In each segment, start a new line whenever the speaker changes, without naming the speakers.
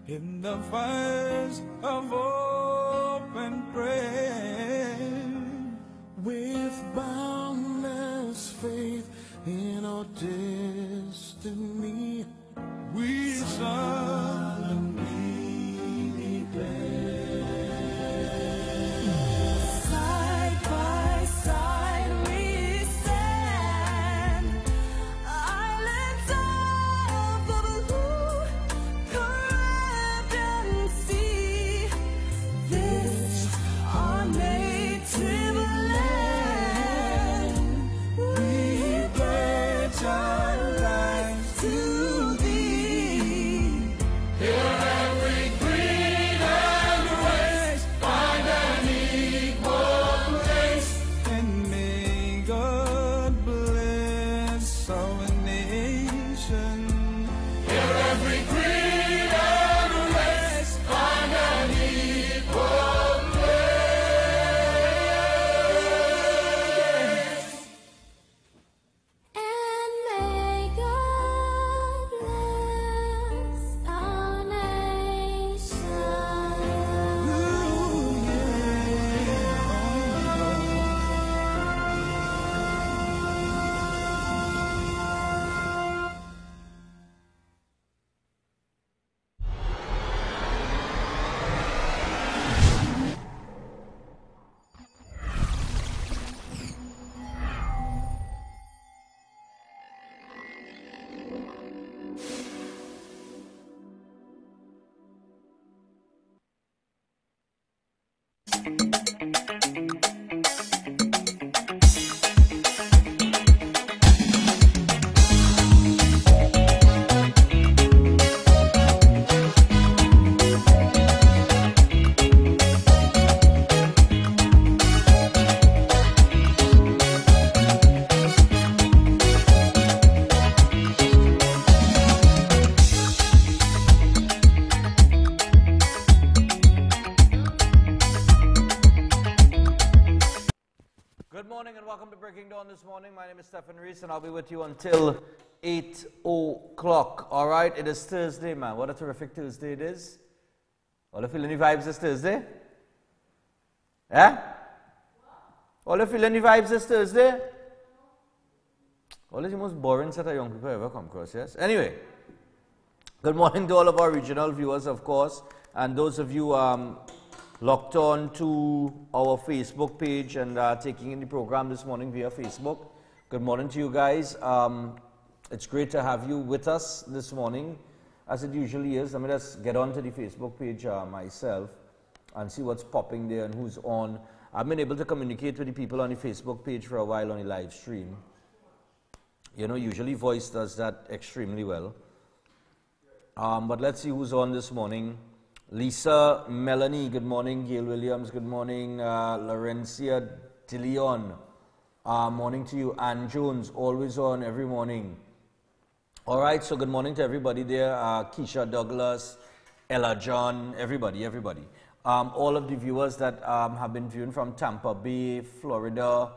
in the fires of open prayer, with boundless faith in our destiny, we solemnly declare. Side by side we stand, islands of the blue Caribbean Sea. This our native land. We pledge our lives to thee. Here every creed and race find an equal place, and may God bless our nation. Here every creed and race find an equal place.
And may God bless our nation.
Good morning and welcome to Breaking Dawn this morning. My name is Stephan Reis and I'll be with you until 8 o'clock. All right, it is Thursday, man. What a terrific Thursday it is. All you feeling the vibes this Thursday? Eh? All you feeling the vibes this Thursday? All is the most boring set of young people I ever come across, yes? Anyway, good morning to all of our regional viewers, of course, and those of you locked on to our Facebook page and taking in the program this morning via Facebook. Good morning to you guys. It's great to have you with us this morning, as it usually is. Let me just get onto the Facebook page myself and see what's popping there and who's on. I've been able to communicate with the people on the Facebook page for a while on the live stream. You know, usually Voice does that extremely well. But let's see who's on this morning. Lisa, Melanie, good morning. Gail Williams, good morning. Laurencia De Leon, morning to you. Ann Jones, always on every morning. All right, so good morning to everybody there. Keisha Douglas, Ella John, everybody. All of the viewers that have been viewing from Tampa Bay, Florida,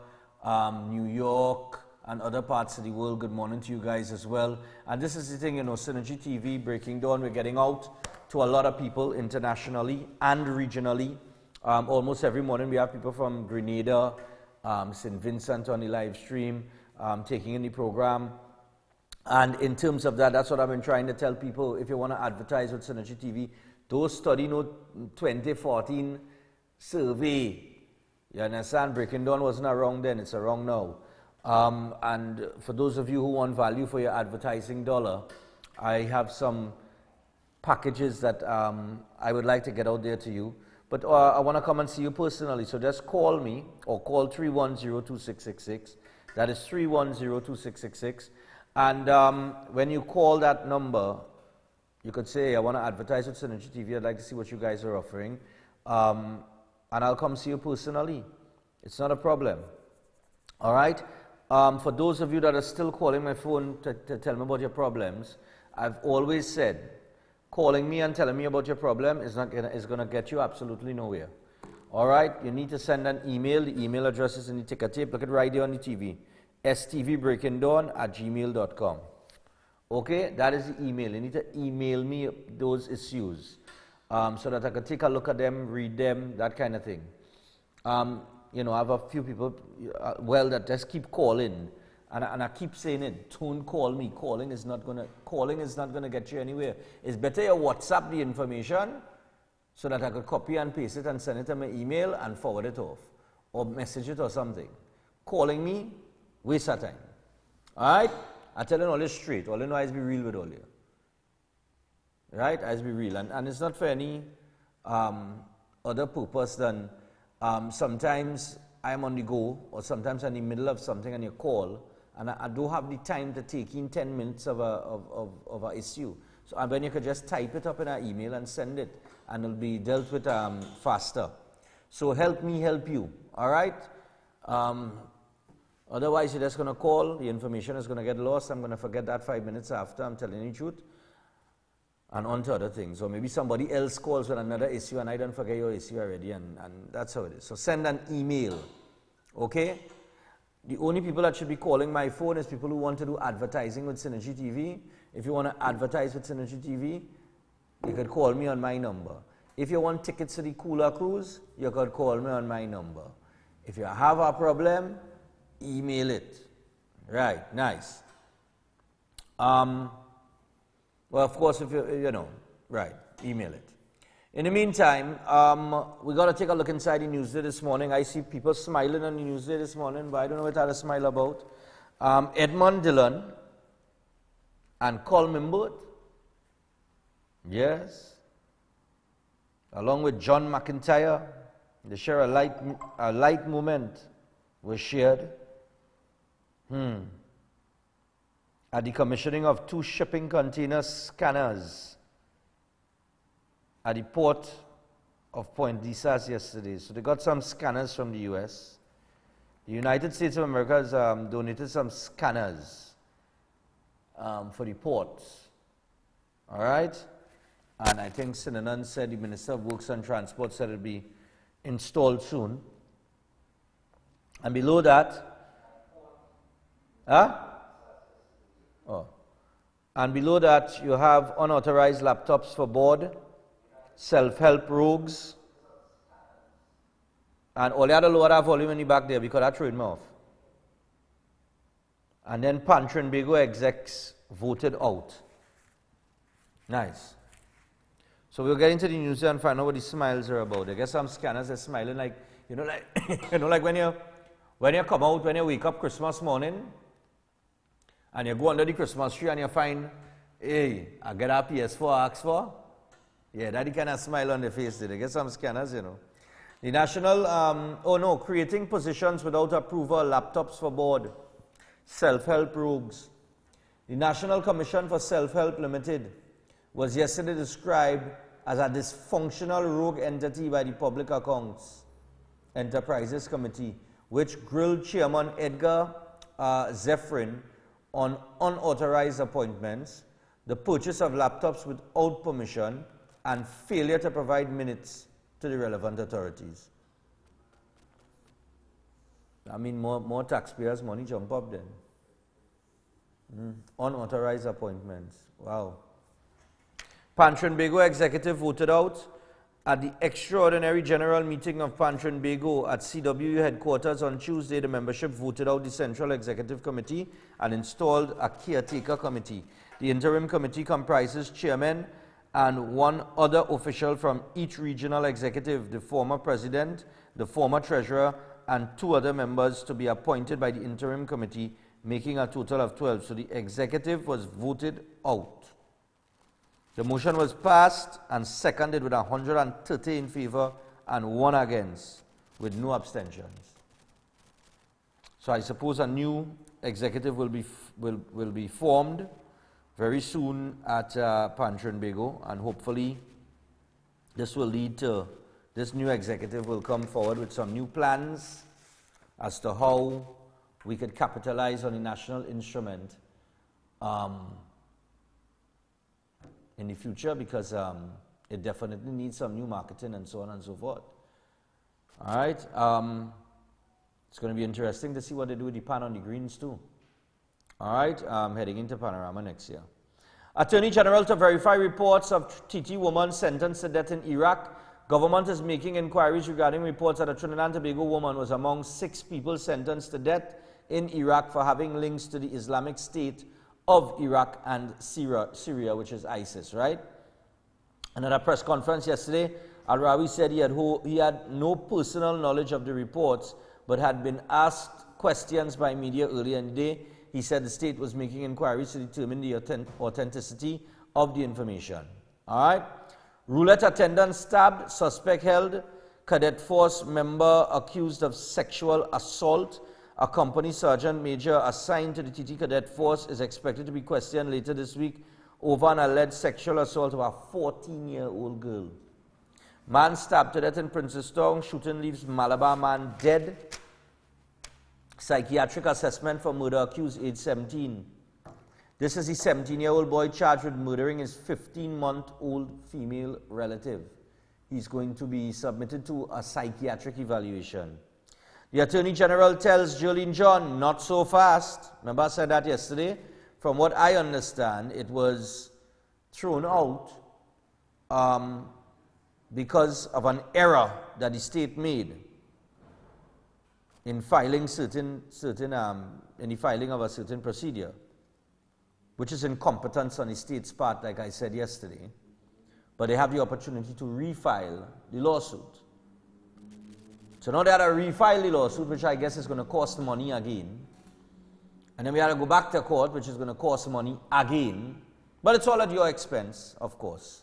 New York, and other parts of the world, good morning to you guys as well. And this is the thing, you know, Synergy TV, Breaking Dawn, we're getting out to a lot of people internationally and regionally. Almost every morning we have people from Grenada, St. Vincent on the live stream, taking in the program. And in terms of that, that's what I've been trying to tell people. If you want to advertise with Synergy TV, don't study no 2014 survey. You understand? Breaking Dawn wasn't around then, it's around now. And for those of you who want value for your advertising dollar, I have some packages that I would like to get out there to you. But I want to come and see you personally, so just call me or call 310-2666. That is 310-2666. And when you call that number, you could say, I want to advertise with Synergy TV. I'd like to see what you guys are offering. And I'll come see you personally. It's not a problem. All right? For those of you that are still calling my phone to tell me about your problems, I've always said, calling me and telling me about your problem is going to get you absolutely nowhere. All right? You need to send an email. The email address is in the ticker tape. Look at right there on the TV. stvbreakingdawn@gmail.com. Okay, that is the email. You need to email me those issues so that I can take a look at them, read them, that kind of thing. You know, I have a few people, that just keep calling, and I keep saying it. Don't call me. Calling is not gonna get you anywhere. It's better you WhatsApp the information so that I could copy and paste it and send it to my email and forward it off, or message it or something. Calling me, waste of time. All right? I tell you all this straight. All you know is be real with all you. Right? I be real. And it's not for any other purpose than sometimes I'm on the go, or sometimes I'm in the middle of something and you call, and I don't have the time to take in 10 minutes of a issue. So when you could just type it up in an email and send it, and it'll be dealt with faster. So help me help you. All right? Otherwise, you're just going to call, the information is going to get lost, I'm going to forget that 5 minutes after, I'm telling you the truth, and on to other things. Or maybe somebody else calls with another issue and I don't forget your issue already, and that's how it is. So send an email, okay? The only people that should be calling my phone is people who want to do advertising with Synergy TV. If you want to advertise with Synergy TV, you could call me on my number. If you want tickets to the Cooler Cruise, you could call me on my number. If you have a problem, email it. Right, nice. Well, of course, if you know, right, email it. In the meantime, we got to take a look inside the newsday this morning. I see people smiling on the newsday this morning, but I don't know what I had to smile about. Edmund Dillon and Colin Burt, yes, along with John McIntyre, they share a light moment was shared at the commissioning of 2 shipping container scanners at the port of Point Desas yesterday. So they got some scanners from the US. The United States of America has donated some scanners for the ports. All right? And I think Sinanan said, the Minister of Works and Transport said it'll be installed soon. And below that, and below that you have unauthorized laptops for board, self-help rogues, and all the other lower volume in the back there because I threw him off. And then Trinidad execs voted out. Nice. So we'll get into the news and find out what the smiles are about. I guess some scanners are smiling like, you know, like, you know, like when you come out, when you wake up Christmas morning, and you go under the Christmas tree and you find, hey, I get a PS4 asked for. Yeah, that kind of smile on the face there. They get some scanners, you know. The national, creating positions without approval, laptops for board, self-help rogues. The National Commission for Self-Help Limited was yesterday described as a dysfunctional rogue entity by the Public Accounts Enterprises Committee, which grilled Chairman Edgar Zephyrin on unauthorized appointments, the purchase of laptops without permission, and failure to provide minutes to the relevant authorities. I mean, more taxpayers' money jump up then. Unauthorized appointments. Wow. Trinidad executive voted out at the extraordinary general meeting of Trinidad at CWU headquarters on Tuesday. The membership voted out the Central Executive Committee and installed a caretaker committee. The interim committee comprises chairman and 1 other official from each regional executive, the former president, the former treasurer, and 2 other members to be appointed by the interim committee, making a total of 12. So the executive was voted out. The motion was passed and seconded with 130 in favor and 1 against, with no abstentions. So I suppose a new executive will be formed very soon at Trinidad, and hopefully this will lead to, this new executive will come forward with some new plans as to how we could capitalize on the national instrument in the future, because it definitely needs some new marketing and so on and so forth. All right. It's going to be interesting to see what they do with the pan on the greens too. All right. Heading into Panorama next year. Attorney General to verify reports of TT woman sentenced to death in Iraq. Government is making inquiries regarding reports that a Trinidad and Tobago woman was among 6 people sentenced to death in Iraq for having links to the Islamic State of Iraq and Syria, which is ISIS, right? And at a press conference yesterday, Al-Rawi said he had no personal knowledge of the reports, but had been asked questions by media earlier in the day. He said the state was making inquiries to determine the authenticity of the information. All right? Roulette attendant stabbed, suspect held, cadet force member accused of sexual assault. A company sergeant major assigned to the TT cadet force is expected to be questioned later this week over an alleged sexual assault of a 14-year-old girl. Man stabbed to death in Princestown. Shooting leaves Malabar man dead. Psychiatric assessment for murder accused age 17. This is the 17-year-old boy charged with murdering his 15-month-old female relative. He's going to be submitted to a psychiatric evaluation. The Attorney General tells Jolene John, not so fast. Remember I said that yesterday? From what I understand, it was thrown out because of an error that the state made in filing in the filing of a certain procedure, which is incompetence on the state's part, like I said yesterday. But they have the opportunity to refile the lawsuit. So now they had to refile the lawsuit, which I guess is going to cost money again. And then we had to go back to court, which is going to cost money again. But it's all at your expense, of course.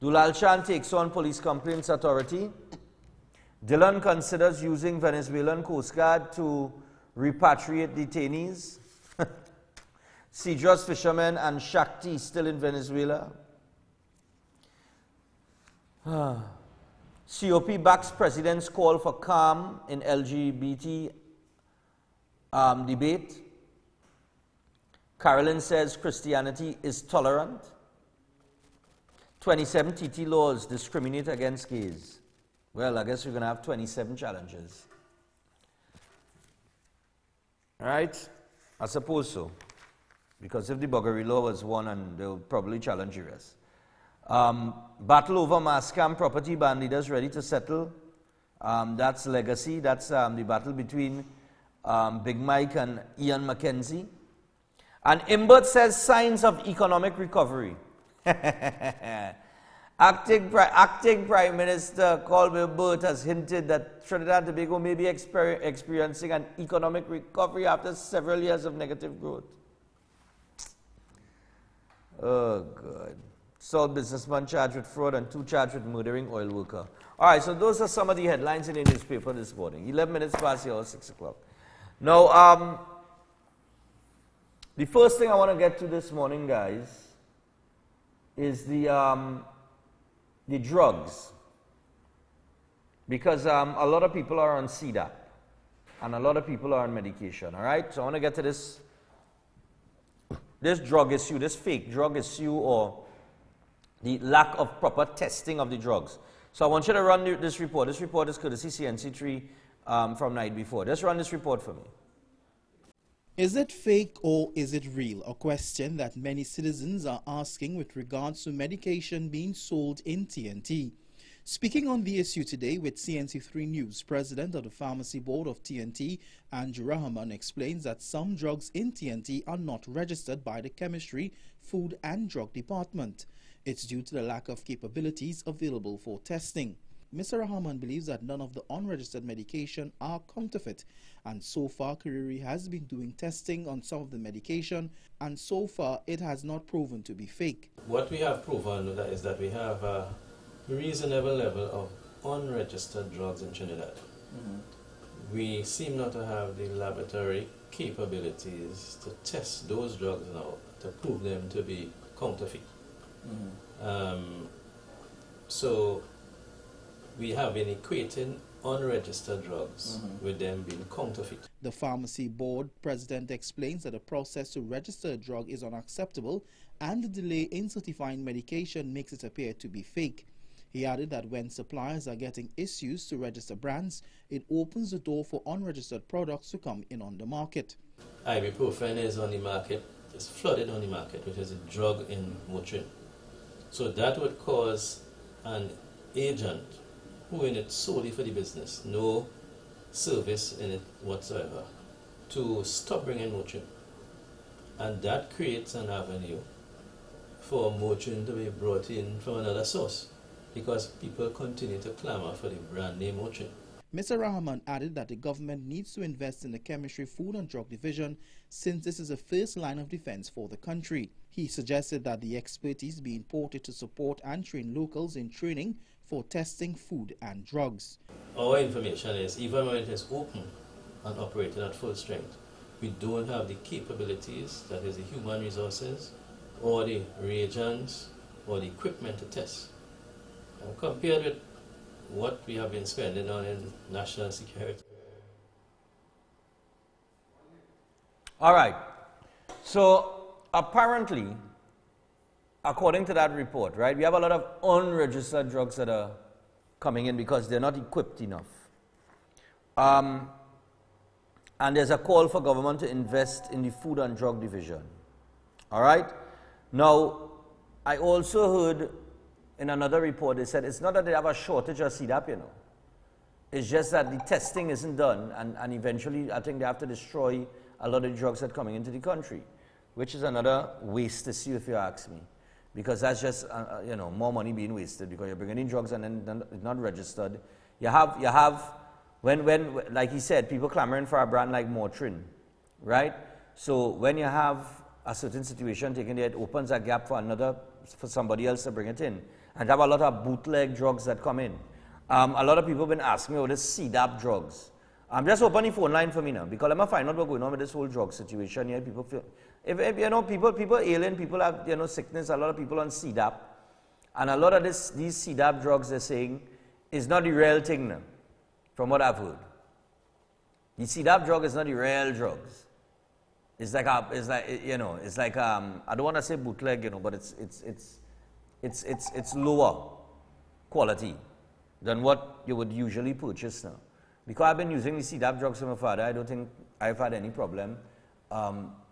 Dulal Chan takes on police complaints authority. Dillon considers using Venezuelan Coast Guard to repatriate detainees. Cedros fishermen and Shakti still in Venezuela. COP backs president's call for calm in LGBT debate. Carolyn says Christianity is tolerant. 27 TT laws discriminate against gays. Well, I guess we're going to have 27 challenges. Right? I suppose so. Because if the buggery law was one, and they'll probably challenge the rest. Battle over Mascam property, band leaders ready to settle. That's legacy. That's the battle between Big Mike and Ian McKenzie. And Imbert says signs of economic recovery. Acting Prime Minister Colby Burt has hinted that Trinidad and Tobago may be experiencing an economic recovery after several years of negative growth. Oh, God. Salt businessman charged with fraud and 2 charged with murdering oil worker. All right, so those are some of the headlines in the newspaper this morning. 11 minutes past the hour, 6 o'clock. Now, the first thing I want to get to this morning, guys, is the drugs. Because a lot of people are on CDAP, and a lot of people are on medication, all right? So I want to get to this drug issue, this fake drug issue, or the lack of proper testing of the drugs. So I want you to run this report. This report is courtesy CNC3 from night before. Just run this report for me.
Is it fake or is it real? A question that many citizens are asking with regards to medication being sold in TNT. Speaking on the issue today with CNC3 News, President of the Pharmacy Board of TNT, Andrew Rahman, explains that some drugs in TNT are not registered by the Chemistry, Food and Drug Department. It's due to the lack of capabilities available for testing. Mr. Rahman believes that none of the unregistered medication are counterfeit, and so far Kariri has been doing testing on some of the medication, and so far it has not proven to be fake.
What we have proven is that we have a reasonable level of unregistered drugs in Trinidad. We seem not to have the laboratory capabilities to test those drugs now to prove them to be counterfeit. So we have been equating unregistered drugs with them being counterfeit.
The Pharmacy Board President explains that the process to register a drug is unacceptable and the delay in certifying medication makes it appear to be fake. He added that when suppliers are getting issues to register brands, it opens the door for unregistered products to come in on the market.
Ibuprofen is on the market is flooded on the market, which is a drug in Motrin. So that would cause an agent who in it solely for the business, no service in it whatsoever, to stop bringing Motrin. And that creates an avenue for Motrin to be brought in from another source, because people continue to clamor for the brand name Motrin.
Mr. Rahman added that the government needs to invest in the Chemistry, Food and Drug Division since this is the first line of defense for the country. He suggested that the expertise be imported to support and train locals in training for testing food and drugs.
Our information is, even when it is open and operating at full strength, we don't have the capabilities, that is the human resources, or the reagents, or the equipment to test. And compared with what we have been spending on in national security.
All right. So apparently, according to that report, right, we have a lot of unregistered drugs that are coming in because they're not equipped enough. And there's a call for government to invest in the Food and Drug Division. All right? Now, I also heard in another report, they said it's not that they have a shortage of CDAP, you know. It's just that the testing isn't done, and eventually I think they have to destroy a lot of drugs that are coming into the country, which is another waste issue if you ask me. Because that's just, you know, more money being wasted because you're bringing in drugs and then it's not registered. You have when like he said, people clamoring for a brand like Motrin, right? So when you have a certain situation taken there, it opens a gap for somebody else to bring it in. And have a lot of bootleg drugs that come in. A lot of people have been asking me about this CDAP drugs. Just open the phone line for me now, because I'm going to find out what's going on with this whole drug situation here. People feel, if you know, people ailing, people have, you know, sickness, a lot of people on CDAP. And a lot of these CDAP drugs, they're saying, is not the real thing now, from what I've heard. The CDAP drug is not the real drugs. It's like, I don't want to say bootleg, you know, but it's lower quality than what you would usually purchase now. Because I've been using the CDAP drugs from my father, I don't think I've had any problem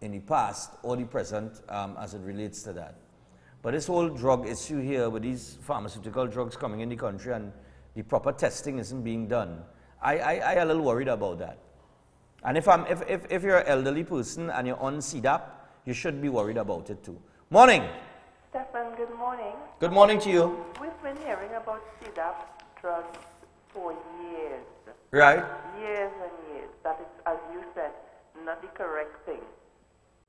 in the past or the present as it relates to that. But this whole drug issue here with these pharmaceutical drugs coming in the country and the proper testing isn't being done, I a little worried about that. And if you're an elderly person and you're on CDAP, you should be worried about it too. Morning.
Stephan, good morning.
Good morning to you.
We've been hearing about CDAP drugs for years.
Right.
Years and years. That is, as you said, not the correct thing.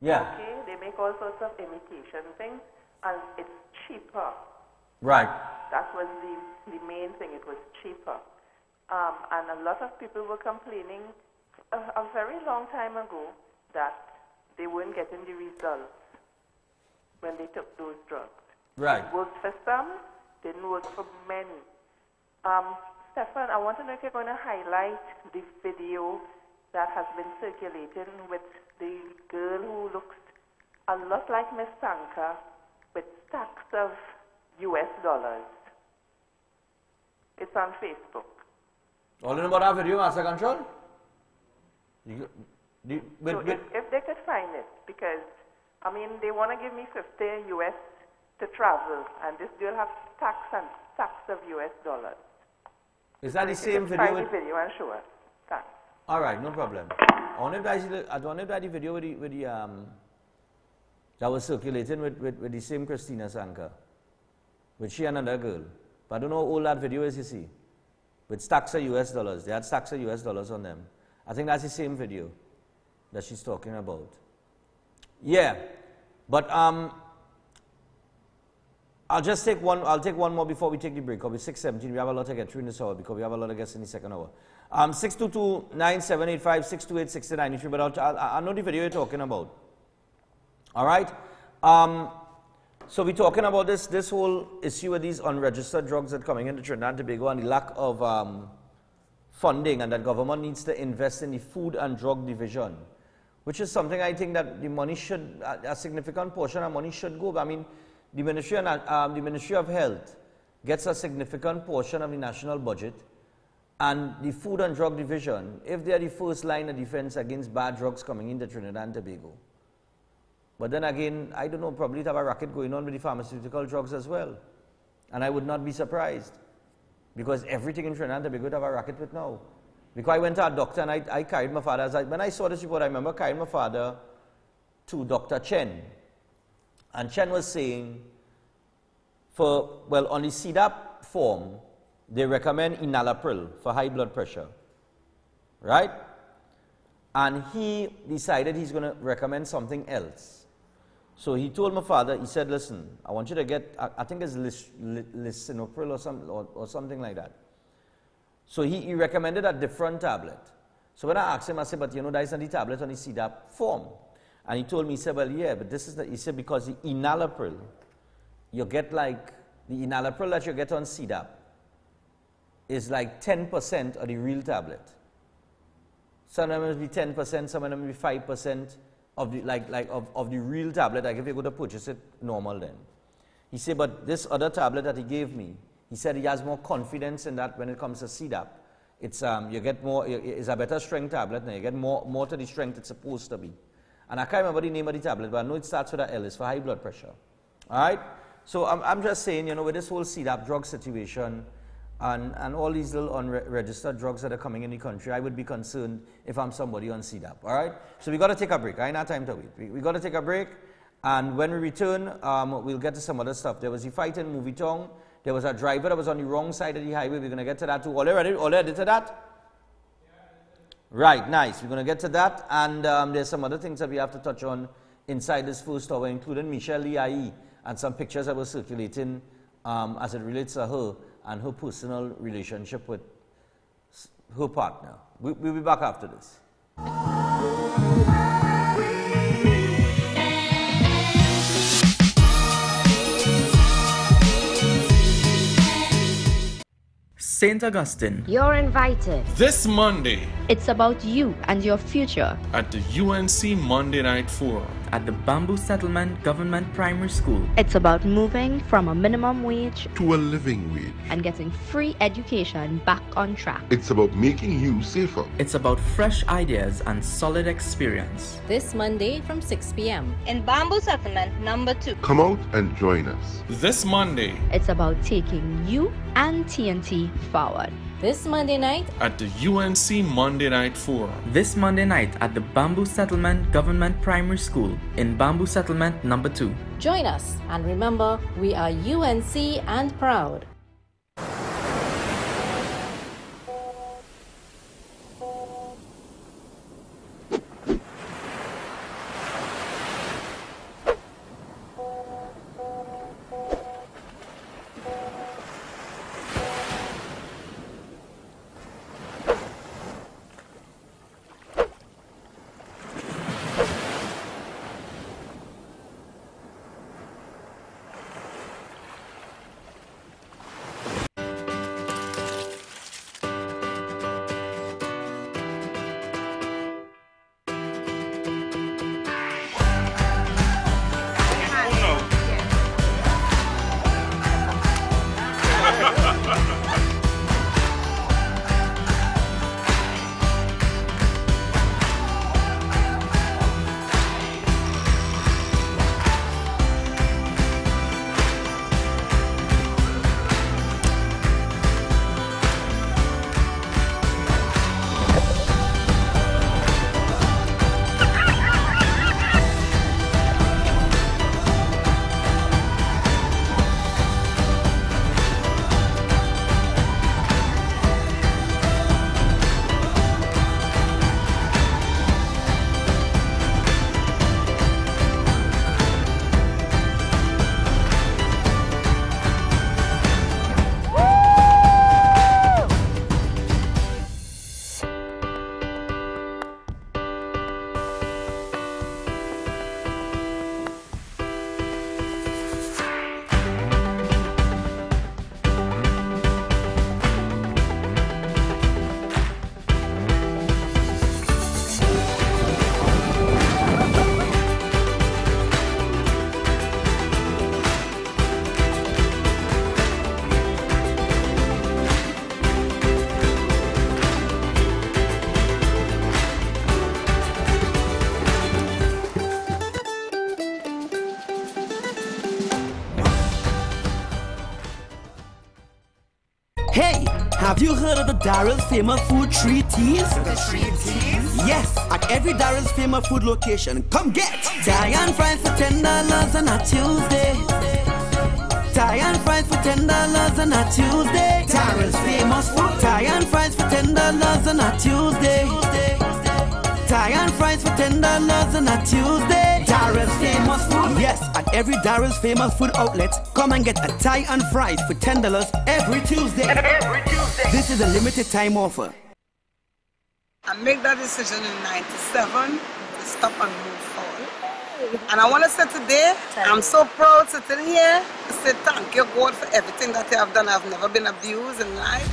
Yeah.
Okay, they make all sorts of imitation things, and it's cheaper.
Right.
That was the main thing. It was cheaper. And a lot of people were complaining a very long time ago that they weren't getting the results when they took those drugs.
Right.
It worked for some, didn't work for many. Stephan, I want to know if you're going to highlight the video that has been circulating with the girl who looks a lot like Miss Sanka with stacks of US dollars. It's on Facebook.
All in about our video, Master Control?
So if they could find it, because I mean, they want to give me 50 US to travel, and this girl has stacks and stacks of US dollars.
Is that the same video?
Find the video and show us. Thanks.
All right, no problem. I wonder if that's the video with the that was circulating with the same Christina Sanka, with she and another girl. But I don't know how old that video is, you see. With stacks of US dollars. They had stacks of US dollars on them. I think that's the same video that she's talking about. Yeah, but I'll take one more before we take the break. Because we're 6:17. We have a lot to get through in this hour because we have a lot of guests in the second hour. 622-9785, 628-6993. But I know the video you're talking about. All right. So we're talking about this whole issue with these unregistered drugs that are coming into Trinidad and Tobago and the lack of funding, and that government needs to invest in the Food and Drug Division, which is something I think that the money should, a significant portion of money should go. I mean, the Ministry of Health gets a significant portion of the national budget, and the Food and Drug Division, if they are the first line of defense against bad drugs coming into Trinidad and Tobago, But then again, I don't know, probably have a racket going on with the pharmaceutical drugs as well. And I would not be surprised. Because everything in Trinidad and Tobago have a racket with now. Because I went to a doctor and I carried my father. When I saw this report, I remember carrying my father to Dr. Chen. And Chen was saying, on the CDAP form, they recommend enalapril for high blood pressure. Right? And he decided he's going to recommend something else. So he told my father, he said, listen, I want you to get, I think it's lisinopril or something like that. So he recommended a different tablet. So when I asked him, I said, but you know, that isn't the tablet on the CDAP form. And he told me, he said, well, yeah, but this is he said, because the enalapril, you get like, the enalapril that you get on CDAP is like 10% of the real tablet. Some of them will be 10%, some of them will be 5% of the, of the real tablet. Like if you go to purchase it normal then. He said, but this other tablet that he gave me, he said he has more confidence in that when it comes to CDAP. It's, you get more, it's a better strength tablet, and you get more to the strength it's supposed to be. And I can't remember the name of the tablet, but I know it starts with an L. It's for high blood pressure. All right? So I'm just saying, you know, with this whole CDAP drug situation and all these little unregistered drugs that are coming in the country, I would be concerned if I'm somebody on CDAP. All right? So we got to take a break. I ain't have time to wait. We got to take a break. And when we return, we'll get to some other stuff. There was a fight in Movie Town. There was a driver that was on the wrong side of the highway. We're going to get to that too. Already to that? Right, nice. We're going to get to that. And there's some other things that we have to touch on inside this first hour, including Michelle Lee and some pictures that were circulating as it relates to her and her personal relationship with her partner. We'll be back after this.
St. Augustine.
You're invited.
This Monday
It's about you and your future.
at the UNC Monday Night Forum.
At the Bamboo Settlement Government Primary School.
It's about moving from a minimum wage
to a living wage.
and getting free education back on track.
It's about making you safer.
It's about fresh ideas and solid experience.
This Monday from 6 p.m.
in Bamboo Settlement number 2.
Come out and join us.
This Monday
It's about taking you and TNT forward.
This Monday night
at the UNC Monday Night Forum.
This Monday night at the Bamboo Settlement Government Primary School in Bamboo Settlement number 2.
Join us and remember, we are UNC and proud.
Hey, have you heard of the Daryl's famous food 3 T's?
The 3 T's?
Yes, at every Daryl's famous food location, come get Thai and fries for $10 on a Tuesday. Thai and fries for $10 on a Tuesday. Daryl's famous food. Thai and fries for $10 on a Tuesday. Thai and fries for $10 on a Tuesday. Daryl's famous food. Yes, at every Daryl's famous food outlet, come and get a Thai and fries for $10 every Tuesday.
Every Tuesday.
This is a limited time offer.
I made that decision in '97 to stop and move forward. And I want to say today, I'm so proud sitting here to say thank you, God, for everything that you have done. I've never been abused in life.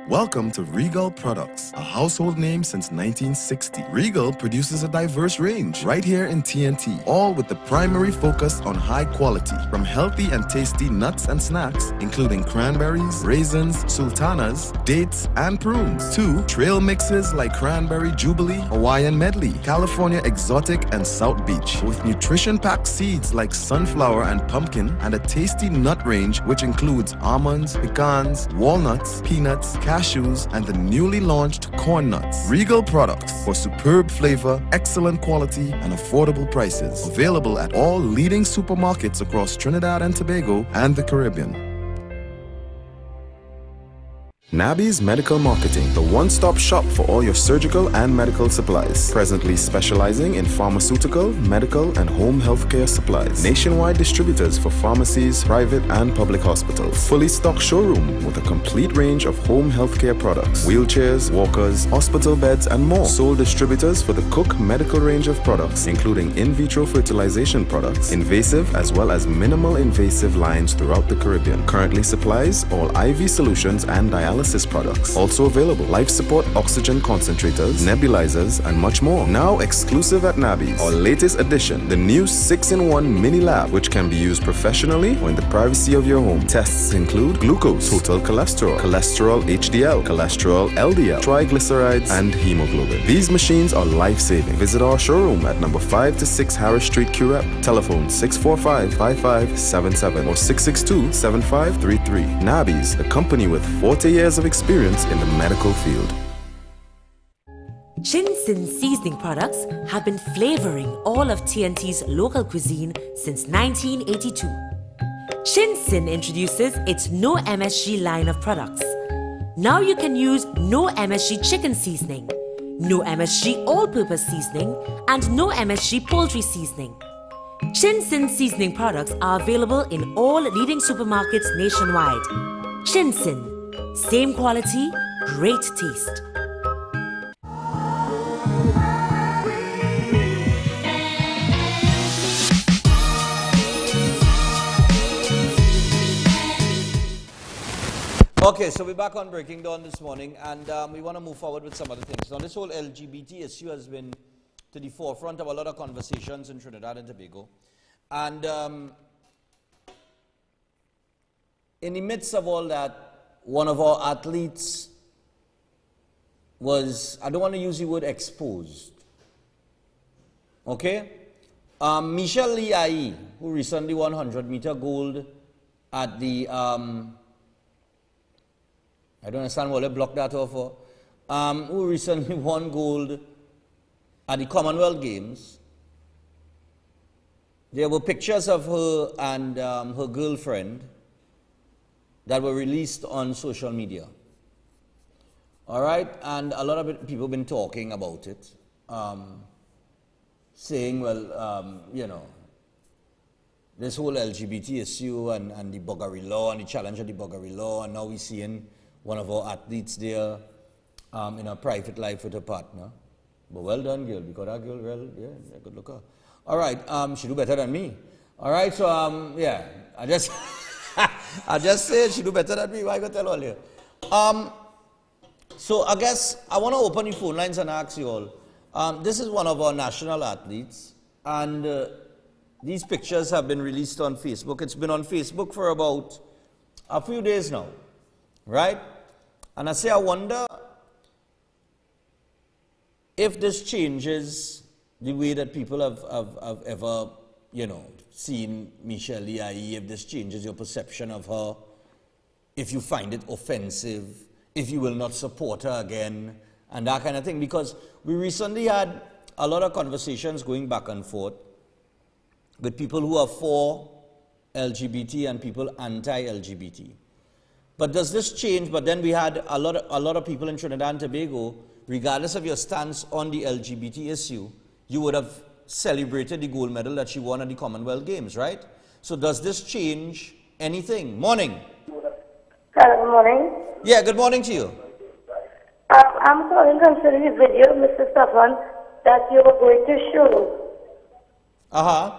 Welcome to Regal Products, a household name since 1960. Regal produces a diverse range right here in TNT, all with the primary focus on high quality. From healthy and tasty nuts and snacks, including cranberries, raisins, sultanas, dates, and prunes, to trail mixes like Cranberry Jubilee, Hawaiian Medley, California Exotic, and South Beach, with nutrition-packed seeds like sunflower and pumpkin, and a tasty nut range which includes almonds, pecans, walnuts, peanuts, cashews, and the newly launched corn nuts. Regal Products for superb flavor, excellent quality, and affordable prices. Available at all leading supermarkets across Trinidad and Tobago and the Caribbean. Nabby's Medical Marketing, the one-stop shop for all your surgical and medical supplies. Presently specializing in pharmaceutical, medical, and home healthcare supplies. Nationwide distributors for pharmacies, private and public hospitals. Fully stocked showroom with a complete range of home healthcare products. Wheelchairs, walkers, hospital beds, and more. Sole distributors for the Cook medical range of products, including in vitro fertilization products, invasive as well as minimal invasive lines throughout the Caribbean. Currently supplies all IV solutions and dialysis products. Also available life support oxygen concentrators, nebulizers, and much more. Now exclusive at Nabby's. Our latest addition, the new 6-in-1 mini lab, which can be used professionally or in the privacy of your home. Tests include glucose, total cholesterol, cholesterol HDL, cholesterol LDL, triglycerides, and hemoglobin. These machines are life-saving. Visit our showroom at number 5 to 6 Harris Street, QREP. Telephone 645-5577 or 662-7533. Nabby's, the company with 40 years of experience in the medical field.
Chin-Sin seasoning products have been flavoring all of TNT's local cuisine since 1982. Chin-Sin introduces its No MSG line of products. Now you can use No MSG chicken seasoning, No MSG all-purpose seasoning, and No MSG poultry seasoning. Chin-Sin seasoning products are available in all leading supermarkets nationwide. Chin-Sin. Same quality, great taste.
Okay, so we're back on Breaking Dawn this morning, and we want to move forward with some other things. Now, this whole LGBT issue has been to the forefront of a lot of conversations in Trinidad and Tobago. And in the midst of all that, one of our athletes was, I don't want to use the word exposed, okay? Michelle Lee, who recently won 100-meter gold at the, I don't understand what they blocked that off for, who recently won gold at the Commonwealth Games. There were pictures of her and her girlfriend that were released on social media. All right, and a lot of people have been talking about it, saying, well, you know, this whole LGBT issue and the buggery law and the challenge of the buggery law, and now we're seeing one of our athletes there in a private life with a partner. But well done, girl, because that girl, well, yeah, good looker. All right, she do better than me. All right, so, yeah, I just, I just said she do better than me. Why I gotta tell all you? So I guess I want to open the phone lines and ask you all. This is one of our national athletes, and these pictures have been released on Facebook. It's been on Facebook for about a few days now, right? And I say, I wonder if this changes the way that people have ever, you know, seen Michelle Liai, if this changes your perception of her, if you find it offensive, if you will not support her again, and that kind of thing. Because we recently had a lot of conversations going back and forth with people who are for LGBT and people anti-LGBT. But does this change? But then we had a lot of people in Trinidad and Tobago, regardless of your stance on the LGBT issue, you would have celebrated the gold medal that she won at the Commonwealth Games, right? So does this change anything? Morning.
Good morning.
Yeah, good morning to you.
I'm calling concerning the video, Mr. Stephan, that you were going to show.
Uh-huh.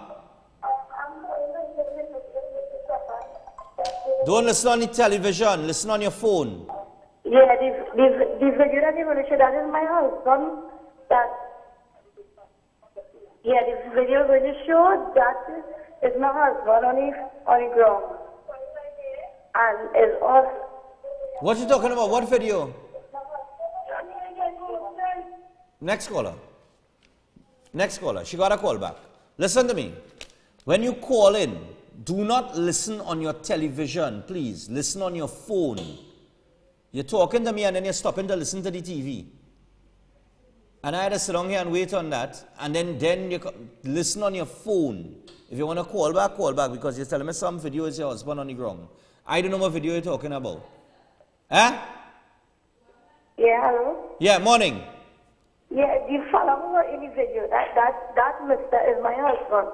Don't listen on the television, listen on your phone.
Yeah, the video that you're going to show, that is my husband. Yeah, the video you're going to show, that is my husband on the ground. And it's also...
What you talking about? What video? Next caller. Next caller. She got a call back. Listen to me. When you call in, do not listen on your television, please. Listen on your phone. You're talking to me and then you're stopping to listen to the TV. And I had to sit down here and wait on that. And then you listen on your phone. If you want to call back, because you're telling me some video is your husband on the ground. I don't know what video you're talking about. Huh?
Yeah, hello?
Yeah, morning.
Yeah, the fellow in the video, that Mr. is my husband.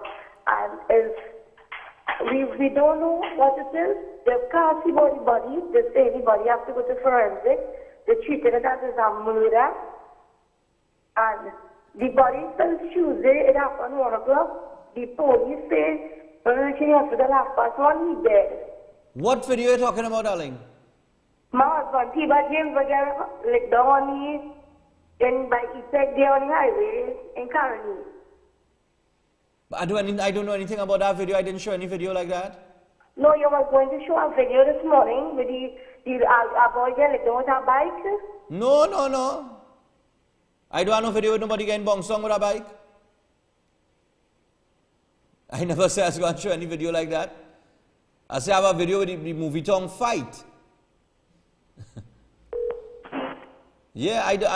And we don't know what it is. They can't see body. They say anybody have to go to forensic. They treated it as a murder. And the body since Tuesday, it happened 1 o'clock. The police say, when we came up to the last #1, he dead.
What video are you talking about, darling?
My husband, Tiba James, like down on the, then by effect there on the highway in Caroni.
I don't know anything about that video. I didn't show any video like that.
No, you were going to show a video this morning with a boy there like down with a bike.
No. I don't have no video with nobody getting bounced on with a bike. I never said I was going to show any video like that. I say I have a video with the movie tongue fight. Yeah, I do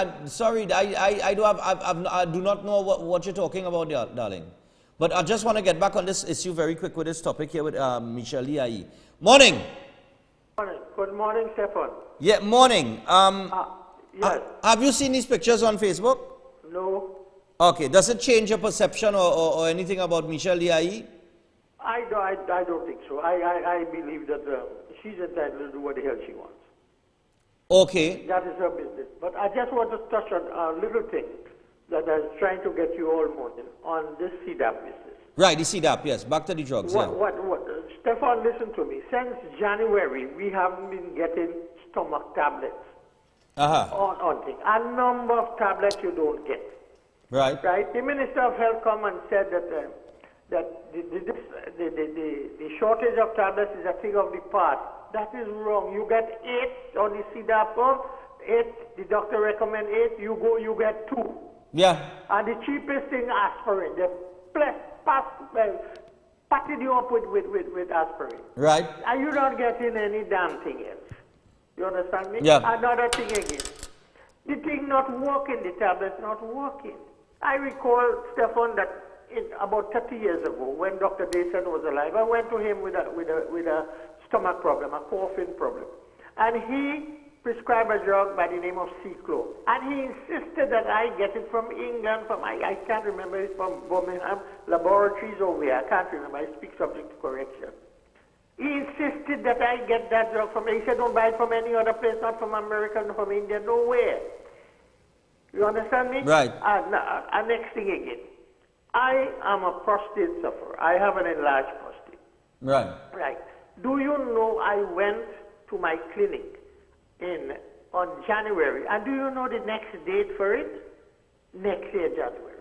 not know what you're talking about, darling. But I just want to get back on this issue very quick with this topic here with Michelle Liai. Morning.
Good morning, Stephan.
Yeah, morning.
Yes.
Have you seen these pictures on Facebook?
No.
Okay. Does it change your perception or anything about Michelle Liai?
I don't think so. I believe that she's entitled to do what the hell she wants.
Okay.
That is her business. But I just want to touch on a little thing that I was trying to get you all morning on this CDAP business.
Right, the CDAP, yes. Back to the drugs,
Stephan, listen to me. Since January, we haven't been getting stomach tablets. On things. A number of tablets you don't get.
Right.
Right? The Minister of Health come and said that the shortage of tablets is a thing of the past. That is wrong. You get 8 on the CDAP pump, 8, the doctor recommend 8, you get 2.
Yeah.
And the cheapest thing, aspirin. They patted you up with aspirin.
Right.
And you're not getting any damn thing else. You understand me?
Yeah.
Another thing again. The thing not working, the tablet's not working. I recall, Stephan, that about 30 years ago, when Dr. Dayson was alive, I went to him with a stomach problem, a coughing problem. And he prescribed a drug by the name of Ciclo. And he insisted that I get it from England, I can't remember, it's from Birmingham Laboratories over here. I can't remember. I speak subject to correction. He insisted that I get that drug from, he said, don't buy it from any other place, not from America, not from India, nowhere. You understand me?
Right.
And next thing again, I am a prostate sufferer. I have an enlarged prostate.
Right.
Right. Do you know I went to my clinic on January, and do you know the next date for it? Next year, January.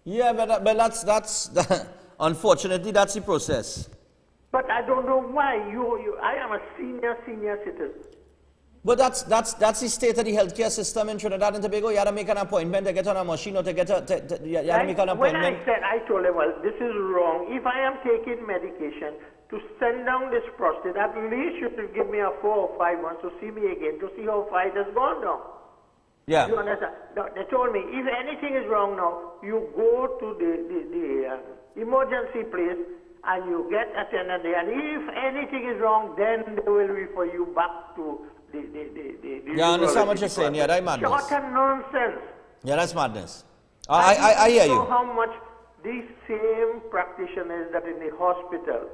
Yeah, but that's unfortunately that's the process.
But I don't know why I am a senior citizen.
But that's the state of the healthcare system in Trinidad and Tobago. You have to make an appointment to get on a machine or to get you have to make an appointment.
When I told them, well, this is wrong. If I am taking medication to send down this prostate, at least you should give me a 4 or 5 months to see me again, to see how far it has gone down.
Yeah.
You understand? They told me, if anything is wrong now, you go to the emergency place and you get attended there. And if anything is wrong, then they will refer you back to the
yeah, I understand what you're saying. Yeah, that's madness.
Short and nonsense.
Yeah, that's madness. I hear you.
How much these same practitioners that in the hospital,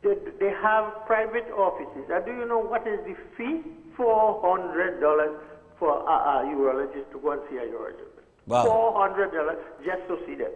they have private offices. And do you know what is the fee? $400 for a urologist to go and see a urologist.
Wow.
$400 just to see them.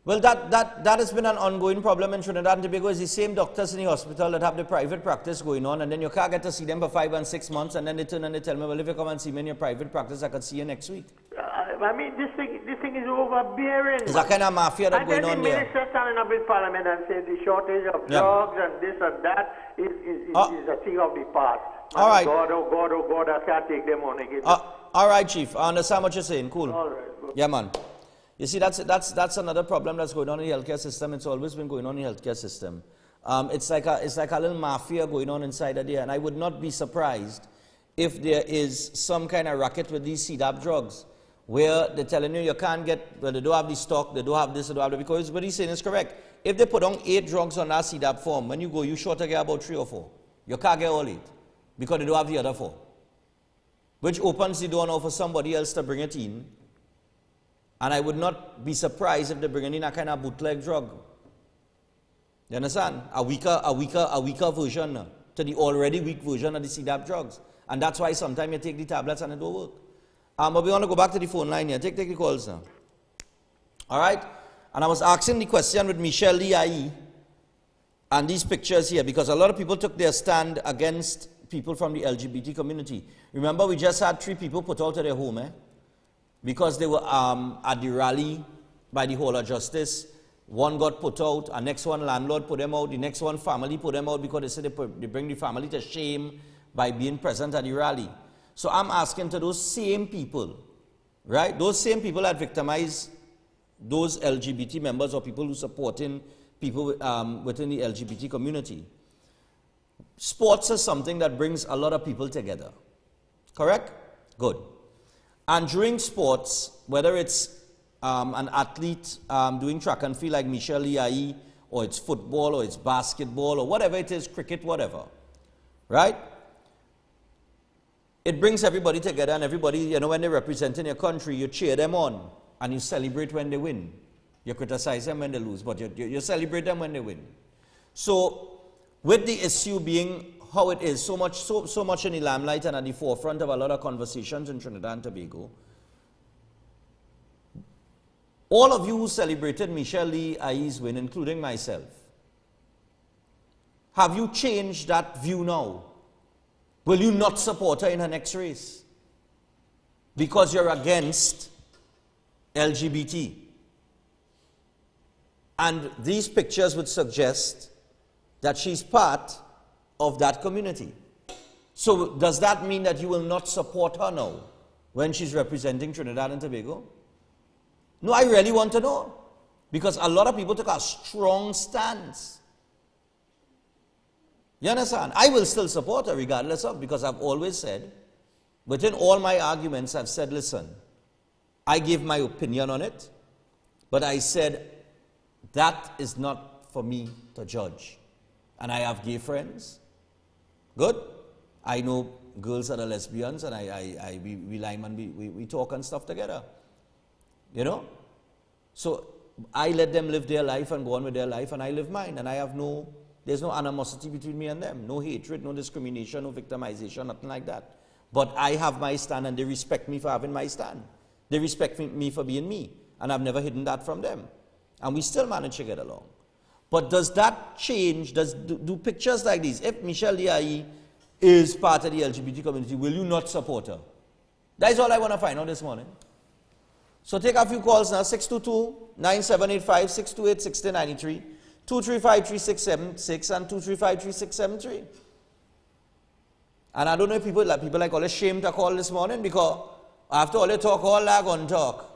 Well, that has been an ongoing problem in Trinidad and Tobago. It's the same doctors in the hospital that have the private practice going on, and then you can't get to see them for 5 and 6 months, and then they turn and they tell me, well, if you come and see me in your private practice, I could see you next week.
I mean, this thing is overbearing.
It's a kind of mafia that's going on there.
And then the minister standing up in Parliament and saying the shortage of drugs and this and that is a thing of the past.
All right.
Oh God, I can't take them on again.
All right, Chief. I understand what you're saying. Cool.
All right. Good.
Yeah, man. You see, that's another problem that's going on in the healthcare system. It's always been going on in the healthcare system. It's like a little mafia going on inside of there, and I would not be surprised if there is some kind of racket with these CDAP drugs, where they're telling you can't get, well, they don't have the stock, they don't have this, they don't have that, because what he's saying is correct. If they put on 8 drugs on that CDAP form, when you go, you short to get about 3 or 4. You can't get all 8, because they don't have the other 4. Which opens the door now for somebody else to bring it in. And I would not be surprised if they bring in a kind of bootleg drug. You understand? A weaker version to the already weak version of the CDAP drugs. And that's why sometimes you take the tablets and it don't work. But we want to go back to the phone line here. Take the calls now. All right? And I was asking the question with Michelle Lee and these pictures here, because a lot of people took their stand against people from the LGBT community. Remember, we just had 3 people put out of their home, because they were at the rally by the Hall of Justice. One got put out, the next one landlord put them out, the next one family put them out because they said they bring the family to shame by being present at the rally. So I'm asking to those same people, right? Those same people that victimize those LGBT members or people who supporting people within the LGBT community. Sports is something that brings a lot of people together. Correct? Good. And during sports, whether it's an athlete doing track and field like Michelle Lee, or it's football, or it's basketball, or whatever it is, cricket, whatever, right? It brings everybody together, and everybody, when they're representing your country, you cheer them on, and you celebrate when they win. You criticize them when they lose, but you celebrate them when they win. So, with the issue being how it is, so much in the limelight and at the forefront of a lot of conversations in Trinidad and Tobago, all of you who celebrated Michelle Lee's win, including myself, have you changed that view now? Will you not support her in her next race? Because you're against LGBT. And these pictures would suggest that she's part of that community. So does that mean that you will not support her now when she's representing Trinidad and Tobago? No, I really want to know. Because a lot of people took a strong stance. You understand? I will still support her regardless of, because I've always said, within all my arguments, I've said, listen, I give my opinion on it, but I said, that is not for me to judge. And I have gay friends. Good. I know girls that are lesbians, and we line and we talk and stuff together. You know? So I let them live their life and go on with their life, and I live mine. And I have there's no animosity between me and them. No hatred, no discrimination, no victimization, nothing like that. But I have my stand, and they respect me for having my stand. They respect me for being me. And I've never hidden that from them. And we still manage to get along. But does that change, do pictures like these, if Michelle Diaye is part of the LGBT community, will you not support her? That is all I want to find out this morning. So take a few calls now, 622-9785, 628-6093, 235-3676, and 235-3673. And I don't know if people like all ashamed to call this morning, because after all they talk, all lag on talk.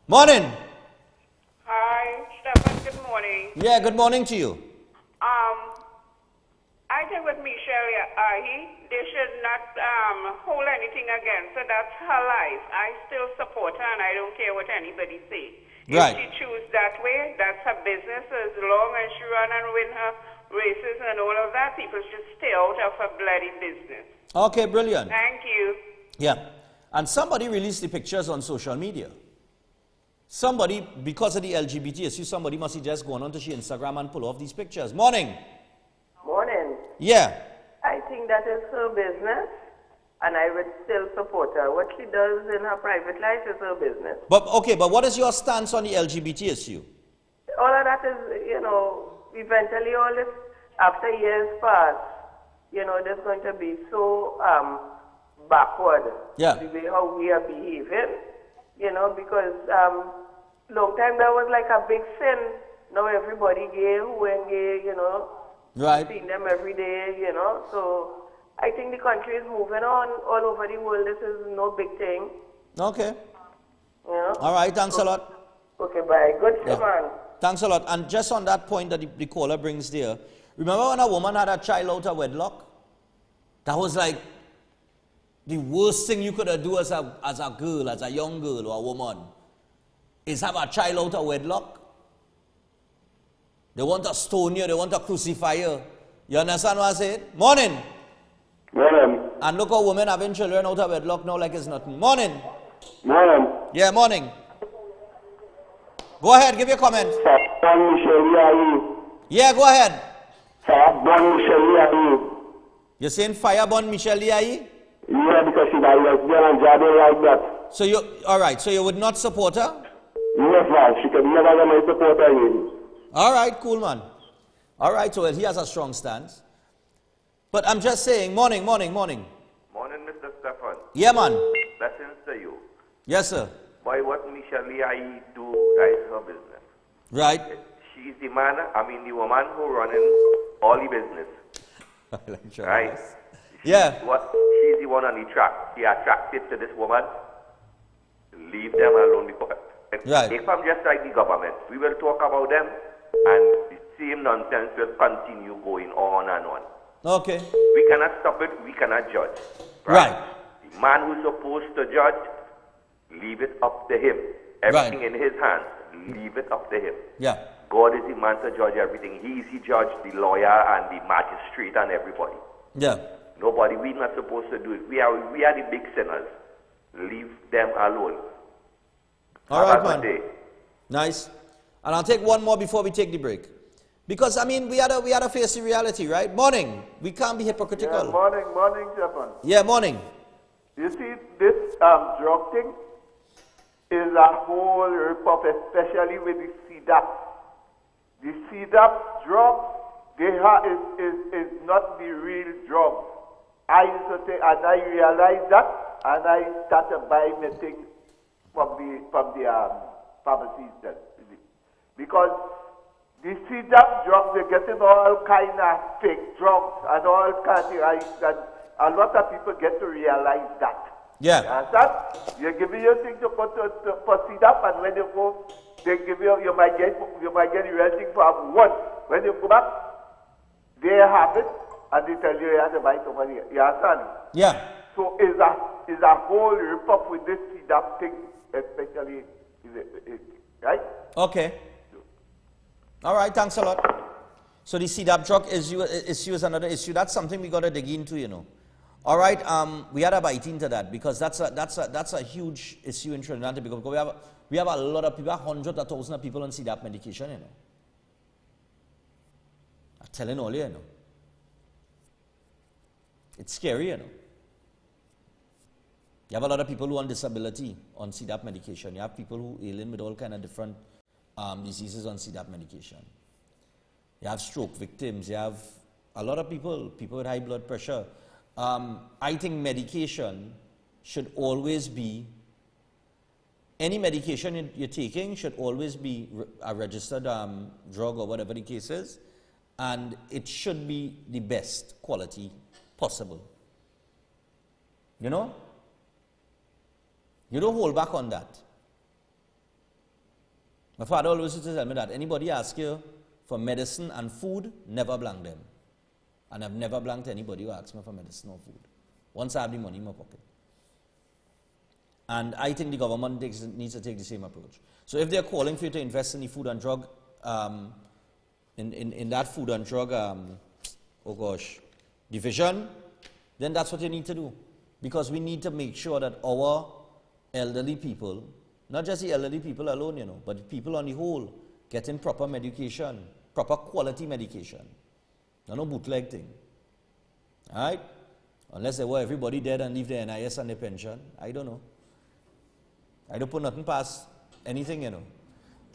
Morning!
Hi, Stephan, good morning.
Yeah, good morning to you.
I think with Michelle Diaye, they should not hold anything against her. That's her life. I still support her, and I don't care what anybody say.
Right.
If she chooses that way, that's her business. As long as she run and win her races and all of that, people should stay out of her bloody business.
Okay, brilliant.
Thank you.
Yeah. And somebody released the pictures on social media. Somebody, because of the LGBT issue, somebody must have just gone onto her Instagram and pull off these pictures. Morning.
Morning.
Yeah.
I think that is her business, and I would still support her. What she does in her private life is her business.
But okay, but what is your stance on the LGBT issue?
All of that is, eventually all this, after years pass, there's going to be so backward.
Yeah.
The way how we are behaving, because long time there was like a big sin. Now everybody gay, who ain't gay,
Right.
Seeing them every day, So I think the country is moving on all over the world. This is no big thing.
Okay. All right, thanks a lot.
Okay, bye. Good, Stephan.
Thanks a lot. And just on that point that the caller brings there, remember when a woman had a child out of wedlock? That was like the worst thing you could do as a girl, as a young girl or a woman, is have a child out of wedlock. They want to stone you, they want to crucify you. You understand what I said? Morning.
Morning.
And look how women having children out of wedlock now like it's nothing. Morning.
Morning.
Yeah, morning. Go ahead, give your comment. Yeah, go ahead. You're saying fireborn Michelle Diaye?
Yeah, because she's a lesbian and jabbing like that.
So you, alright, so you would not support her?
Yes, man. She could never let me support her.
Alright, cool, man. Alright, so he has a strong stance. But I'm just saying, morning.
Morning, Mr. Stephan.
Yeah, man.
Blessings to you.
Yes, sir.
Boy, what Michelle Diaye do, that is her business.
Right.
She's the the woman who running all the business. Right?
Yeah.
She's the one on the track. She attracted to this woman. Leave them alone because if I'm just like the government, we will talk about them and the same nonsense will continue going on and on.
Okay.
We cannot stop it, we cannot judge. Right. The man who's supposed to judge, leave it up to him. Everything in his hands, leave it up to him.
Yeah.
God is the man to judge everything. He is the judge, the lawyer, and the magistrate, and everybody.
Yeah.
Nobody, we're not supposed to do it. We are the big sinners. Leave them alone.
All right, man. Nice. And I'll take one more before we take the break. Because, I mean, we had to face the reality, right? Morning. We can't be hypocritical.
Yeah, morning, Stephan.
Yeah, morning.
You see, this drug thing is a whole rip-off, especially with the CDAP. The CDAP drug, is not the real drug. I used to take, and I realized that, and I started buying the thing from the pharmacies then. Because the CDAP drugs, they're getting all kind of fake drugs and all kind of, and a lot of people get to realize that.
Yeah.
You understand? You're giving your thing to for CDAP, and when you go, they give you might get the real thing for one. When you go back, they have it, and they tell you have to buy somebody. You understand?
Yeah.
So is a whole rip-off with this CDAP thing, especially, right?
Okay. All right, thanks a lot. So the CDAP drug issue is another issue. That's something we got to dig into, you know. All right, we had to bite into that because that's a huge issue in Trinidad and Tobago because we have a lot of people, hundreds of thousands of people on CDAP medication, you know. I'm telling all you know. It's scary, you know. You have a lot of people who are on disability on CDAP medication. You have people who are ailing with all kind of different diseases on CDAP medication. You have stroke victims. You have a lot of people with high blood pressure. I think medication should always be, any medication you're taking should always be a registered drug or whatever the case is, and it should be the best quality possible. You know? You don't hold back on that. My father always used to tell me that anybody ask you for medicine and food, never blank them. And I've never blanked anybody who asks me for medicine or food. Once I have the money in my pocket. And I think the government needs to take the same approach. So if they're calling for you to invest in the food and drug, in that food and drug, division, then that's what you need to do. Because we need to make sure that our elderly people, not just the elderly people alone, you know, but people on the whole, getting proper medication, proper quality medication. No bootleg thing. All right? Unless they were everybody dead and leave their NIS and their pension. I don't know. I don't put nothing past anything, you know.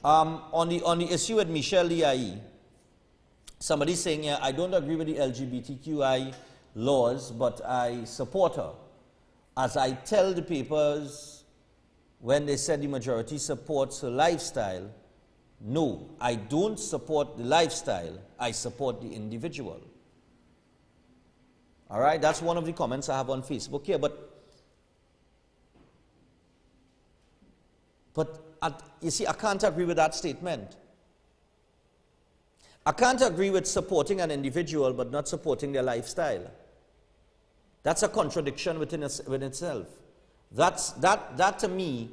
On the issue with Michelle Liai, somebody's saying here, I don't agree with the LGBTQI laws, but I support her. As I tell the papers, when they said the majority supports her lifestyle, no, I don't support the lifestyle, I support the individual. All right, that's one of the comments I have on Facebook here, but you see, I can't agree with that statement. I can't agree with supporting an individual but not supporting their lifestyle. That's a contradiction within itself. That to me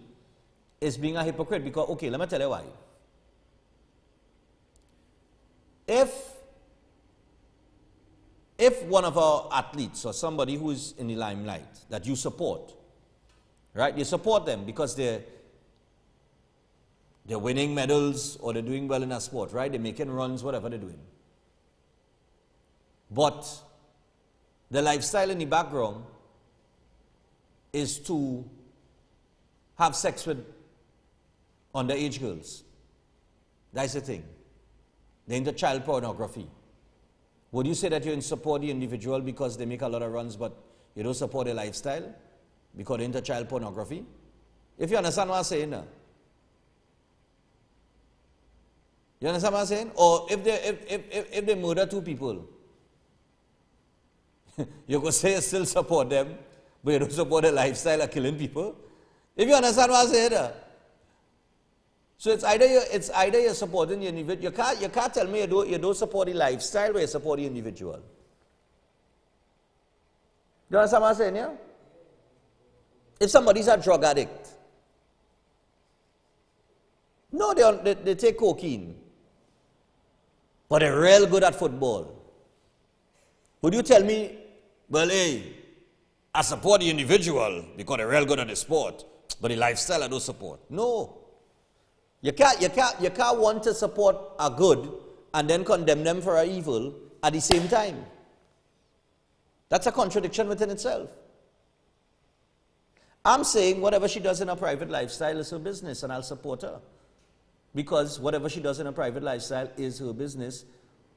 is being a hypocrite because, okay, let me tell you why. If one of our athletes or somebody who is in the limelight that you support, right, you support them because they're winning medals or they're doing well in a sport, right? They're making runs, whatever they're doing. But the lifestyle in the background is to have sex with underage girls. That's the thing. They're into child pornography. Would you say that you're in support of the individual because they make a lot of runs, but you don't support their lifestyle because they're into child pornography? If you understand what I'm saying now. You understand what I'm saying? Or if they murder two people, you could say you still support them, but you don't support the lifestyle of killing people. If you understand what I'm saying, so it's either you're supporting the individual. You can't tell me you don't support the lifestyle, but you support the individual. You understand what I'm saying? Yeah? If somebody's a drug addict, no, they take cocaine, but they're real good at football. Would you tell me, well, hey, I support the individual because they're real good at the sport, but the lifestyle I don't support? No. You can't want to support a good and then condemn them for an evil at the same time. That's a contradiction within itself. I'm saying whatever she does in her private lifestyle is her business, and I'll support her. Because whatever she does in her private lifestyle is her business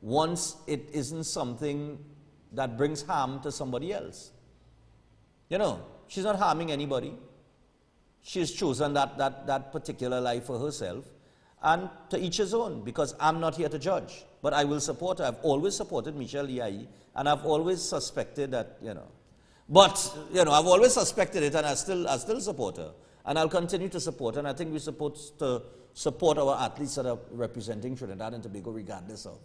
once it isn't something that brings harm to somebody else. You know, she's not harming anybody. She's chosen that particular life for herself, and to each his own, because I'm not here to judge. But I will support her. I've always supported Michelle Liai, and I've always suspected that, you know. But, you know, I've always suspected it, and I still support her. And I'll continue to support her, and I think we're supposed to support our athletes that are representing Trinidad and Tobago regardless of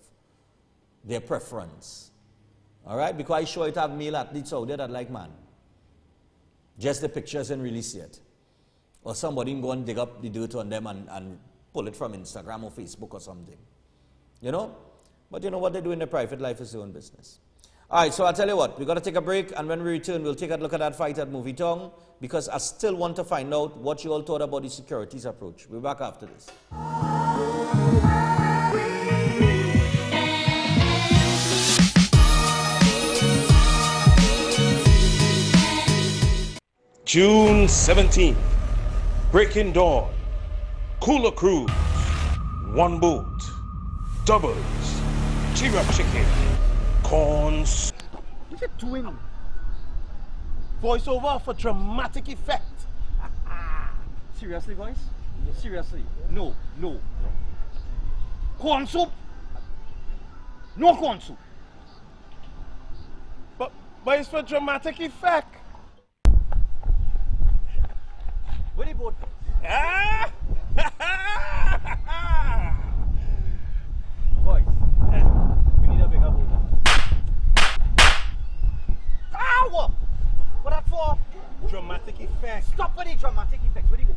their preference. All right? Because I sure it have male athletes out there that like man. Just the pictures and release it. Or somebody can go and dig up the dirt on them and pull it from Instagram or Facebook or something. You know? But you know what they do in their private life is their own business. All right, so I'll tell you what. We've got to take a break, and when we return, we'll take a look at that fight at Movie Tongue, because I still want to find out what you all thought about the securities approach. We'll be back after this.
June 17th, Breaking Dawn, Cooler Cruise, One Boat, Doubles, Tira Chicken, Corns.
What are you doing? Voiceover for dramatic effect. Seriously, guys? Seriously? No. Corn soup? No corn soup.
But it's for dramatic effect.
Where the boat? Boys, we need a bigger boat. Ow! What that for?
Dramatic effect.
Stop with the dramatic effects. Where do you go?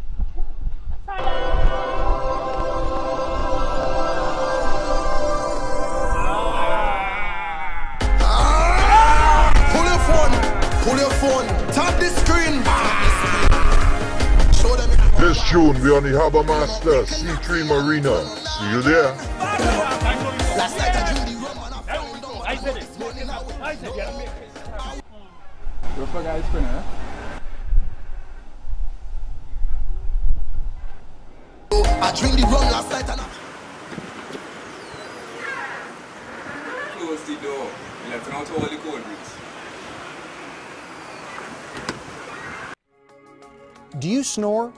Pull your phone. Tap the screen. Show them.
This June, we on the Harbour Master C3 Marina. See you there.
Last night I dreamed the
I said it. I said it.
Rougher guys spinner,
I dreamed the rum last night and
close the door. Letting out all the cold bricks.
Do you snore?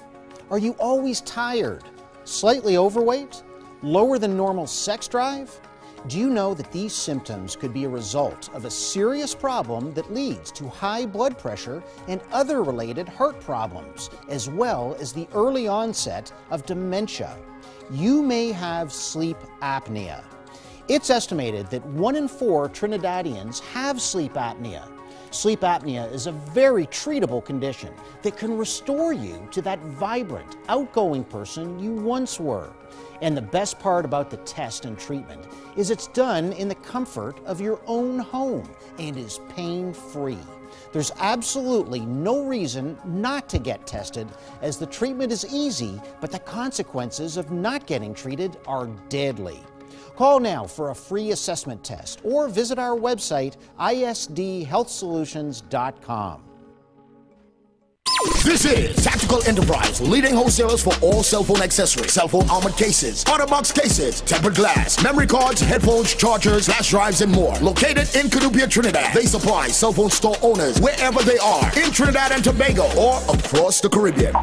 Are you always tired? Slightly overweight? Lower than normal sex drive? Do you know that these symptoms could be a result of a serious problem that leads to high blood pressure and other related heart problems, as well as the early onset of dementia? You may have sleep apnea. It's estimated that 1 in 4 Trinidadians have sleep apnea. Sleep apnea is a very treatable condition that can restore you to that vibrant, outgoing person you once were. And the best part about the test and treatment is it's done in the comfort of your own home and is pain-free. There's absolutely no reason not to get tested, as the treatment is easy, but the consequences of not getting treated are deadly. Call now for a free assessment test or visit our website, isdhealthsolutions.com.
This is Tactical Enterprise, leading wholesalers for all cell phone accessories, cell phone armored cases, OtterBox cases, tempered glass, memory cards, headphones, chargers, flash drives, and more. Located in Cunupia, Trinidad, they supply cell phone store owners wherever they are, in Trinidad and Tobago or across the Caribbean.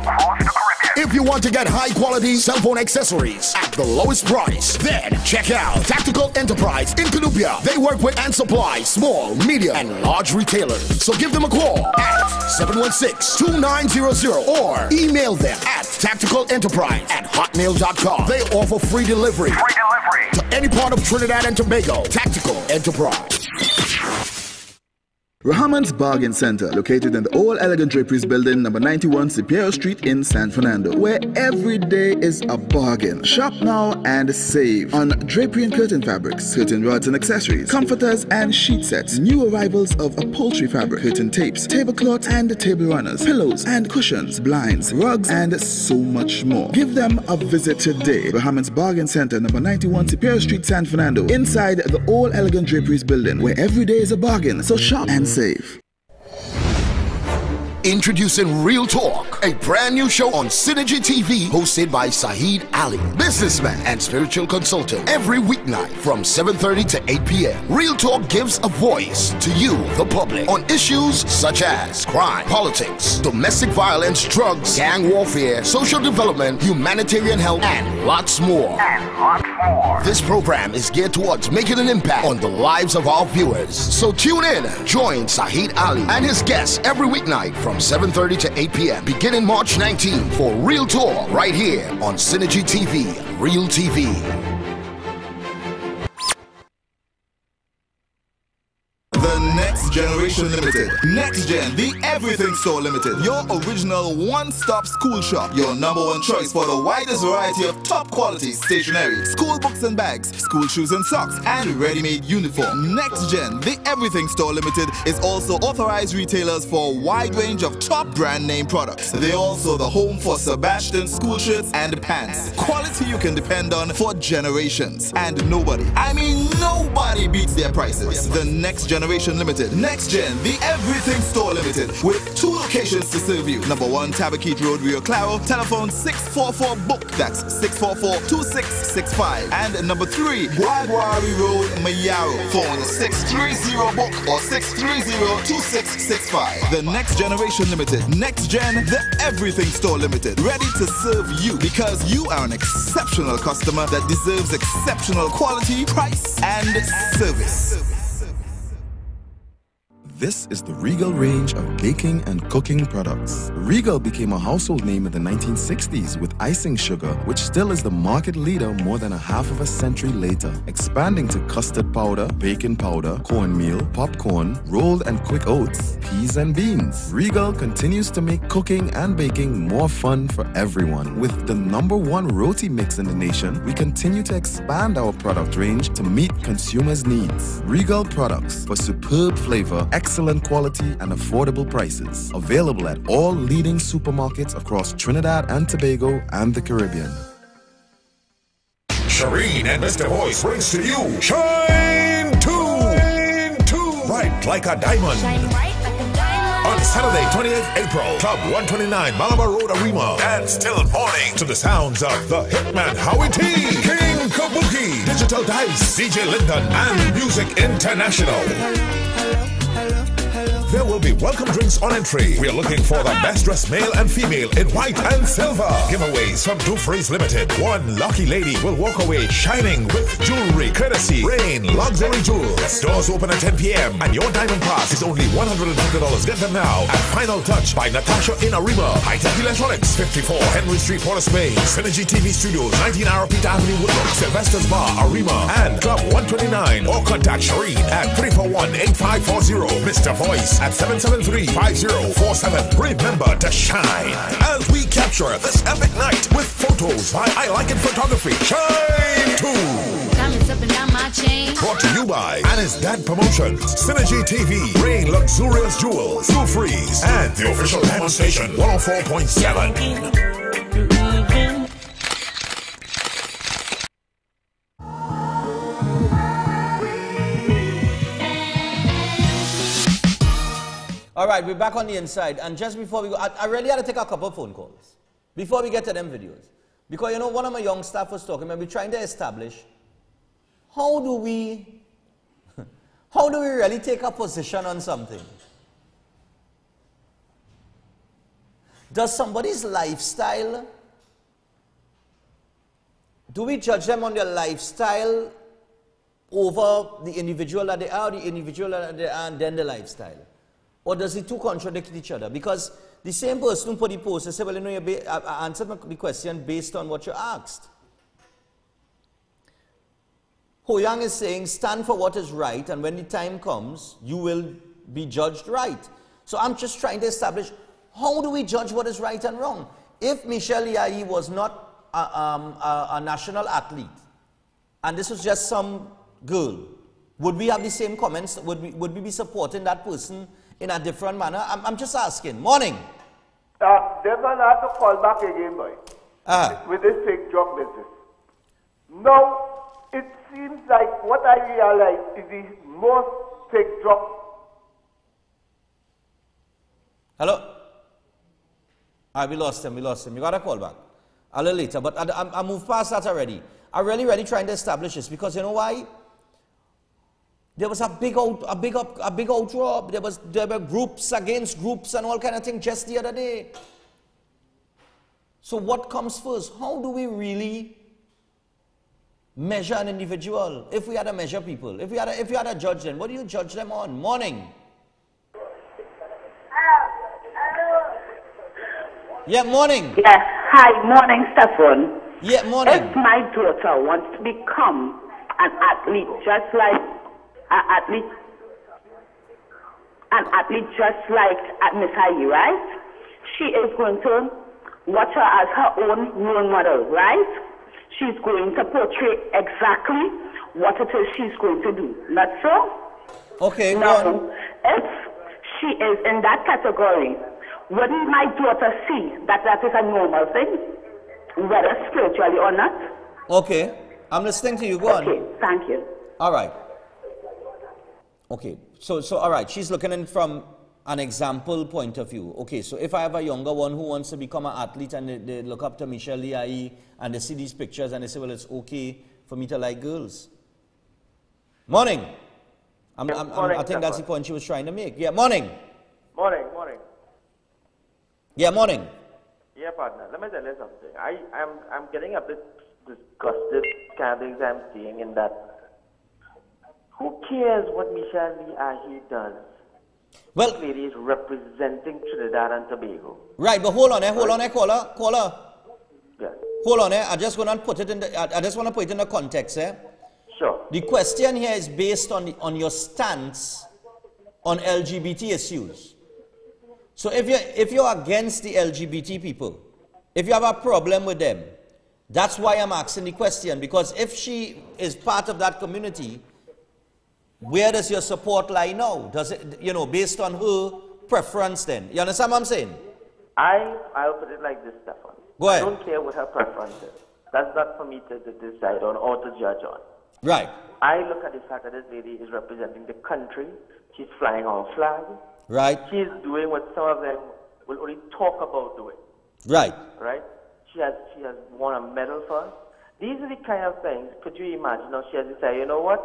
If you want to get high quality cell phone accessories at the lowest price, then check out Tactical Enterprise in Cunupia. They work with and supply small, medium, and large retailers. So give them a call at 716-2900 or email them at tacticalenterprise@hotmail.com. They offer free delivery to any part of Trinidad and Tobago. Tactical Enterprise.
Rahaman's Bargain Center, located in the All Elegant Draperies Building, number 91 Superior Street in San Fernando, where every day is a bargain. Shop now and save on drapery and curtain fabrics, curtain rods and accessories, comforters and sheet sets, new arrivals of upholstery fabric, curtain tapes, tablecloths and table runners, pillows and cushions, blinds, rugs, and so much more. Give them a visit today. Rahaman's Bargain Center, number 91 Superior Street, San Fernando, inside the All Elegant Draperies Building, where every day is a bargain. So shop and save.
Introducing Real Talk, a brand new show on Synergy TV hosted by Saheed Ali, businessman and spiritual consultant, every weeknight from 7:30 to 8 p.m. Real Talk gives a voice to you, the public, on issues such as crime, politics, domestic violence, drugs, gang warfare, social development, humanitarian help, and lots more. This program is geared towards making an impact on the lives of our viewers. So tune in, join Saheed Ali and his guests every weeknight from 7:30 to 8 p.m. beginning March 19 for Real Talk right here on Synergy TV, Real TV.
The Next Generation Limited. Next Gen, the Everything Store Limited. Your original one-stop school shop. Your number one choice for the widest variety of top quality stationery, school books and bags, school shoes and socks, and ready-made uniform. Next Gen, the Everything Store Limited is also authorized retailers for a wide range of top brand name products. They're also the home for Sebastian school shirts and pants. Quality you can depend on for generations. And nobody, I mean nobody beats their prices. The Next Generation Limited. Next Gen, the Everything Store Limited, with 2 locations to serve you. Number 1, Tabaquite Road, Rio Claro, telephone 644-BOOK, that's 644-2665. And number 3, Guaguari Road, Mayaro, phone 630-BOOK or 630-2665. The Next Generation Limited, Next Gen, the Everything Store Limited, ready to serve you because you are an exceptional customer that deserves exceptional quality, price, and service.
This is the Regal range of baking and cooking products. Regal became a household name in the 1960s with icing sugar, which still is the market leader more than a half of a century later, expanding to custard powder, baking powder, cornmeal, popcorn, rolled and quick oats, peas and beans. Regal continues to make cooking and baking more fun for everyone. With the #1 roti mix in the nation, we continue to expand our product range to meet consumers' needs. Regal products for superb flavor, excellent quality and affordable prices. Available at all leading supermarkets across Trinidad and Tobago and the Caribbean.
Shireen and Mr. Voice brings to you Shine 2. Bright like a diamond.
Shine bright like a diamond.
On Saturday, 28th April, Club 129, Malabar Road, Arima. And still morning to the sounds of the Hitman Howie T, King Kabuki, Digital Dice, DJ Lyndon, and Music International. There will be welcome drinks on entry. We are looking for the best dressed male and female in white and silver. Giveaways from Dufresne Limited. One lucky lady will walk away shining with jewelry courtesy Rain Luxury Jewels. Doors open at 10 p.m. and your diamond pass is only $150. Get them now at Final Touch by Natasha in Arima. High Tech Electronics, 54 Henry Street, Port of Spain. Synergy TV Studios, 19 Arapita Avenue, Woodlook. Sylvester's Bar, Arima. And Club 129. Or contact Shireen at 341-8540. Mr. Voice at 773-5047. Remember to shine as we capture this epic night with photos by I Like It Photography. Shine 2.
Diamonds up and down my chain.
Brought to you by and his dad promotions, Synergy TV, Rain Luxurious Jewels, Blue Freeze, and the official diamond station 104.7.
All right, we're back on the inside. And just before we go, I really had to take a couple of phone calls before we get to them videos. Because, you know, one of my young staff was talking, and we're trying to establish how do we really take a position on something? Does somebody's lifestyle, do we judge them on their lifestyle over the individual that they are, the individual that they are, and then the lifestyle? Or does the two contradict each other? Because the same person who put the post, they say, well, you know, I answered the question based on what you asked. Ho Yang is saying, stand for what is right, and when the time comes, you will be judged right. So I'm just trying to establish, how do we judge what is right and wrong? If Michelle Yai was not a national athlete, and this was just some girl, would we have the same comments? Would we be supporting that person in a different manner? I'm just asking. Morning.
They're going to have to call back again, boy, with this fake drug business. Now, it seems like what I realize is the most fake drug.
Hello? We lost him. You got to call back a little later. But I moved past that already. I'm really trying to establish this because you know why? There was a big outroar. There were groups against groups and all kind of things just the other day. So what comes first? How do we really measure an individual? If we had to measure people, if you had to judge them, what do you judge them on? Morning. Yeah, morning.
Yeah, hi, morning, Stephan.
Yeah, morning.
If my daughter wants to become an athlete just like Miss Heidi, right? She is going to watch her as her own role model, right? She's going to portray exactly what it is she's going to do. Not so?
Okay,
now, if she is in that category, wouldn't my daughter see that that is a normal thing, whether spiritually or not?
Okay, I'm listening to you. Go on.
Okay, thank you.
All right. Okay, So all right, she's looking in from an example point of view. Okay, so if I have a younger one who wants to become an athlete and they look up to Michelle Liai and they see these pictures and they say, well, it's okay for me to like girls. Morning. I think that's the point she was trying to make. Yeah, morning.
Morning.
Yeah, morning.
Yeah, partner. Let me tell you something. I'm getting a bit disgusted kind of things I'm seeing in that. Who cares what Michelle Liai does?
Well,
this lady is representing Trinidad and Tobago.
Right, but hold on, caller.
Yes.
Hold on, I just want to put it in the. I just want to put it in the context,
Sure.
The question here is based on your stance on LGBT issues. So if you're against the LGBT people, if you have a problem with them, that's why I'm asking the question. Because if she is part of that community, where does your support lie now? Does it, based on her preference then? You understand what I'm saying?
I'll put it like this, Stephan.
Go ahead.
I don't care what her preference is. That's not for me to decide on or to judge on.
Right.
I look at the fact that this lady is representing the country. She's flying our flag.
Right.
She's doing what some of them will only talk about doing.
Right.
Right? She has won a medal for us. These are the kind of things, could you imagine, now she has to say, you know what?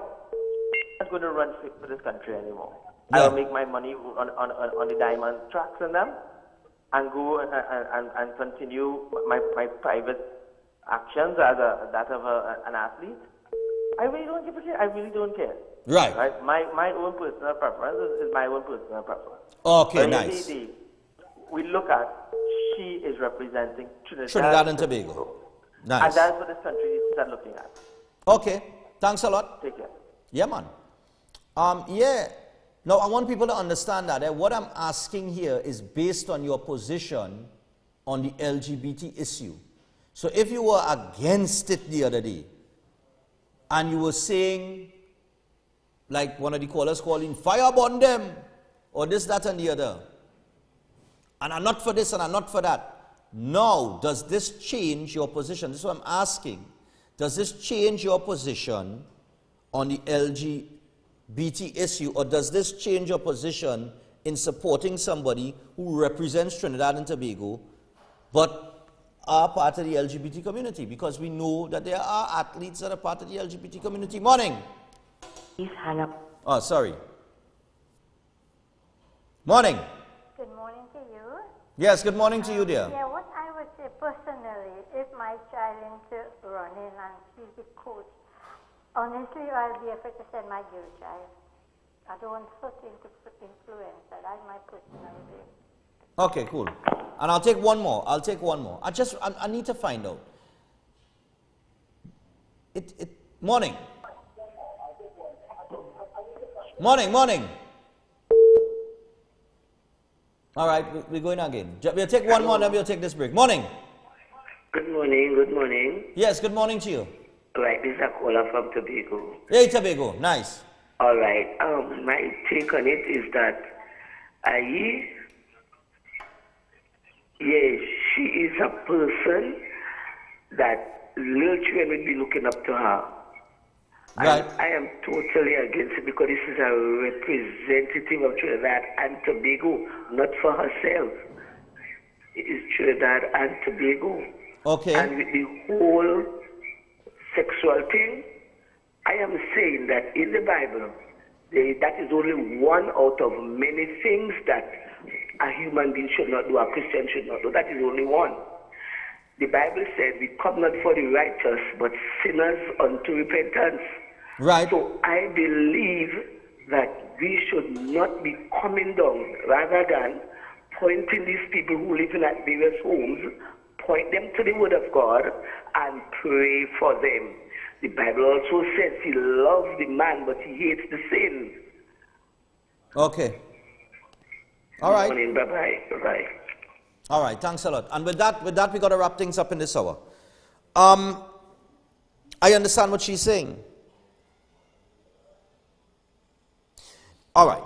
I'm not going to run for this country anymore.
Yeah.
I'll make my money on the diamond tracks and them and go and continue my private actions as that of an athlete. I really don't give a shit. I really don't care.
Right.
Right? My own personal preference is my own personal preference.
Okay,
but
nice.
We look at, she is representing
Trinidad and Tobago. Nice.
And that's what this country needs to start looking at.
Okay. Thanks a lot.
Take care.
Yeah, man. Yeah. Now, I want people to understand that what I'm asking here is based on your position on the LGBT issue. So if you were against it the other day, and you were saying, like one of the callers calling, fire burn them, or this, that, and the other, and I'm not for this and I'm not for that. Now, does this change your position? This is what I'm asking. Does this change your position on the LGBT issue, or does this change your position in supporting somebody who represents Trinidad and Tobago, but are part of the LGBT community? Because we know that there are athletes that are part of the LGBT community. Morning.
Please hang up.
Oh, sorry. Morning.
Good morning to you.
Yes, good morning to you, dear.
Yeah, what I would say personally, if my child into running and she's the coach, honestly, I'll be afraid to send my girl child. I don't want her to influence her. That's my personal view.
Okay, cool. And I'll take one more. I need to find out. Morning. Morning. All right, we're going again. We'll take one more, then we'll take this break. Morning.
Good morning.
Yes, good morning to you.
Right, this is a caller from Tobago.
Hey, Tobago, nice.
All right, my take on it is that she is a person that little children will be looking up to her.
Right.
I am totally against it because this is a representative of Trinidad and Tobago, not for herself. It is Trinidad and Tobago.
Okay.
And with the whole sexual thing, I am saying that in the Bible, that is only one out of many things that a human being should not do, a Christian should not do. That is only one. The Bible said, we come not for the righteous, but sinners unto repentance.
Right.
So I believe that we should not be coming down, rather than pointing these people who live in at various homes, point them to the Word of God and pray for them. The Bible also says he loves the man, but he hates the sin.
Okay. All right.
Bye-bye.
All right, thanks a lot. And with that, we got to wrap things up in this hour. I understand what she's saying. All right.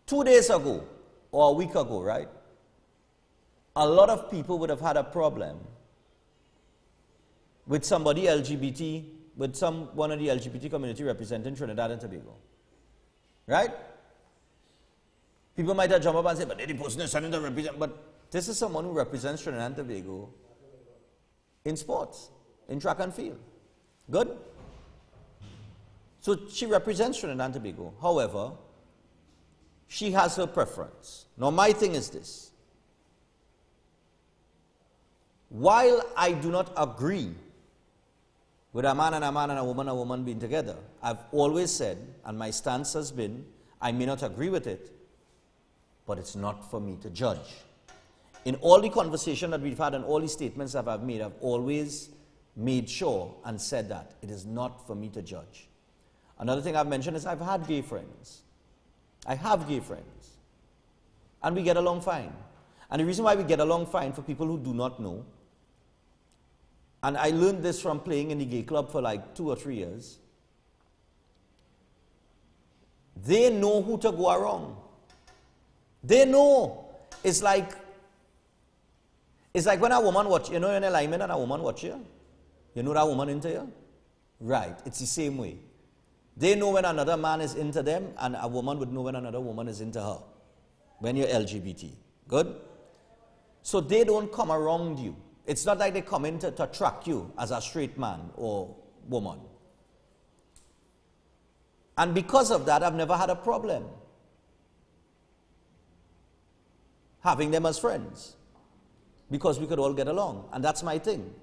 2 days ago, or a week ago, right? A lot of people would have had a problem with somebody LGBT, with one of the LGBT community representing Trinidad and Tobago. Right? People might have jumped up and say, but the person is standing to represent. But this is someone who represents Trinidad and Tobago in sports, in track and field. Good? So she represents Trinidad and Tobago. However, she has her preference. Now my thing is this. While I do not agree with a man and a woman being together, I've always said, and my stance has been, I may not agree with it, but it's not for me to judge. In all the conversation that we've had and all the statements that I've made, I've always made sure and said that it is not for me to judge. Another thing I've mentioned is I've had gay friends. I have gay friends. And we get along fine. And the reason why we get along fine, for people who do not know, and I learned this from playing in the gay club for like 2 or 3 years, they know who to go around. They know. It's like when a woman watch, you know, you're in alignment and a woman watch you. You know that woman into you? Right. It's the same way. They know when another man is into them, and a woman would know when another woman is into her. When you're LGBT. Good? So they don't come around you. It's not like they come in to track you as a straight man or woman. And because of that, I've never had a problem having them as friends, because we could all get along, and that's my thing.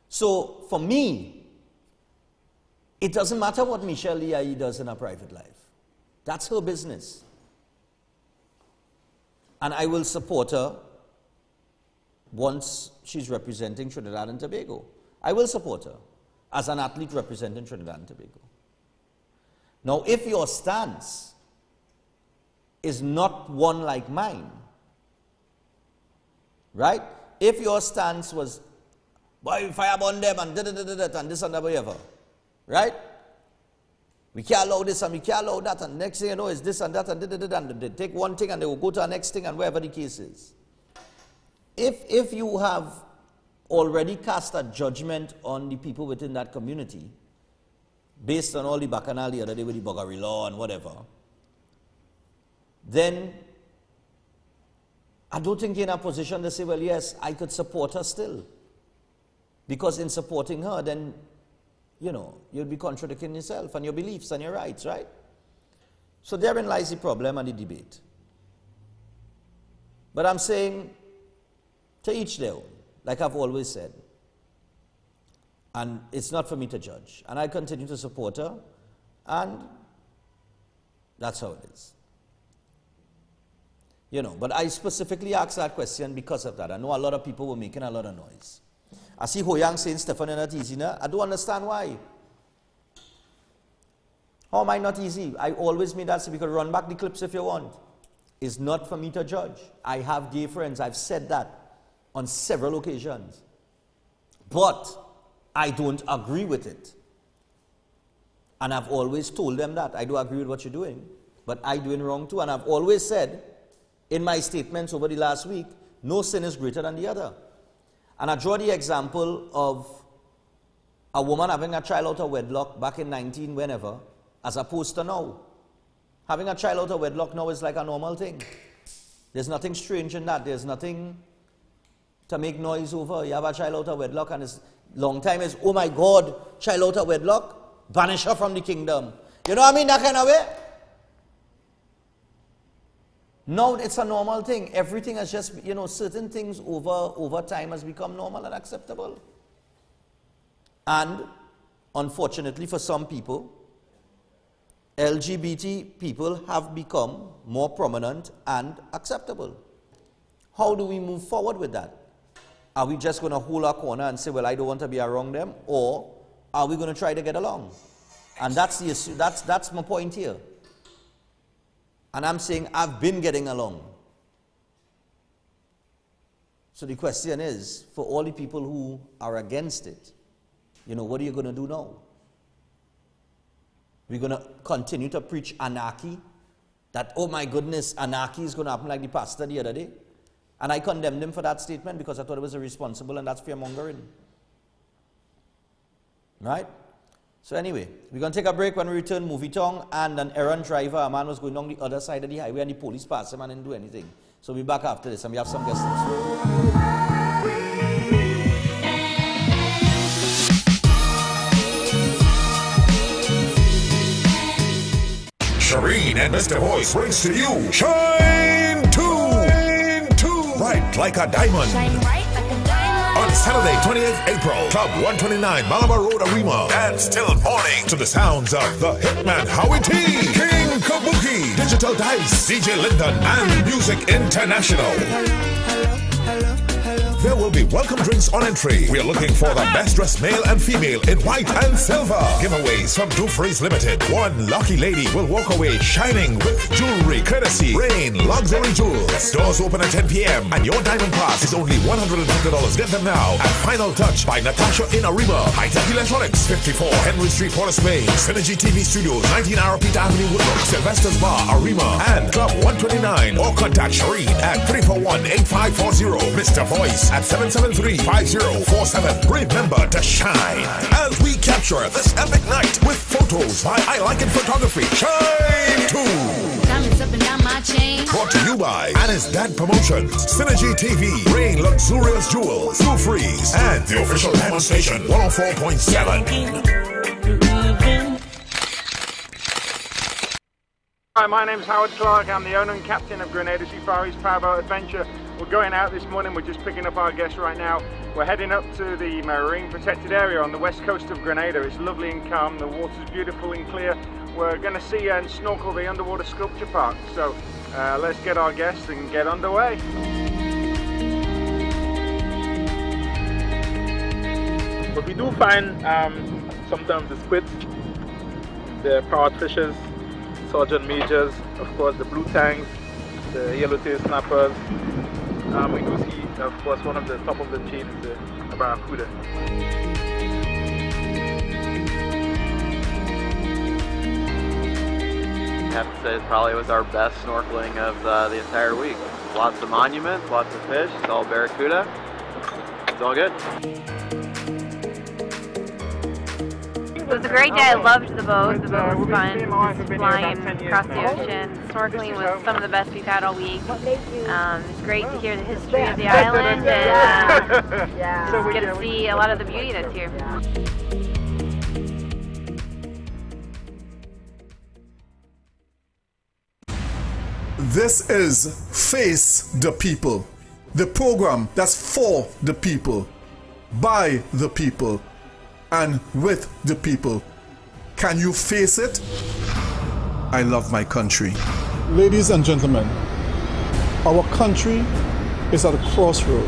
So for me, it doesn't matter what Michelle Lee does in her private life. That's her business. And I will support her once she's representing Trinidad and Tobago. I will support her as an athlete representing Trinidad and Tobago. Now, if your stance is not one like mine, right? If your stance was, boy, fire on them and and this and that, whatever, right? We can't allow this and we can't allow that, and next thing you know is this and that and and they take one thing and they will go to the next thing, and wherever the case is. If you have already cast a judgment on the people within that community, based on all the bacchanal the other day with the buggery law and whatever, then I don't think you're in a position to say, well, yes, I could support her still. Because in supporting her, then, you know, you'll be contradicting yourself and your beliefs and your rights, right? So therein lies the problem and the debate. But I'm saying, to each their own, like I've always said. And it's not for me to judge. And I continue to support her, and that's how it is. You know, but I specifically asked that question because of that. I know a lot of people were making a lot of noise. I see Hoyang saying, Stephan, you're not easy now. I don't understand why. How am I not easy? I always made that, so we could run back the clips if you want. It's not for me to judge. I have gay friends. I've said that on several occasions. But I don't agree with it. And I've always told them that. I do agree with what you're doing, but I'm doing wrong too. And I've always said in my statements over the last week, no sin is greater than the other. And I draw the example of a woman having a child out of wedlock back in 19 whenever, as opposed to now. Having a child out of wedlock now is like a normal thing. There's nothing strange in that. There's nothing to make noise over. You have a child out of wedlock, and it's long time is, oh my God, child out of wedlock, banish her from the kingdom. You know what I mean, that kind of way? Now it's a normal thing. Everything has just, you know, certain things over time has become normal and acceptable. And unfortunately for some people, LGBT people have become more prominent and acceptable. How do we move forward with that? Are we just going to hold our corner and say, well, I don't want to be around them? Or are we going to try to get along? And that's the issue. That's my point here. And I'm saying I've been getting along. So the question is, for all the people who are against it, you know, what are you going to do now? We're going to continue to preach anarchy? That, oh my goodness, anarchy is going to happen like the pastor the other day? And I condemned him for that statement because I thought it was irresponsible, and that's fear-mongering. Right? So anyway, we're going to take a break. When we return, movie tongue, and an errand driver, a man was going on the other side of the highway and the police passed him and didn't do anything. So we'll be back after this and we have some guests.
Shireen and Mr. Voice brings to you Shine 2. Bright like a diamond.
Shine bright like a diamond.
On Saturday, 28th April, Club 129, Malabar Road, Arima. Dance till morning to the sounds of the Hitman Howie T, King Kabuki, Digital Dice, DJ Lyndon, and Music International. There will be welcome drinks on entry. We are looking for the best dressed male and female in white and silver. Giveaways from Dufresne Limited. One lucky lady will walk away shining with jewelry courtesy Rain Luxury Jewels. Doors open at 10 p.m. and your diamond pass is only $150. Get them now at Final Touch by Natasha in Arima. High Tech Electronics, 54 Henry Street, Port of Spain. Synergy TV Studios, 19 Arapita Avenue, Woodlook. Sylvester's Bar, Arima. And Club 129. Or contact Shireen at 341-8540. Mr. Voice at 773-5047. Remember to shine as we capture this epic night with photos by I Like It Photography. Shine 2.
Diamonds up and down my chain.
Brought to you by Anna's Dad Promotions, Synergy TV, Rain Luxurious Jewels, Blue Freeze, and the official Diamond Station 104.7.
Hi, my name's Howard Clark. I'm the owner and captain of Grenada Safaris Powerboat Adventure. We're going out this morning. We're just picking up our guests right now. We're heading up to the marine protected area on the west coast of Grenada. It's lovely and calm. The water's beautiful and clear. We're going to see and snorkel the underwater sculpture park. So let's get our guests and get underway.
But we do find sometimes the squids, the parrot fishes, sergeant majors, of course the blue tangs, the yellowtail snappers. We do see, of course, one of the top of the chain is the barracuda.
I have to say it probably was our best snorkeling of the entire week. Lots of monuments, lots of fish, it's all barracuda. It's all good.
It was a great day. I loved the boat. The boat was fun. Just flying across the ocean. Snorkeling was some of the best we've had all week. It's great to hear the history of the island and just get to see a lot of the beauty that's here.
This is Face the People, the program that's for the people, by the people, and with the people. Can you face it? I love my country.
Ladies and gentlemen, our country is at a crossroads.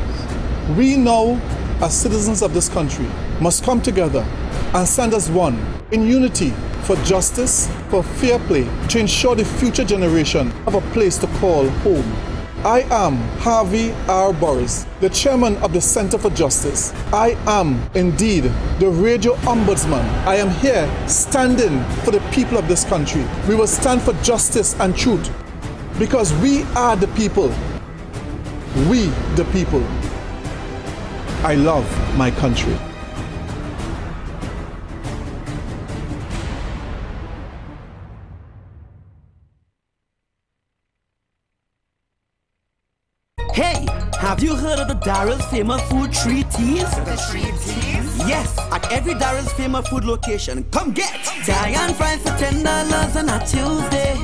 We now, as citizens of this country, must come together and stand as one in unity for justice, for fair play, to ensure the future generation have a place to call home. I am Harvey R. Boris, the chairman of the Center for Justice. I am indeed the radio ombudsman. I am here standing for the people of this country. We will stand for justice and truth because we are the people. We the people. I love my country.
Hey, have you heard of the Darrell's famous food 3 T's? The 3 T's? Yes, at every Darrell's famous food location. Come get Thai and fries for $10 on a Tuesday.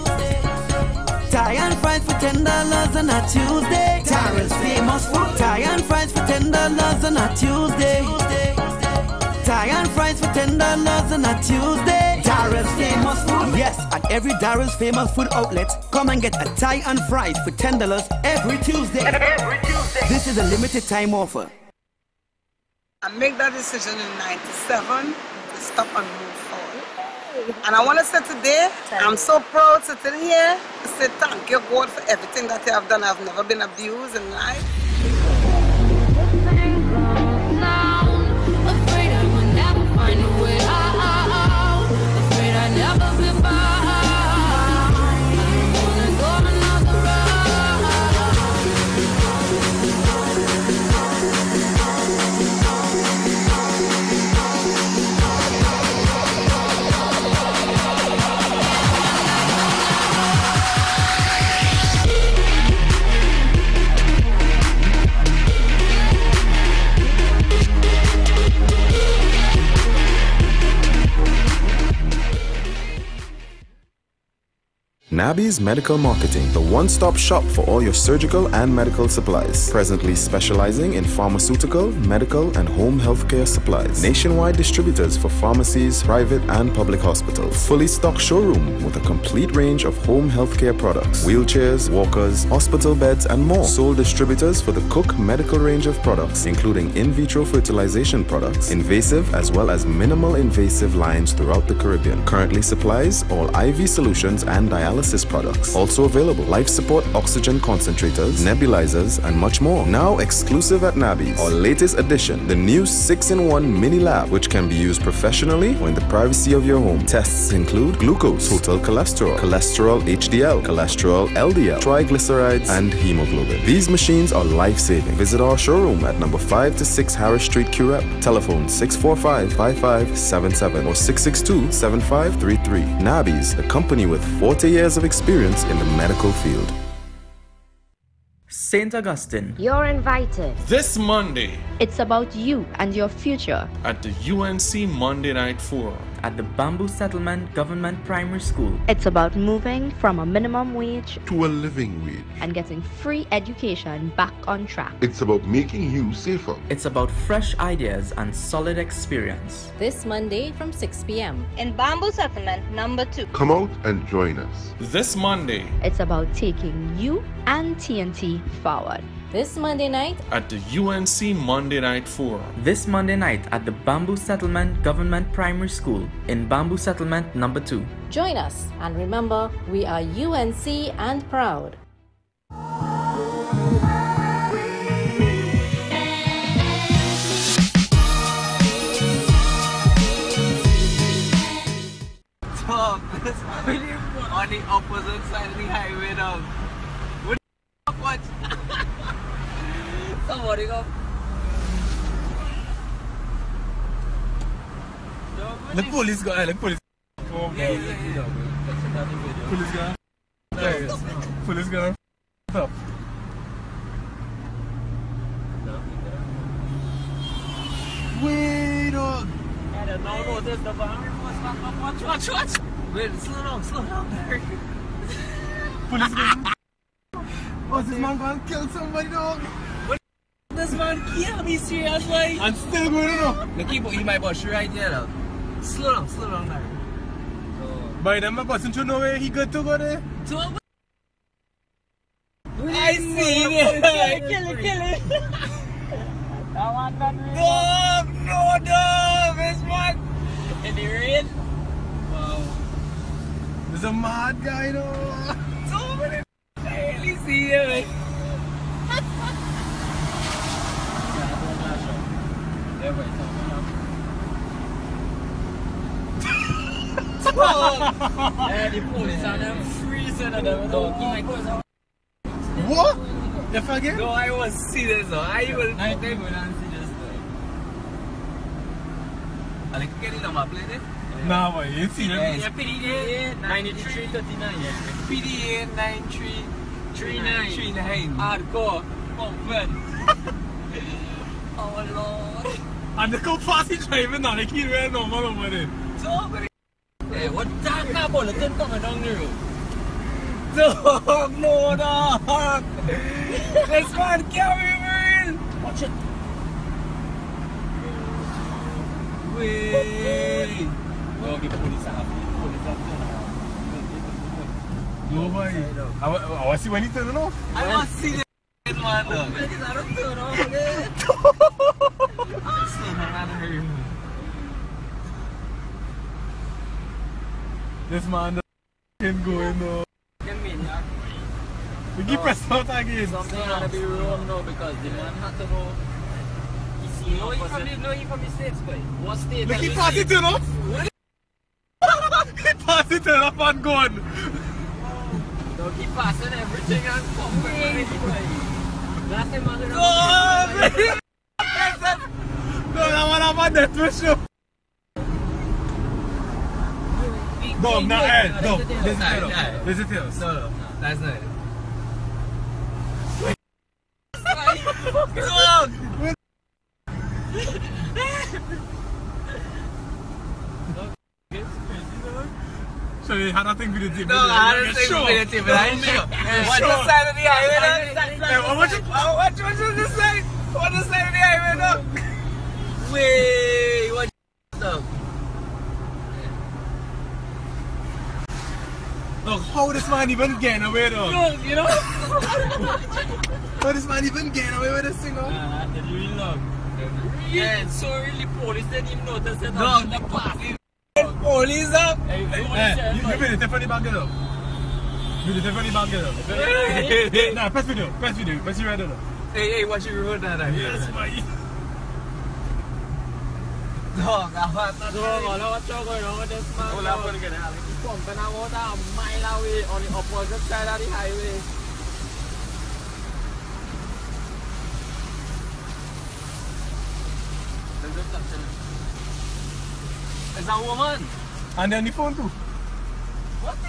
Thai and fries for $10 on a Tuesday. Darrell's famous food. Thai and fries for $10 on a Tuesday. Thai and fries for $10 on a Tuesday. Darrell's famous food. Yes, at every Darrell's famous food outlet, come and get a Thai and fries for $10 every Tuesday. Every Tuesday. This is a limited time offer.
I make that decision in '97 to stop and move forward. And I want to say today, I'm so proud sitting here to say thank you, God, for everything that you have done. I've never been abused in life.
Nabby's Medical Marketing, the one-stop shop for all your surgical and medical supplies. Presently specializing in pharmaceutical, medical, and home healthcare supplies. Nationwide distributors for pharmacies, private and public hospitals. Fully stocked showroom with a complete range of home healthcare products. Wheelchairs, walkers, hospital beds, and more. Sole distributors for the Cook medical range of products, including in vitro fertilization products, invasive as well as minimal invasive lines throughout the Caribbean. Currently supplies all IV solutions and dialysis products. Also available life support oxygen concentrators, nebulizers, and much more. Now exclusive at Nabby's. Our latest addition, the new 6-in-1 mini lab, which can be used professionally or in the privacy of your home. Tests include glucose, total cholesterol, cholesterol HDL, cholesterol LDL, triglycerides, and hemoglobin. These machines are life-saving. Visit our showroom at number 5 to 6 Harris Street, Curep. Telephone 645-5577 or 662-7533. Nabby's, the company with 40 years of experience in the medical field.
St. Augustine.
You're invited.
This Monday.
It's about you and your future.
At the UNC Monday Night Forum.
At the Bamboo Settlement Government Primary School.
It's about moving from a minimum wage
to a living wage.
And getting free education back on track.
It's about making you safer.
It's about fresh ideas and solid experience.
This Monday from 6 p.m. in Bamboo Settlement number 2.
Come out and join us.
This Monday.
It's about taking you and TNT forward. This Monday night
at the UNC Monday Night Forum.
This Monday night at the Bamboo Settlement Government Primary School in Bamboo Settlement number 2.
Join us and remember, we are UNC and proud.
On the opposite side of the highway now. What the fuck? What? Somebody go.
The police guy, the police. Oh,
yeah.
Police guy. Police guy. Stop. Wait up.
I don't know this the watch. Wait, slow down there.
Police guy. Oh, this man gonna kill somebody, dog.
This man can't be serious, like.
I'm still going on.
Look, he might bust you right there, though. Slow down there.
By them, my person to know where he got to go there.
I see it. Kill it. No, this one. In the rain. Wow.
There's a mad guy, though.
So many. I really see it. Yeah, the police and them freezing and them talking like
what? If again?
No, I was serious though. I will not even serious though. I like getting on my plate.
Nah, boy, you see them?
Yeah, PDA 9339. PDA 9339. Hardcore. Open. Oh Lord.
And they come fast driving now, they keep wearing normal over there.
So many. Hey, what time about the thing coming down the road? Dog, no dog! This man carry me! Watch it! Wait! Dog, the police have
No, boy. I want to see when he turn it off.
I want to see the man, dog. I don't turn off again.
This man can go in though. We keep pressing out again.
Something gonna be wrong now because the man had to know. He from the States, boy. What state?
Look, he passed it turn off. He passed it turn off and gone.
Don't keep passing everything and fucking last time I
no, that one have a death for sure. Dog, not air. Dog, visit him.
No, that's not it.
Dog! So you had nothing with the tip.
No, I had nothing with the tip, but I ain't sure. What's the side of the highway? What's the side? What's the side of the highway now? Wait, what's the
Look, how this man even getting away though?
Look, you know?
How this man even getting away with this thing though?
That's really long. Yeah, so really police didn't even notice that I'm the passing. Police up!
You really definitely back it up. You definitely back it up. Nah, press video. Press you right now.
Hey, watch your road now.
Yes, my.
Dog, I want to know what's going on with this man. Hold on, get out. He's pumping out water a mile away on the opposite side of the highway. It's a woman.
And then the phone too.
What the?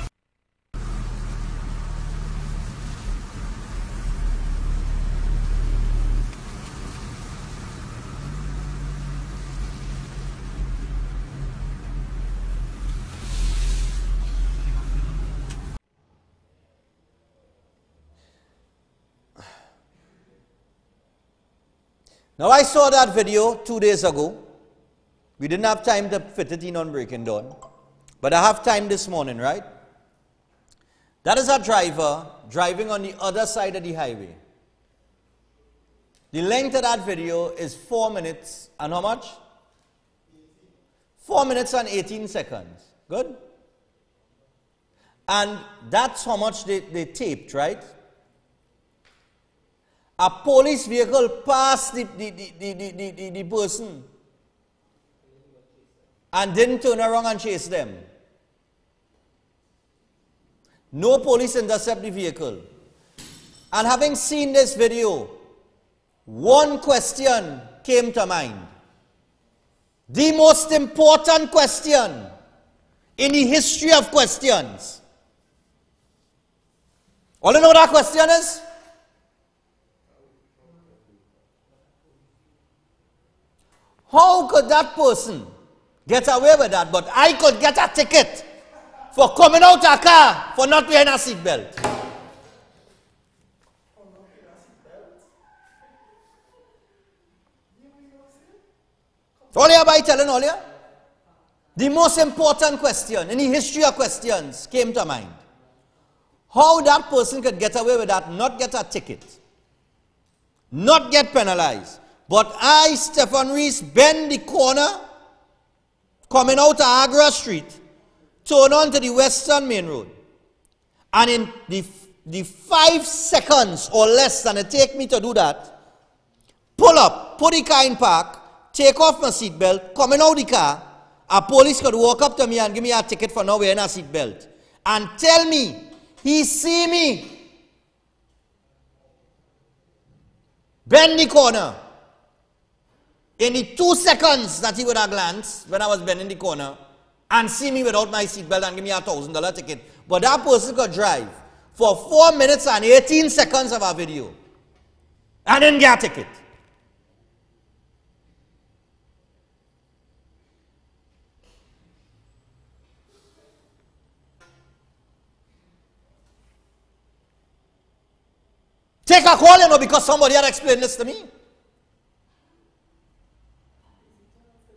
Now I saw that video 2 days ago. We didn't have time to fit it in on Breaking Dawn. But I have time this morning, right? That is a driver driving on the other side of the highway. The length of that video is 4 minutes and how much? 4 minutes and 18 seconds. Good? And that's how much they taped, right? A police vehicle passed the person and didn't turn around and chase them. No police intercept the vehicle. And having seen this video, one question came to mind. The most important question in the history of questions. All you know what that question is? How could that person get away with that, but I could get a ticket for coming out of a car for not wearing a seatbelt? All you by telling all you? The most important question in the history of questions came to mind. How that person could get away with that, not get a ticket, not get penalized. But I, Stephan Reis, bend the corner, coming out of Agra Street, turn onto the Western Main Road. And in the 5 seconds or less than it take me to do that, pull up, put the car in park, take off my seatbelt, coming out the car, a police could walk up to me and give me a ticket for not wearing a seatbelt. And tell me, he see me, bend the corner. In the 2 seconds that he would have glanced when I was bending the corner and see me without my seatbelt and give me a $1,000 ticket. But that person could drive for 4 minutes and 18 seconds of our video and didn't get a ticket. Take a call, you know, because somebody had explained this to me.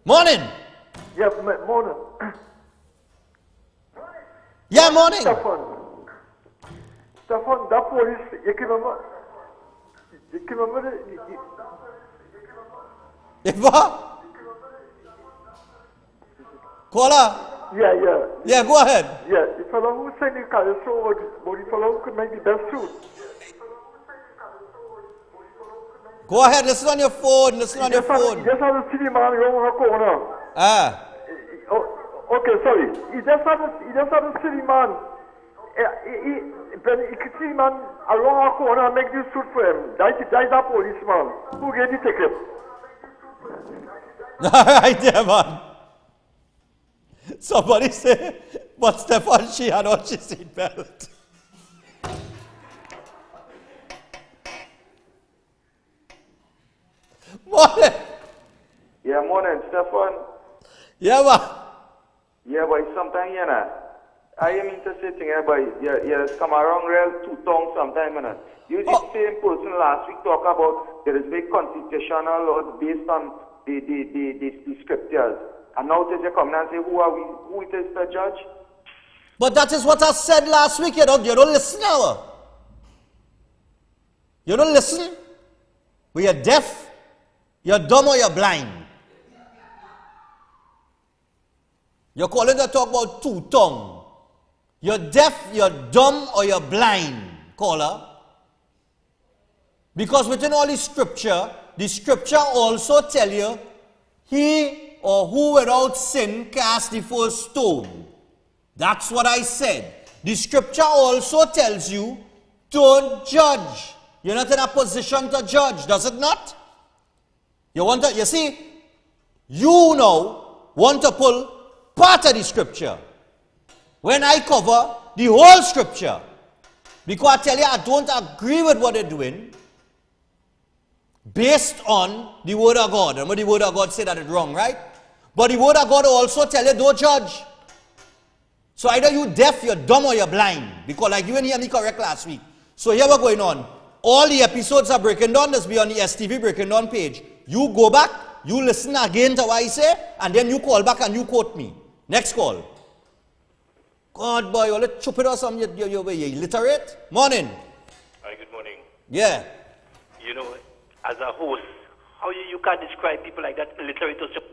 Morning.
Yeah, morning.
Yeah, morning.
Stephan, that police, you can remember
If what? Caller?
Yeah.
Yeah, go ahead.
Yeah, the fellow who sent the car, so the fellow who could make the best suit.
Go ahead, listen on your phone, listen on your phone.
He just had a city man around her corner.
Ah.
Okay, sorry. He just had a city man. He could see man around her corner and make this suit for him. That's that policeman who gave the ticket.
Right there, man. Somebody say, but Stephan, she had on she seatbelt. Morning.
Yeah, morning, Stephan.
Yeah, man.
Yeah, but sometimes, you know,
I am interested in but you come around real two tongues sometime, man. You the same person last week talk about there is very constitutional laws based on the scriptures. And now they come and say who it is the judge?
But that is what I said last week. You don't listen now. You don't listen. We are deaf, you're dumb or you're blind. You're calling to talk about two-tongue. You're deaf, you're dumb, or you're blind, caller. Because within all the scripture also tell you, he or who without sin cast the first stone. That's what I said. The scripture also tells you, don't judge. You're not in a position to judge, does it not? You see, you now want to pull part of the scripture when I cover the whole scripture, because I tell you I don't agree with what they're doing based on the word of God. Remember, the word of God said that it's wrong, right? But the word of God also tell you don't judge. So either you deaf, you're dumb, or you're blind, because like you didn't hear me correct last week. So here we're going on. All the episodes are breaking down. This be on the STV Breaking Down page. You go back, you listen again to what I say, and then you call back and you quote me. Next call. God, boy, you're stupid or something. You're illiterate. Morning.
Hi, good morning.
Yeah.
You know, as a host, how you can't describe people like that illiterate or stupid?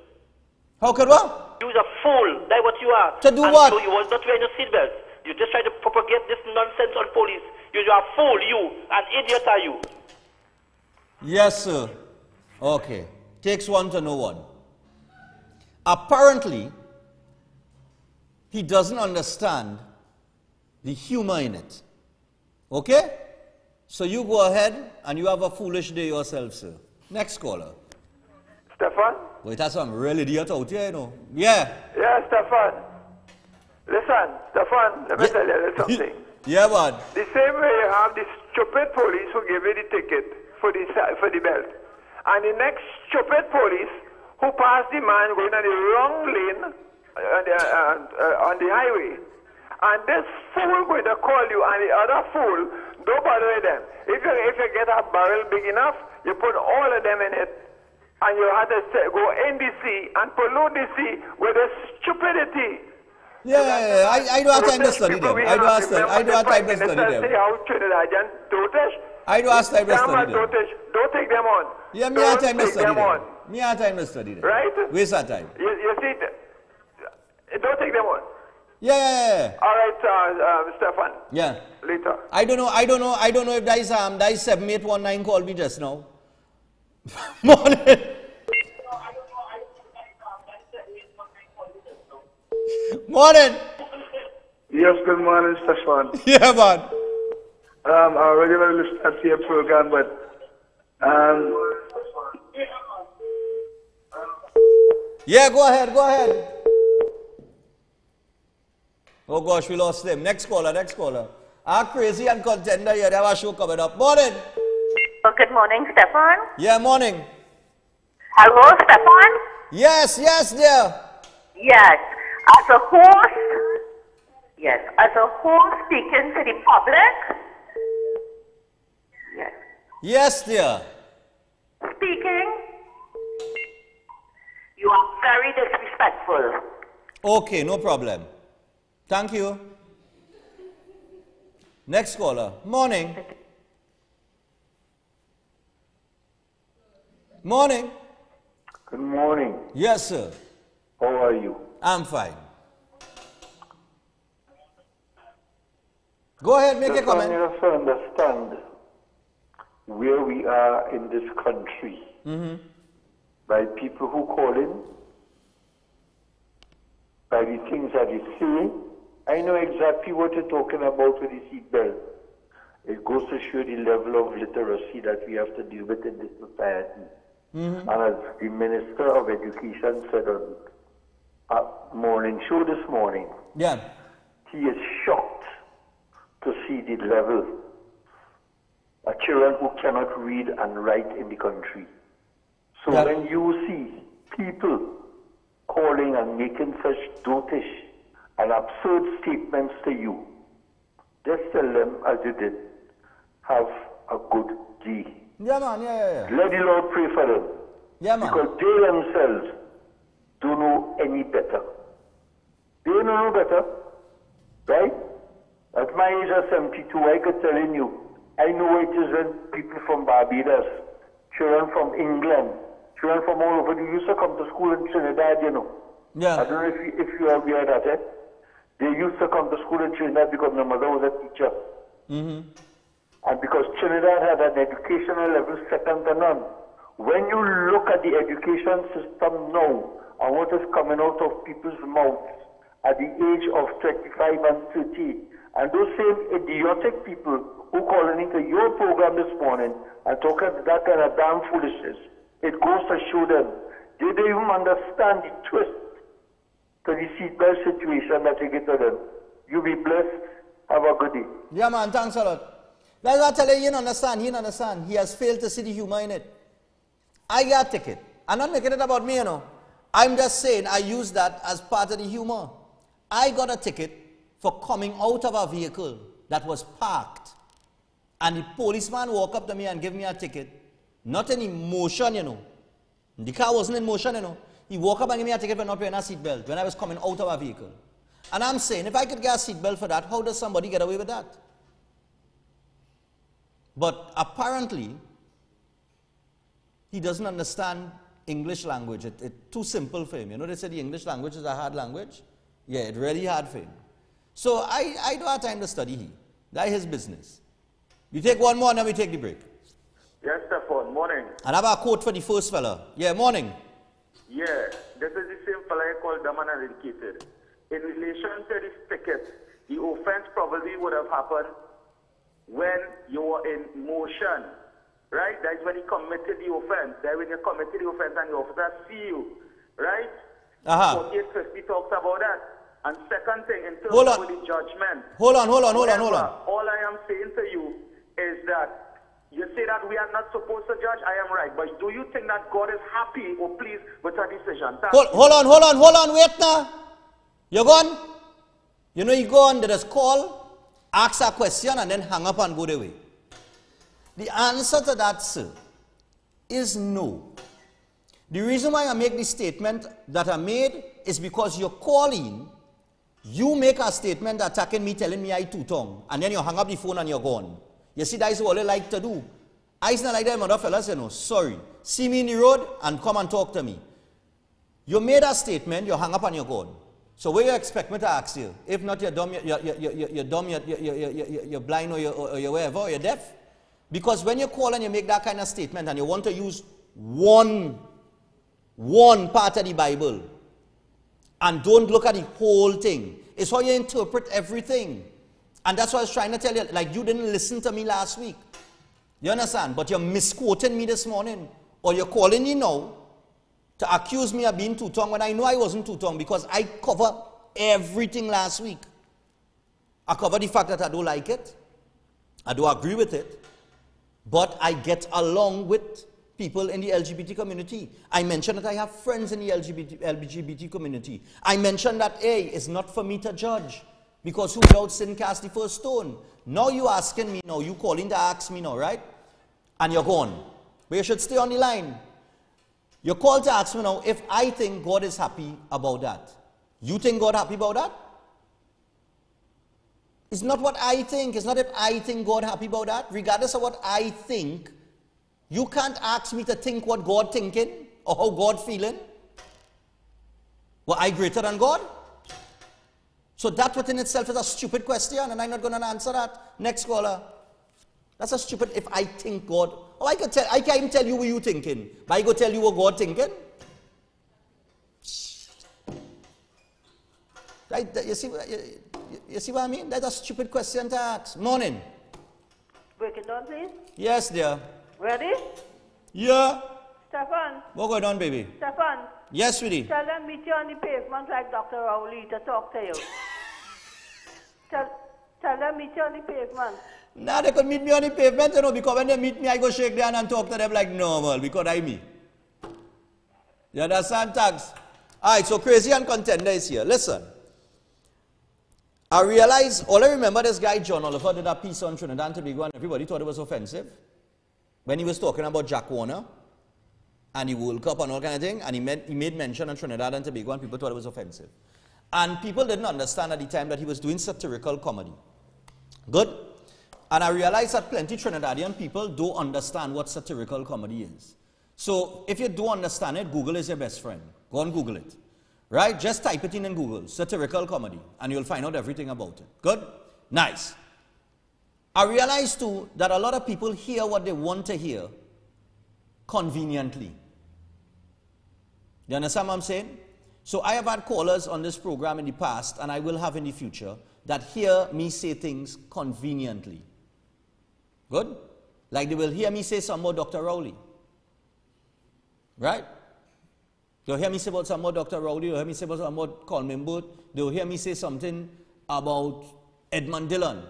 How could what?
You're a fool. That's what you are.
To do what?
So you was not wearing your seatbelt. You just try to propagate this nonsense on police. You're a fool, you. An idiot are you.
Yes, sir. Okay. Takes one to know one. Apparently, he doesn't understand the humor in it. Okay? So you go ahead and you have a foolish day yourself, sir. Next caller.
Stephan?
Wait, that's some real idiot out here, you know. Yeah.
Yeah, Stephan. Listen, Stephan, let me tell you something.
Yeah, man.
The same way you have the stupid police who give you the ticket for the belt, and the next stupid police who passed the man going on the wrong lane on the highway, and this fool going to call you, and the other fool, don't bother with them. If you get a barrel big enough, you put all of them in it, and you have to go in the sea and pollute the sea with the stupidity.
Yeah, I don't have time to study them. I don't have time to study them.
How Trinidad and Tobago.
I don't have time to study them.
Don't take them on.
Yeah, me have time to study them. Me have time to study them.
Right?
Waste our time.
You see, don't take them on.
Yeah.
All right, Stephan.
Yeah.
Later.
I don't know if that is 7819 called me just now. Morning. Morning.
Yes, good morning, Stephan.
Yeah, man.
I regularly listen to your program, but
yeah, go ahead. Oh gosh, we lost him. Next caller. Our crazy and contender here. They have a show coming up. Morning.
Oh, good morning, Stephan.
Yeah, morning.
Hello, Stephan.
Yes, dear.
Yes. As a host speaking to the public. Yes.
Yes, dear.
Speaking. You are very disrespectful.
Okay, no problem. Thank you. Next caller. Morning. Morning.
Good morning.
Yes, sir.
How are you?
I'm fine. Go ahead, make a comment.
You have to understand where we are in this country by people who call in, by the things that they say. I know exactly what you're talking about with the seatbelt. It goes to show the level of literacy that we have to deal with in this society. And as the Minister of Education said on a morning show this morning, he is shocked to see the level of children who cannot read and write in the country. So when you see people calling and making such dotish and absurd statements to you, just tell them, as you did, have a good day.
Yeah, man, yeah.
Let the Lord pray for them.
Yeah, man.
Because they themselves don't know any better. They don't know better, right? At my age of 72, I could telling you, I know it is when people from Barbados, children from England, children from all over, they used to come to school in Trinidad, you know.
Yeah.
I don't know if you are aware of that, They used to come to school in Trinidad because my mother was a teacher.
Mm-hmm.
And because Trinidad had an educational level second to none. When you look at the education system now and what is coming out of people's mouths at the age of 25 and 30, and those same idiotic people who calling into your program this morning and talking that kind of damn foolishness, it goes to show them they don't even understand the twist to the seatbelt situation that you get to them. You be blessed. Have a good day.
Yeah, man, thanks a lot. That's what I tell you, you don't understand. He has failed to see the humor in it. I got a ticket. I'm not making it about me, you know. I'm just saying I use that as part of the humor. I got a ticket for coming out of a vehicle that was parked. And the policeman walked up to me and gave me a ticket. Not in motion, you know. The car wasn't in motion, you know. He walked up and gave me a ticket for not wearing a seatbelt when I was coming out of a vehicle. And I'm saying, if I could get a seatbelt for that, how does somebody get away with that? But apparently, he doesn't understand English language. It's too simple for him. You know, they say the English language is a hard language. Yeah, it's really hard for him. So I don't have time to study him. That's his business. You take one more and then we take the break.
Yes, Stephan. Morning.
And I have a quote for the first fella. Yeah, morning.
Yeah, this is the same fella I called dumb and uneducated. In relation to this ticket, the offense probably would have happened when you were in motion, right? That's when he committed the offense. That's when you committed the offense and the officer see you, right? 4850 talks about that. And second thing, in terms of the judgment.
Hold on.
All I am saying to you is that you say that we are not supposed to judge. I am right. But do you think that God is happy or pleased with our decision?
Hold on. Wait now. You're gone? You know you go on, there is call, ask a question, and then hang up and go the way. The answer to that, sir, is no. The reason why I make the statement that I made is because you're calling, you make a statement attacking me, telling me I two-tongue, and then you hang up the phone and you're gone. You see, that's what I like to do. I not like that, mother fellas, you know, sorry. See me in the road and come and talk to me. You made a statement, you hang up and you're gone. So what do you expect me to ask you? If not, you're dumb, you're blind, or you're wherever, or you're deaf. Because when you call and you make that kind of statement and you want to use one part of the Bible and don't look at the whole thing, it's how you interpret everything. And that's what I was trying to tell you. Like, you didn't listen to me last week. You understand? But you're misquoting me this morning. Or you're calling me now to accuse me of being two-tongue when I know I wasn't two-tongue because I covered everything last week. I covered the fact that I don't like it. I don't agree with it. But I get along with people in the LGBT community. I mentioned that I have friends in the LGBT community. I mentioned that, hey, it's not for me to judge. Because who without sin cast the first stone? Now you asking me now, you calling to ask me now, right? And you're gone. But you should stay on the line. You're called to ask me now if I think God is happy about that. You think God happy about that? It's not what I think. It's not if I think God happy about that. Regardless of what I think, you can't ask me to think what God thinking or how God feeling. Well, I greater than God? So that within itself is a stupid question, and I'm not going to answer that. Next caller. That's a stupid, if I think God. Oh, I can't even tell you what you thinking. But I go tell you what God thinking. Right? You see what I mean? That's a stupid question to ask. Morning.
Breaking down, please.
Yes, dear.
Ready?
Yeah.
Stephan.
What going on, baby?
Stephan.
Yes, sweetie.
Tell them meet you on the pavement like Dr. Rowley to talk to you. Tell them meet you on the pavement.
Nah, they could meet me on the pavement, you know, because when they meet me, I go shake their hand and talk to them like normal, because I'm me. You understand, Tags? All right, so Crazy and Contender is here. Listen. I realized, all I remember this guy, John Oliver, did a piece on Trinidad and Tobago and everybody thought it was offensive. When he was talking about Jack Warner and the World Cup and all kind of thing, and he made mention of Trinidad and Tobago and people thought it was offensive. And people didn't understand at the time that he was doing satirical comedy. Good? And I realized that plenty Trinidadian people don't understand what satirical comedy is. So if you don't understand it, Google is your best friend. Go and Google it. Right? Just type it in Google, satirical comedy, and you'll find out everything about it. Good? Nice. I realized too that a lot of people hear what they want to hear conveniently. You understand what I'm saying? So I have had callers on this program in the past, and I will have in the future, that hear me say things conveniently. Good? Like they will hear me say something about Dr. Rowley. Right? They'll hear me say about something about Dr. Rowley, they'll hear me say about something about Coleman Booth, they'll hear me say something about Edmund Dillon.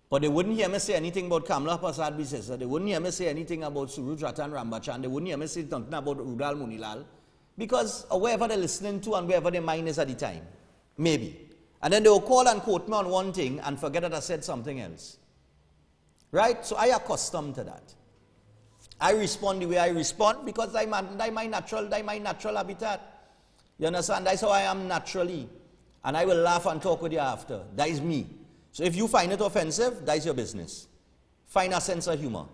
But they wouldn't hear me say anything about Kamla Prasad Bisesa, they wouldn't hear me say anything about Suruj Ratan Rambachan, they wouldn't hear me say something about Rudal Munilal, because wherever they're listening to and wherever their mind is at the time. Maybe. And then they will call and quote me on one thing and forget that I said something else. Right? So I accustomed to that. I respond the way I respond because that's my natural habitat. You understand? That's how I am naturally. And I will laugh and talk with you after. That is me. So if you find it offensive, that's your business. Find a sense of humor.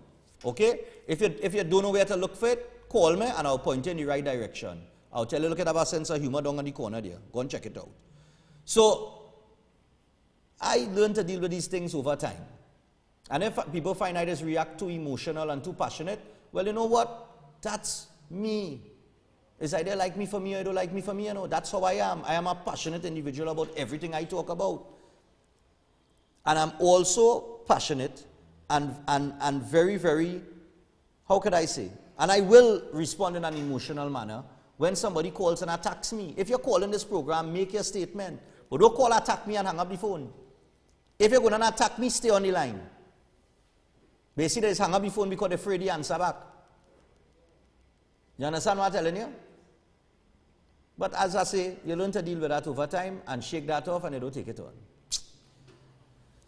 Okay? If you don't know where to look for it, call me and I'll point you in the right direction. I'll tell you, look at our sense of humor down on the corner there. Go and check it out. So, I learned to deal with these things over time. And if people find I just react too emotional and too passionate, well, you know what? That's me. It's either like me for me or you don't like me for me, you know. That's how I am. I am a passionate individual about everything I talk about. And I'm also passionate and very, very, how could I say? And I will respond in an emotional manner when somebody calls and attacks me. If you're calling this program, make your statement. But don't call, attack me and hang up the phone. If you're going to attack me, stay on the line. Basically, they hang up the phone because they're afraid to answer back. You understand what I'm telling you? But as I say, you learn to deal with that over time and shake that off and you don't take it on.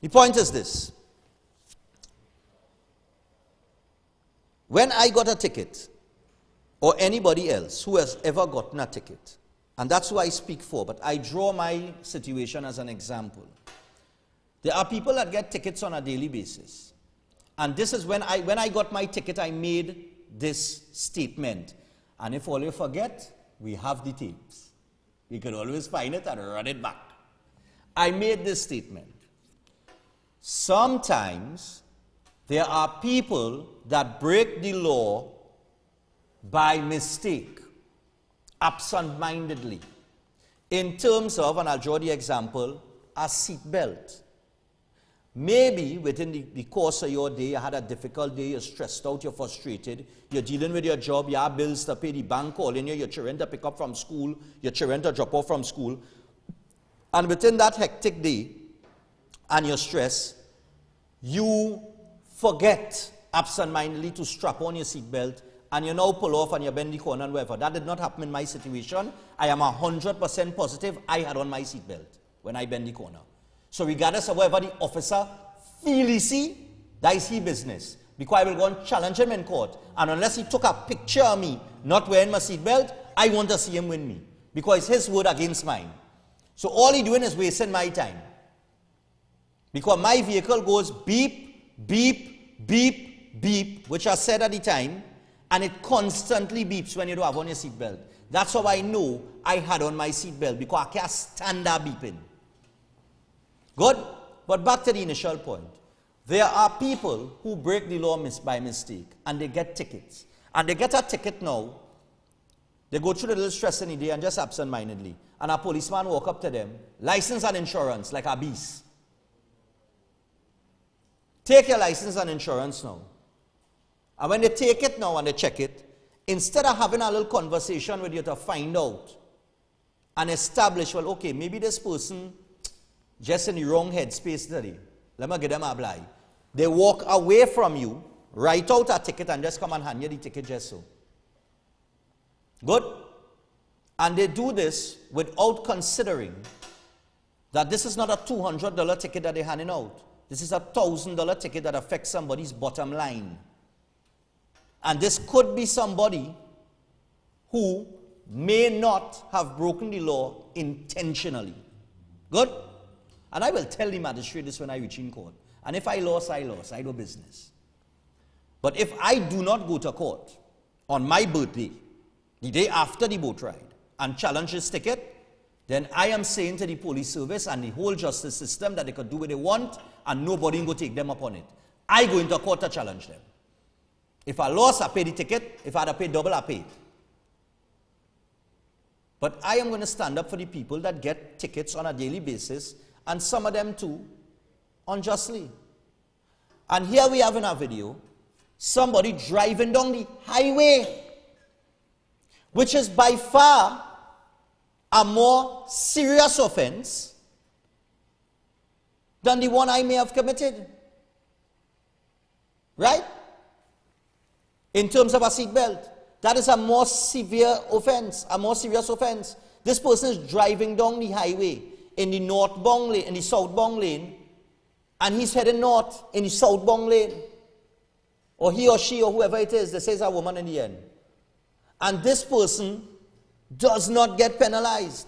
The point is this. When I got a ticket, or anybody else who has ever gotten a ticket, and that's who I speak for, but I draw my situation as an example. There are people that get tickets on a daily basis. And this is when I got my ticket, I made this statement. And if all you forget, we have the tapes. You can always find it and run it back. I made this statement. Sometimes there are people that break the law by mistake, absent-mindedly, in terms of, and I'll draw the example, a seat belt. Maybe within the course of your day, you had a difficult day, you're stressed out, you're frustrated, you're dealing with your job, you have bills to pay, the bank calling you, your children to pick up from school, your children to drop off from school. And within that hectic day and your stress, you forget absent-mindedly to strap on your seatbelt and you now pull off and you bend the corner and whatever. That did not happen in my situation. I am 100% positive I had on my seatbelt when I bend the corner. So regardless of whatever the officer feel he see, that is his business. Because I will go and challenge him in court. And unless he took a picture of me not wearing my seatbelt, I want to see him win me. Because it's his word against mine. So all he doing is wasting my time. Because my vehicle goes beep, beep, beep, beep, which I said at the time, and it constantly beeps when you don't have on your seatbelt. That's how I know I had on my seatbelt, because I can't stand that beeping. Good? But back to the initial point. There are people who break the law by mistake, and they get tickets. And they get a ticket now, they go through the little stress in the day and just absent-mindedly. And a policeman walk up to them, license and insurance, like a beast. Take your license and insurance now. And when they take it now and they check it, instead of having a little conversation with you to find out and establish, well, okay, maybe this person just in the wrong headspace today. Let me give them a blind. They walk away from you, write out a ticket and just come and hand you the ticket just so. Good? And they do this without considering that this is not a $200 ticket that they're handing out. This is a $1,000 ticket that affects somebody's bottom line. And this could be somebody who may not have broken the law intentionally. Good? And I will tell the magistrate this when I reach in court. And if I lost, I lost. I do business. But if I do not go to court on my birthday, the day after the boat ride, and challenge this ticket, then I am saying to the police service and the whole justice system that they could do what they want and nobody will take them upon it. I go into court to challenge them. If I lost, I pay the ticket. If I had to pay double, I pay it. But I am going to stand up for the people that get tickets on a daily basis, and some of them too, unjustly. And here we have in our video, somebody driving down the highway, which is by far a more serious offense than the one I may have committed. Right? In terms of a seatbelt. That is a more severe offense, a more serious offense. This person is driving down the highway in the northbound lane, in the southbound lane, and he's heading north in the southbound lane. Or he or she or whoever it is, they say it's a woman in the end. And this person does not get penalized.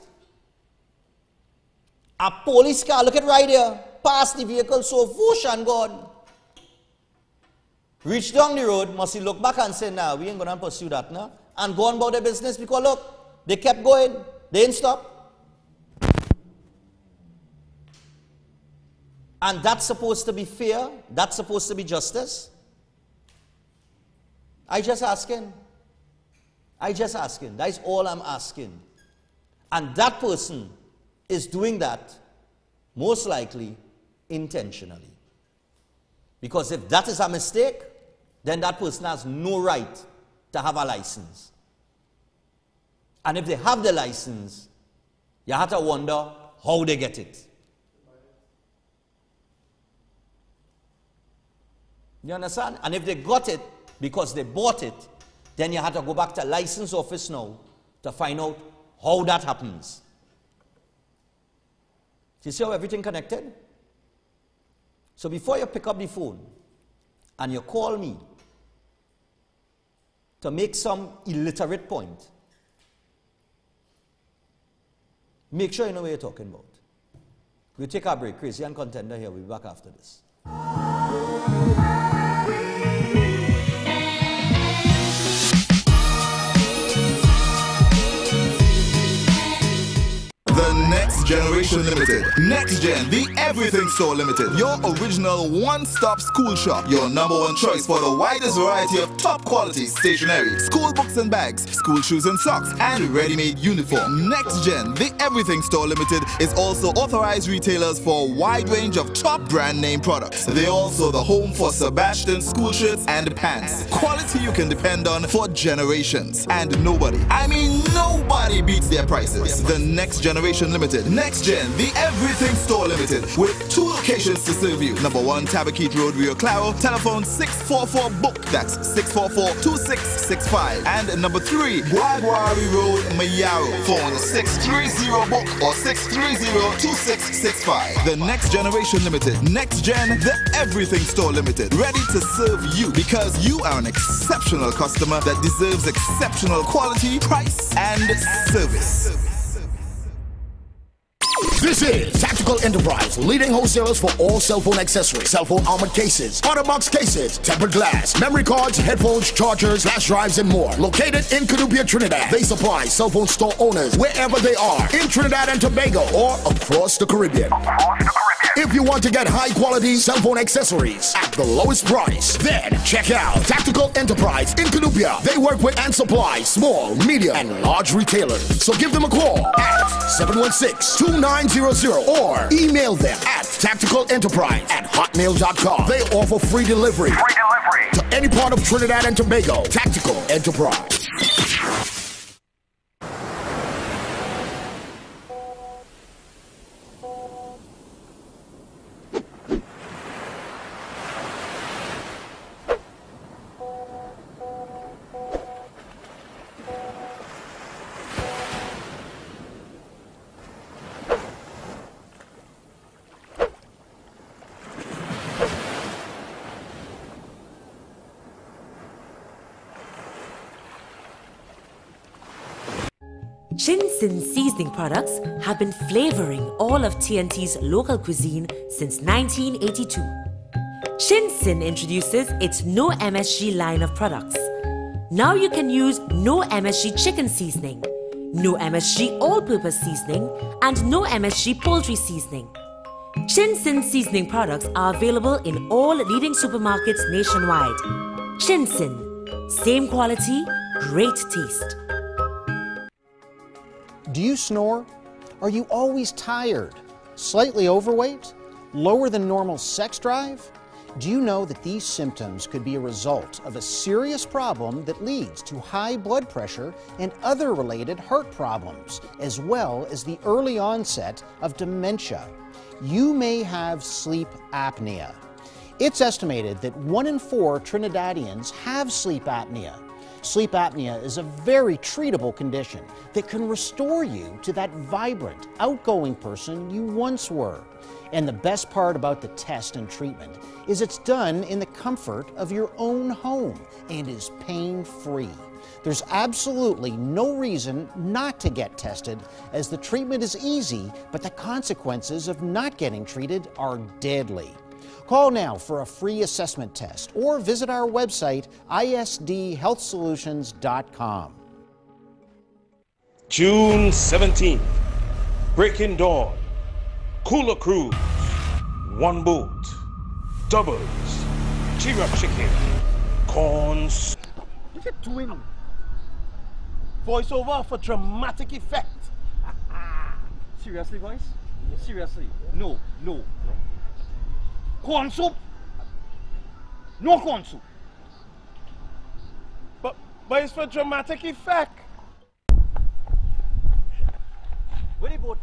A police car, look at right here, past the vehicle, so whoosh and gone. Reach down the road, must he look back and say, nah, we ain't going to pursue that now. And go on about their business because look, they kept going. They didn't stop. And that's supposed to be fair. That's supposed to be justice. I just asking. That is all I'm asking. And that person is doing that most likely intentionally. Because if that is a mistake, then that person has no right to have a license. And if they have the license, you have to wonder how they get it. You understand? And if they got it because they bought it, then you have to go back to license office now to find out how that happens. You see how everything connected? So before you pick up the phone and you call me to make some illiterate point, make sure you know what you're talking about. We'll take our break. Crazy and Contender here. We'll be back after this.
The Next Generation Limited. Next Gen, the Everything Store Limited. Your original one-stop school shop. Your number one choice for the widest variety of top quality stationery, school books and bags, school shoes and socks, and ready-made uniform. Next Gen, the Everything Store Limited is also authorized retailers for a wide range of top brand name products. They're also the home for Sebastian school shirts and pants. Quality you can depend on for generations. And nobody, I mean nobody beats their prices. The Next Generation Limited. Next Gen, the Everything Store Limited, with 2 locations to serve you. Number 1, Tabaquite Road, Rio Claro. Telephone 644-BOOK. That's 644-2665. And number 3, Guaguari Road, Mayaro. Phone 630-BOOK or 630-2665. The Next Generation Limited. Next Gen, the Everything Store Limited. Ready to serve you because you are an exceptional customer that deserves exceptional quality, price, and service.
This is Tactical Enterprise, leading wholesalers for all cell phone accessories, cell phone armored cases, auto box cases, tempered glass, memory cards, headphones, chargers, flash drives, and more. Located in Canubia, Trinidad, they supply cell phone store owners wherever they are, in Trinidad and Tobago or across the Caribbean. If you want to get high quality cell phone accessories at the lowest price, then check out Tactical Enterprise in Canubia. They work with and supply small, medium, and large retailers. So give them a call at 716-2900 or email them at tacticalenterprise@hotmail.com. They offer free delivery to any part of Trinidad and Tobago. Tactical Enterprise.
Chin-Sin seasoning products have been flavoring all of TNT's local cuisine since 1982. Chin-Sin introduces its No MSG line of products. Now you can use No MSG chicken seasoning, No MSG all-purpose seasoning, and No MSG poultry seasoning. Chin-Sin seasoning products are available in all leading supermarkets nationwide. Chin-Sin, same quality, great taste.
Do you snore? Are you always tired? Slightly overweight? Lower than normal sex drive? Do you know that these symptoms could be a result of a serious problem that leads to high blood pressure and other related heart problems, as well as the early onset of dementia? You may have sleep apnea. It's estimated that 1 in 4 Trinidadians have sleep apnea. Sleep apnea is a very treatable condition that can restore you to that vibrant, outgoing person you once were. And the best part about the test and treatment is it's done in the comfort of your own home and is pain-free. There's absolutely no reason not to get tested, as the treatment is easy, but the consequences of not getting treated are deadly. Call now for a free assessment test or visit our website, isdhealthsolutions.com.
June 17th, Breaking Dawn, Cooler Cruise, One Boat, Doubles, Cheer-Up Chicken, Corns.
What are you doing? Voiceover for dramatic effect. Seriously, voice? Seriously? No. Corn soup? No corn soup.
But it's for dramatic effect.
Where the boat?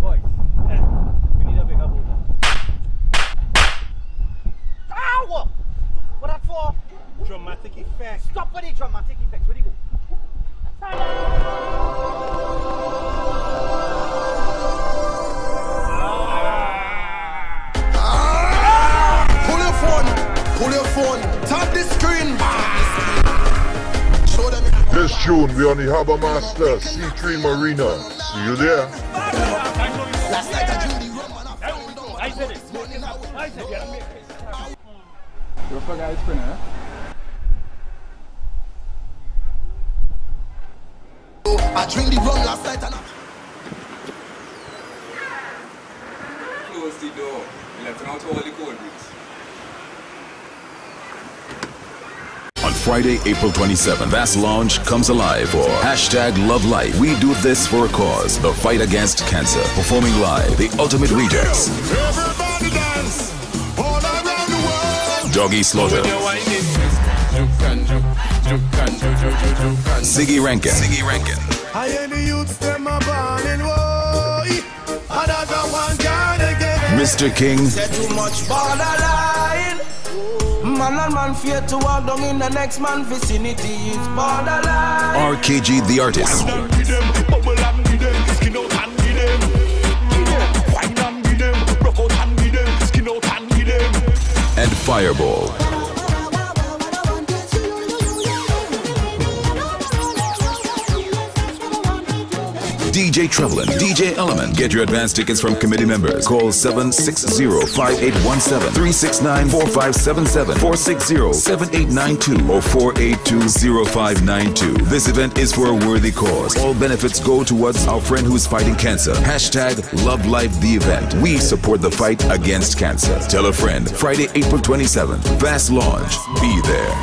Boys, we need a bigger boat. Ow! What that for?
Dramatic effect.
Stop with the dramatic effects. Where do you go?
Pull your phone, tap the screen. Show them.
This June, we on the Harbour Master C3 Marina. See you there.
Last night I dreamed the rum and
I said it. I said it.
You're for guys spinner,
I dreamed the rum last night and
Close the door. Letting out all the cold drinks.
On Friday, April 27th, Vast Lounge comes alive for #LoveLife. We do this for a cause. The fight against cancer. Performing live, the Ultimate Rejects.
everybody dance all around the world.
Doggy Slaughter. Ziggy Rankin.
I hear the youths them a ballin', woy. Another one gonna get
Mr. King.
Said too much borderline. Man and man fear to walk down in the next man vicinity is borderline.
RKG the Artist. And Fireball. DJ Trevelyan, DJ Element. Get your advance tickets from committee members. Call 760-5817, 369-4577, 460-7892, or 482-0592. This event is for a worthy cause. All benefits go towards our friend who's fighting cancer. #LoveLife the event. We support the fight against cancer. Tell a friend. Friday, April 27th. Vast Launch. Be there.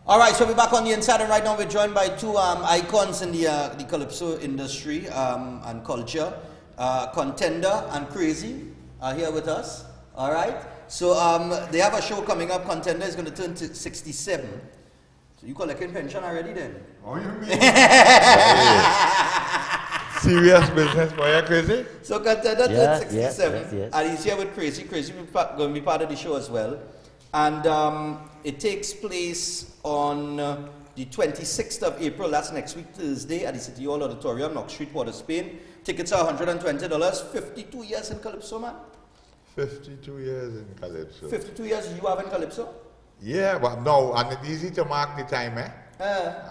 All right, so we're back on the inside, and right now we're joined by two icons in the calypso industry and culture. Contender and Crazy are here with us. All right, so they have a show coming up. Contender is going to turn to 67. So you collecting pension already then?
Oh, you mean? Serious business, boy, Crazy?
So Contender turned 67, and he's here with Crazy. Crazy is going to be part of the show as well. And it takes place on
the 26th of April, that's next week, Thursday, at the City Hall Auditorium, Knox Street, Port of Spain. Tickets are $120. 52 years in Calypso, man.
52 years in Calypso.
52 years you have in Calypso?
Yeah, but no, and it's easy to mark the time, eh?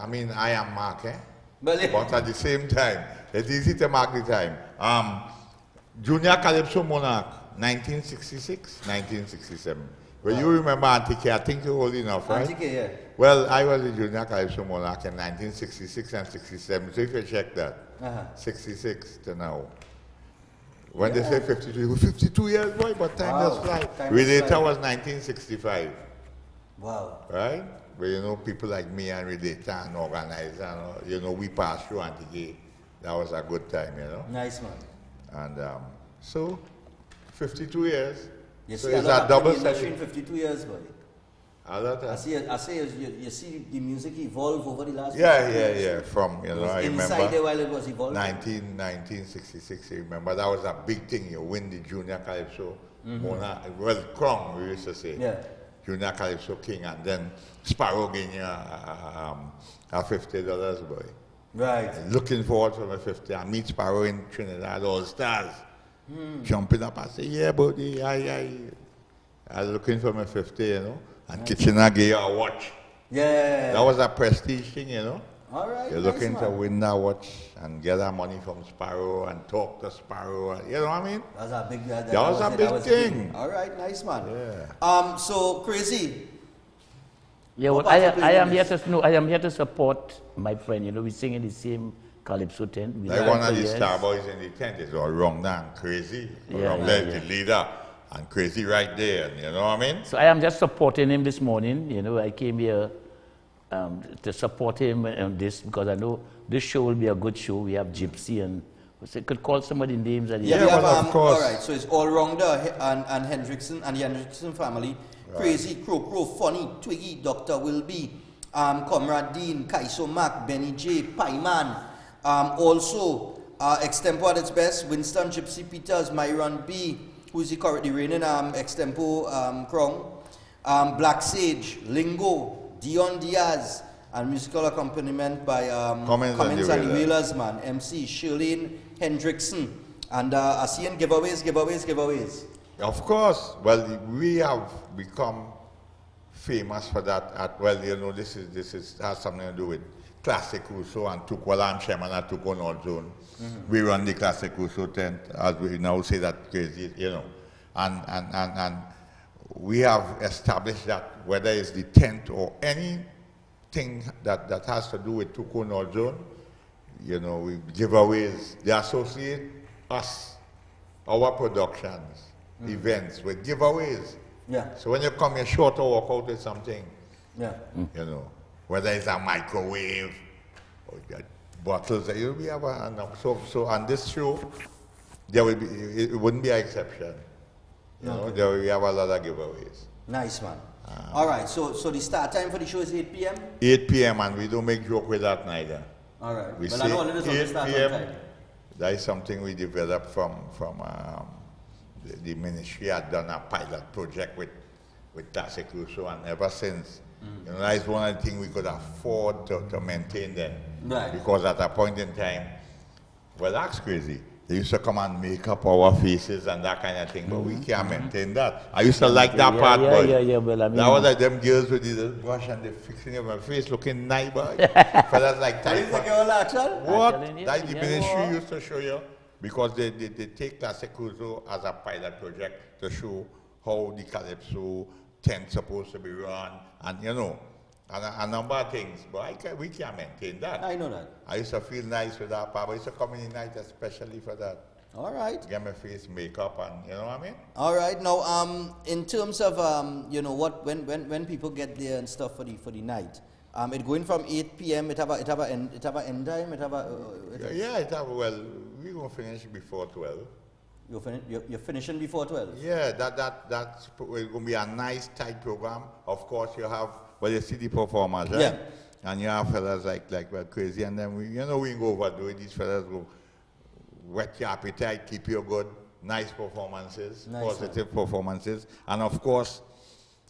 I mean, I am Mark, eh? But at the same time, it's easy to mark the time. Junior Calypso Monarch, 1966, 1967. Well, you remember Auntie K, I think you're old enough, right?
Auntie K, yeah.
Well, I was a Junior Calypso Monarch in 1966 and 67, so if you check that, 66 to now. When they say 52, 52 years, boy, but time does fly. Relator was 1965.
Wow.
Right? But you know, people like me and Relator and organizer, you know, we passed through Auntie K. That was a good time, you know.
Nice, man.
And so, 52 years.
You
so
see
it's
a lot
a double
in the industry
session.
in 52 years, boy. I see you see the music evolve over the last 52 years.
Yeah. From, you know, I remember.
Inside there while it was evolving.
1966, you remember, that was a big thing. You win the Junior Calypso Monarch, well, Crown, we used to say.
Yeah.
Junior Calypso King, and then Sparrow gave you a $50, boy.
Right.
Looking forward for my 50. I meet Sparrow in Trinidad, All Stars. Jumping up, I say, yeah, buddy, I was looking for my 50, you know. And Kitchener gave you a watch.
Yeah.
That was a prestige thing, you know.
All right.
You're
nice,
looking
man.
to win that watch and get that money from Sparrow and talk to Sparrow. You know what I mean?
That was a big, that
was a big thing.
All right, nice, man.
Yeah.
So, Crazy.
Yeah, well, I am here to support my friend. You know, we sing in the same Calypso tent. We
Like one of the star boys in the tent is all wrong now, Crazy. The leader. And Crazy right there, you know what I mean?
So I am just supporting him this morning. You know, I came here to support him on this because I know this show will be a good show. We have Gypsy and we could call some of the names. That
we have, of course. All right, so it's All Rounder and Hendrickson and the Hendrickson family. Right. Crazy, Crow, Funny, Twiggy, Dr. Wilby, Comrade Dean, Kaiso Mac, Benny J, Pieman. Also, Extempo at its best, Winston, Gypsy Peters, Myron B, who's the currently reigning Extempo crown, Black Sage, Lingo, Dion Diaz, and musical accompaniment by Cummins and the Wailers, man, MC Shirlene Hendrickson, and I see in giveaways.
Of course. Well, we have become famous for that. Well, you know, this has something to do with Classic Uso and Tukwala and Sheman and Tukon Zone. We run the Classic Uso tent, as we now say that Crazy, you know. And we have established that whether it's the tent or anything that has to do with Tukon Zone, you know, we giveaways. They associate us, our productions, events with giveaways.
Yeah.
So when you come, you're sure to walk out with something.
Yeah.
You know, whether it's a microwave or bottles, we have so on this show, there will be, it wouldn't be an exception. You know, we have a lot of giveaways.
Nice, man. All right, so the start time for the show is 8 p.m.?
8 p.m. and we don't make joke with that neither.
All right.
We
Well,
say
I know all it is on the
8
start
p.m.
time.
That is something we developed from the ministry had done a pilot project with Classic Uso, and ever since, you know, that is one of the things we could afford to maintain them.
Right.
Because at a point in time, well, that's crazy. They used to come and make up our faces and that kind of thing, but we can't maintain that. I used to like that part, boy.
Well, I mean,
that was like them girls with the brush and they fixing up my face looking nice, boy. Fellas like
That is the girl action?
what? That the ministry used to show you, because they take Classic Uso as a pilot project to show how the Calypso tent supposed to be run, and you know, and a number of things. But we can't maintain that.
I know that.
I used to feel nice with that part. I used to come in the night especially for that.
All right.
Get my face makeup and you know what I mean?
All right. Now, in terms of you know what, when people get there and stuff for the night, it going from 8 p.m. It have a end time.
Well, we gonna finish before 12.
You're finishing before 12.
Yeah, that's going to be a nice tight program. Of course, you have, well, you see the performers, right?
Yeah.
And you have fellas like well, Crazy, and then we go overdo it. These fellas go whet your appetite, keep you good, nice performances, positive performances, and of course,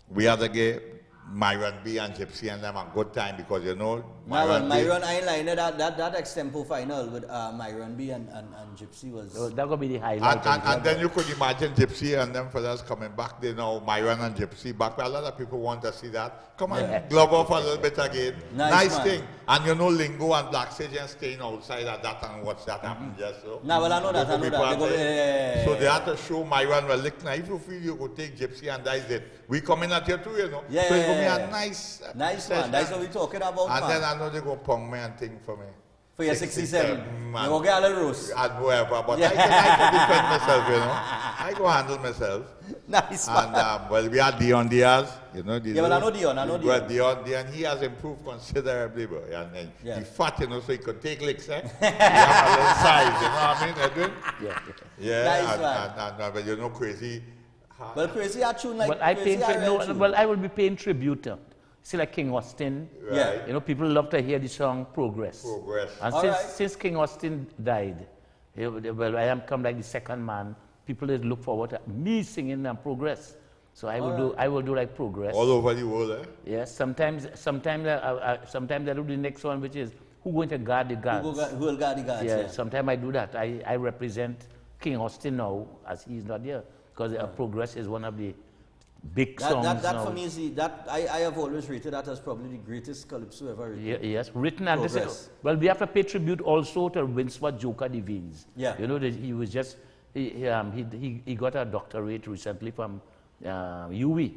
we have to get Myron B and Gypsy and them a good time because you know
Myron Eyeliner, that extempo final with Myron B and Gypsy was
that would be the highlight.
And then you could imagine Gypsy and them fellas coming back. They know Myron and Gypsy back. A lot of people want to see that. Come on, glove off a little bit again. Nice thing. And you know Lingo and Black Sage and staying outside at that and watch that happen just so.
No, well I know that.
So they have to show Myron, well look now if you feel you could take Gypsy and that's it. We come in at you too, you know.
Yeah,
so it's going to be a nice
one. That's what we're talking about.
And then I know they go pong me and thing for me.
For your 67. You will get a little roast.
And whoever. But I can defend myself, you know. I go handle myself.
Nice.
And well, we had Dion Diaz, you know.
Yeah, well, I know Dion.
Well, Dion, he has improved considerably, bro. And he's fat, you know, so he could take licks, eh? He has a little size, you know what I mean, Edwin? Yeah. And but you know, crazy.
Well, crazy I tune like
but I I will be paying tribute to. See, like King Austin, you know, people love to hear the song Progress. And since King Austin died, well, I am come like the second man. People just look forward to me singing and Progress. So I will do like Progress.
All over the world, eh?
Yes. Sometimes I do the next one, which is who going to guard the guards.
Who will guard the guards?
Yeah. Sometimes I do that. I represent King Austin now, as he's not here, because Progress is one of the big songs.
That for me is I have always rated that as probably the greatest calypso ever written.
Yes, written and this is, well, we have to pay tribute also to Winsford Joker Devines.
Yeah.
You know that he was just he got a doctorate recently from UWI.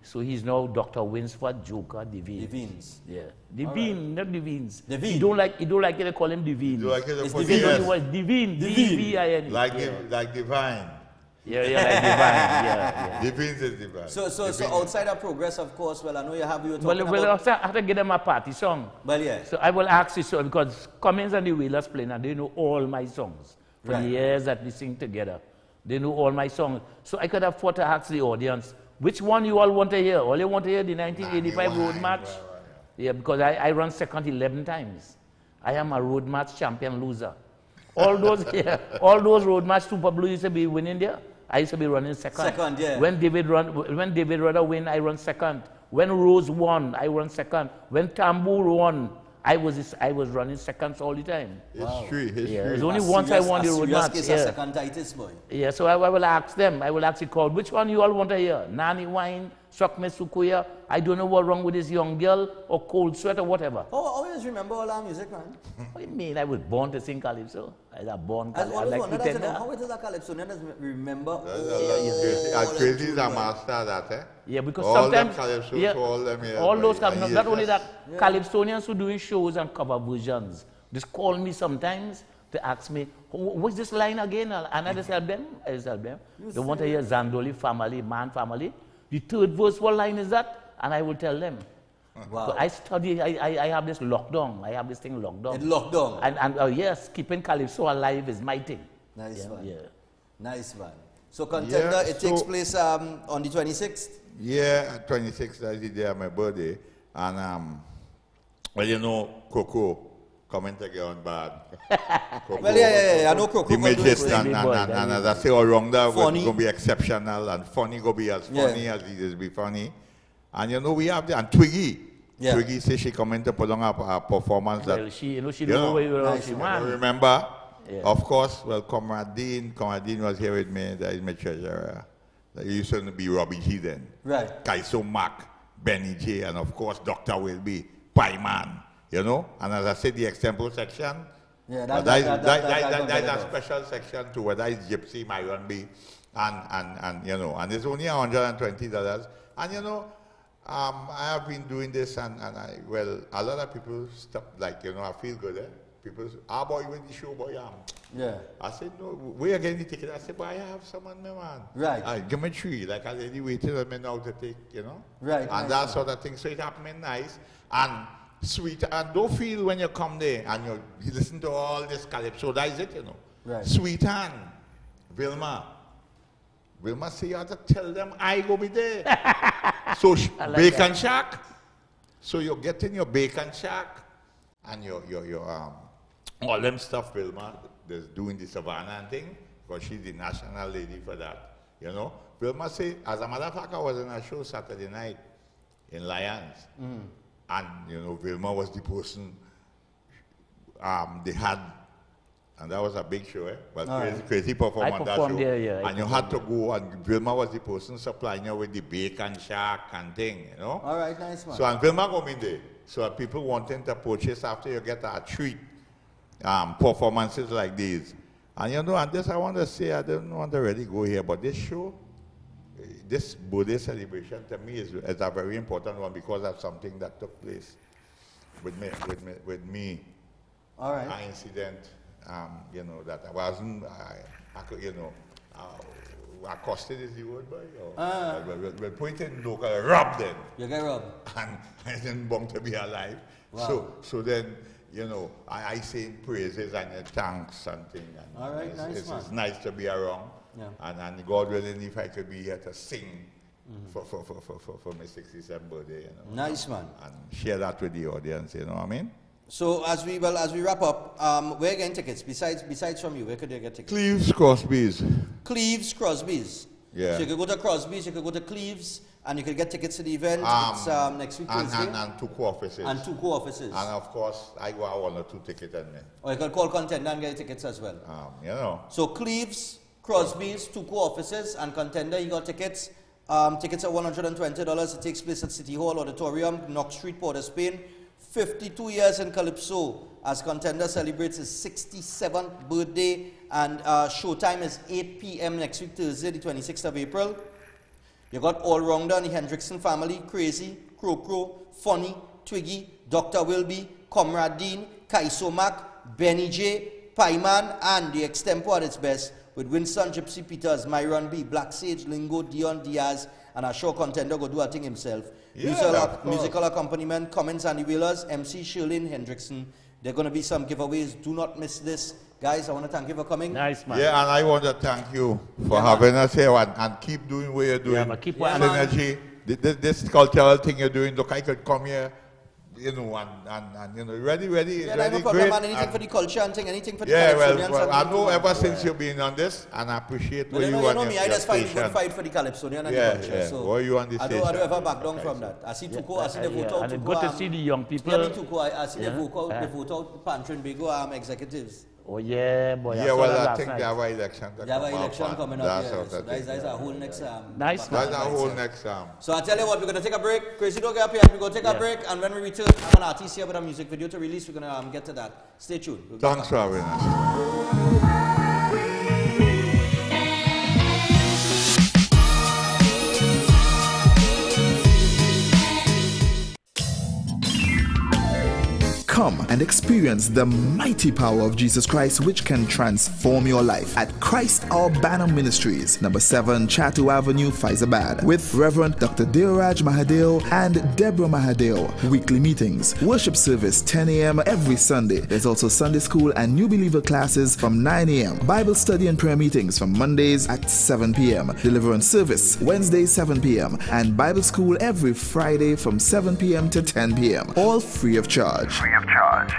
So he's now Dr. Winsford Joker Devines.
Devines.
Yeah. Devine, not Devines.
Devine.
You don't like it to call him Devines.
You like it
it's Devine. D-V-I-N-E.
Like Divine.
Yeah, like Divine. Yeah.
Devines is Divine.
So outside of Progress, of course, well, I know you have talking about...
Well, I have to get them a party song.
Well, yeah.
So I will ask you, so because Cummins and the Whalers playing, and they know all my songs. For the years that we sing together. They know all my songs. So I could afford to ask the audience, which one you all want to hear? All you want to hear the 1985 road match? Yeah, because I run second 11 times. I am a road match champion loser. All those road match Super Blue used to be winning there. I used to be running second.
Second, yeah.
When David Rudder win, I run second. When Rose won, I run second. When Tambour won, I was running seconds all the time.
History.
It's only once I won the road match.
Seconditis, boy.
Yeah, so I will ask them. I will ask the crowd, which one you all want to hear? Nani Wine, Sokme Sukuya, I don't know what's wrong with this young girl, or Cold Sweat, or whatever.
Oh, I always remember all our music, man.
What do you mean? I was born to sing calypso. I was born calypso.
I like pretender. How it is a calypso? I just remember.
Crazy is a master that, eh?
Yeah, because
all
sometimes
all
those calypso, not only that, calypsonians who doing shows and cover versions just call me sometimes to ask me, what's this line again? And I just help them. They want to hear Zandoli family, man family. The third verse, what line is that? And I will tell them.
Wow.
So I study, I have this lockdown. I have this thing locked down.
It's locked down.
And yes, keeping calypso alive is my thing.
Nice one.
Yeah.
Nice one. So Contender, it takes place on the 26th?
Yeah, 26th, that's the day of my birthday. And, well, you know, Coco coming to get on bad.
Well, yeah, I know Coco.
The midgets and as I say, all wrong there, going to be exceptional and funny, going to be as funny as it is be funny. And you know, we have the, and Twiggy.
Yeah.
Twiggy says she coming to put on a performance
well,
that,
she know where she wants.
Remember, of course, well, Comrade Dean was here with me, that is my treasurer. That used to be Robbie G then.
Right.
Kaiso Mac, Benny J, and of course, Dr. Wilby, Pieman, you know? And as I said, the example section,
yeah,
that's a special section too, where that is Gypsy, Myron B, and you know, and it's only $120. And you know, I have been doing this, and well, a lot of people stop, like, you know, I feel good, eh? People say, boy, when the show, boy,
yeah.
I said, no, where are getting the ticket? I said, boy, I have someone, man.
Right.
Give me 3, like I already waited on me now to take, you know?
Right.
And that sort of thing. So it happened nice and sweet. And don't feel when you come there and you listen to all this calypso, that is it, you know?
Right.
Sweet hand, Vilma say you have to tell them I go be there. So like bacon shack. So you're getting your bacon shack and your all them stuff, Vilma. There's doing the Savannah thing, because she's the national lady for that. You know? Vilma say, as a matter of fact, I was in a show Saturday night. in Lions. And, you know, Vilma was the person they had, and that was a big show, but crazy performance on that show.
There, yeah,
and you had to go, and Vilma was the person supplying you with the bacon shack and thing, you know?
All right, nice one.
So, and Vilma come in there. So, people wanting to purchase after you get a treat, performances like these. And you know, and this I want to say, I don't want to really go here, but this show, this birthday celebration to me is a very important one because of something that took place with me.
All right.
An incident, you know, that I wasn't, I could, you know, accosted is the word, boy? We're pointing local, robbed them.
You get robbed.
And I didn't want to be alive.
Wow.
So then, you know, I sing praises and thanks something. And
all right,
it's nice to be around.
Yeah.
And God willing, if I could be here to sing for my 67th birthday, you know.
Nice, man.
And share that with the audience, you know what I mean?
So as we wrap up, where getting tickets? Besides from you, where could they get tickets?
Cleves, Crosby's.
Cleves, Crosby's.
Yeah.
So you could go to Crosby's, you could go to Cleves, and you could get tickets to the event. It's next week Thursday.
And two co-offices.
And two co-offices.
And of course, I go out 1 or 2 tickets and then.
Or you can call Contender and get tickets as well.
You know.
So Cleves, Crosby's, 2 co-offices, and Contender, you got tickets. Tickets are $120. It takes place at City Hall Auditorium, Knox Street, Port of Spain. 52 years in Calypso as Contender celebrates his 67th birthday, and showtime is 8 p.m. next week, Thursday, the 26th of April. You got all-rounder in the Hendrickson family, Crazy, Crow, Funny, Twiggy, Dr. Wilby, Comrade Dean, Kaiso Mac, Benny J, Pieman, and the extempo at its best with Winston Gypsy Peters, Myron B, Black Sage, Lingo, Dion Diaz, and a sure Contender go do a thing himself.
Yeah,
musical accompaniment, Cummins and the Whalers, MC Shirley Hendrickson. There are going to be some giveaways. Do not miss this. Guys, I want to thank you for coming.
Nice, man.
Yeah, and I want to thank you for having us here and keep doing what you're doing.
Yeah, but keep
Synergy. This cultural thing you're doing. Look, I could come here, you know, and you know, ready,
yeah, no problem, man. Anything for the culture and thing, anything for the
well, I know ever since you've been on this, and I appreciate what you
know
and
me,
your
I just fight for the Calypsonian and the culture. So
what you on the station?
I don't ever back down from that. I see Tuko, I see the vote out.
And it's good to see the young people.
Yeah, me Tuko, I see the vote out Pantrin Bigo executives.
Oh yeah, boy.
Yeah, well, I think they have an election.
They have an election coming up here. So that's a whole next
nice.
That's a whole next
So I tell you what, we're gonna take a break. Crazy don't get up here. We're gonna take a break, and when we return, I have an artist here with a music video to release. We're gonna get to that. Stay tuned.
Thanks for having us.
Come and experience the mighty power of Jesus Christ, which can transform your life at Christ Our Banner Ministries, number 7 Chatu Avenue, Faizabad, with Reverend Dr. Deoraj Mahadeo and Deborah Mahadeo. Weekly meetings, worship service 10 a.m. every Sunday. There's also Sunday school and new believer classes from 9 a.m. Bible study and prayer meetings from Mondays at 7 p.m. Deliverance service Wednesdays 7 p.m. and Bible school every Friday from 7 p.m. to 10 p.m. All free of charge.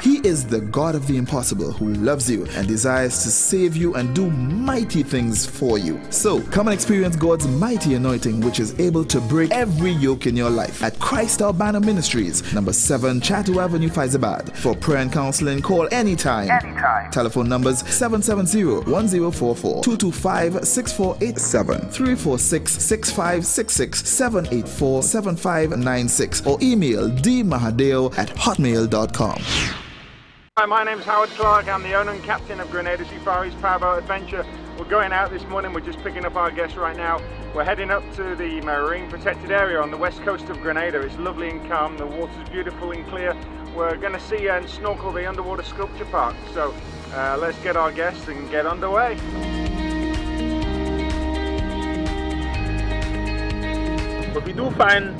He is the God of the impossible who loves you and desires to save you and do mighty things for you. So come and experience God's mighty anointing, which is able to break every yoke in your life at Christ Our Banner Ministries, number 7 Chatu Avenue, Faizabad. For prayer and counseling, call anytime. Telephone numbers 770-1044, 225-6487, 346-6566, 784-7596, or email dmahadeo@hotmail.com.
Hi, my name's Howard Clark. I'm the owner and captain of Grenada Safaris Powerboat Adventure. We're going out this morning. We're just picking up our guests right now. We're heading up to the marine protected area on the west coast of Grenada. It's lovely and calm. The water's beautiful and clear. We're going to see and snorkel the underwater sculpture park. So let's get our guests and get underway.
But we do find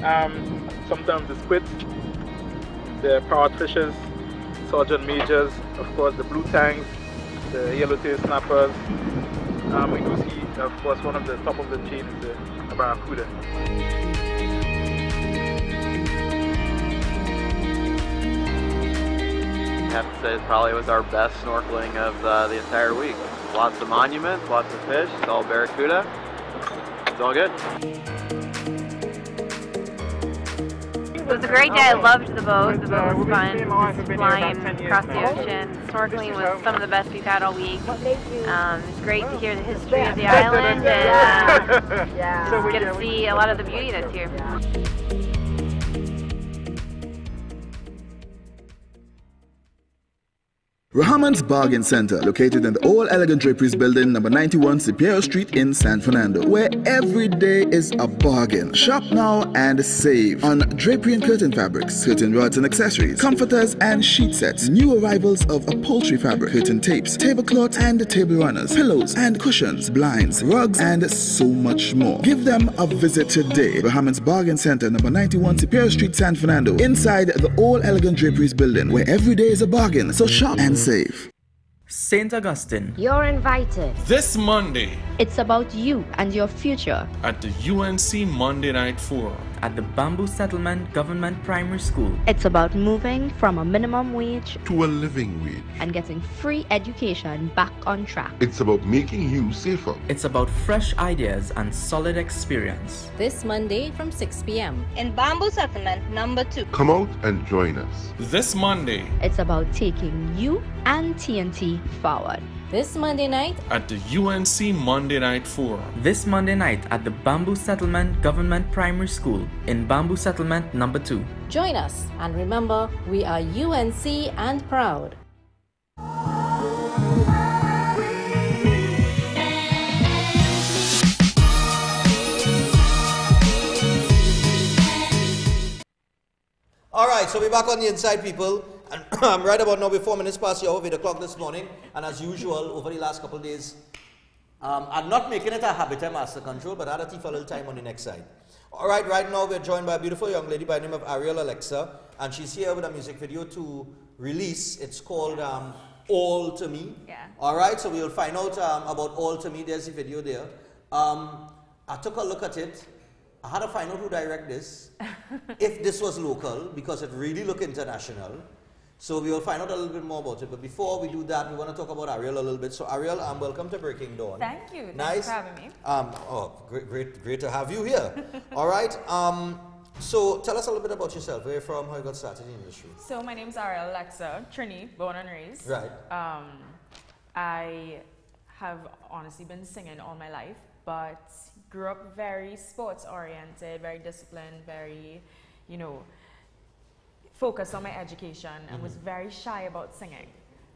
sometimes the squids, the parrot fishes, sergeant majors, of course the blue tangs, the yellowtail snappers. We do see, of course, one of the top of the chain is the barracuda.
I have to say it probably was our best snorkeling of the entire week. Lots of monuments, lots of fish, it's all barracuda. It's all good.
It was a great day. I loved the boat. The boat was fun. Just flying across the ocean. Snorkeling was some of the best we've had all week. It's great to hear the history of the island and get to see a lot of the beauty that's here.
Rahaman's Bargain Center, located in the All Elegant Draperies Building, number 91 Superior Street in San Fernando, where every day is a bargain. Shop now and save on drapery and curtain fabrics, curtain rods and accessories, comforters and sheet sets, new arrivals of upholstery fabric, curtain tapes, tablecloths and table runners, pillows and cushions, blinds, rugs, and so much more. Give them a visit today. Rahaman's Bargain Center, number 91 Superior Street, San Fernando, inside the All Elegant Draperies Building, where every day is a bargain. So shop and save.
St. Augustine.
You're invited.
This Monday.
It's about you and your future.
At the UNC Monday Night Forum.
At the Bamboo Settlement Government Primary School.
It's about moving from a minimum wage
to a living wage.
And getting free education back on track.
It's about making you safer.
It's about fresh ideas and solid experience.
This Monday from 6 p.m. in Bamboo Settlement number 2.
Come out and join us.
This Monday.
It's about taking you and TNT forward. This Monday night
at the UNC Monday Night Forum.
This Monday night at the Bamboo Settlement Government Primary School in Bamboo Settlement number 2.
Join us and remember, we are UNC and proud.
All right, so we're back on the inside, people. And I'm right about now, we're 4 minutes past the hour of 8 o'clock this morning. And as usual, over the last couple of days, I'm not making it a habit, master control, but I had to take a little time on the next side. All right, right now we're joined by a beautiful young lady by the name of Ariel Alexa. And she's here with a music video to release. It's called All to Me.
Yeah.
All right, so we'll find out about All to Me. There's the video there. I took a look at it. I had to find out who directed this, if this was local, because it really looked international. So we will find out a little bit more about it. But before we do that, we want to talk about Ariel a little bit. So Ariel, welcome to Breaking Dawn.
Thank you.
Nice.
Thanks for having me.
Great to have you here. All right. So tell us a little bit about yourself. Where you're from, how you got started in the industry.
So my name's Ariel Alexa, Trini, born and raised.
Right.
I have honestly been singing all my life, but grew up very sports oriented, very disciplined, very, focused on my education, and was very shy about singing.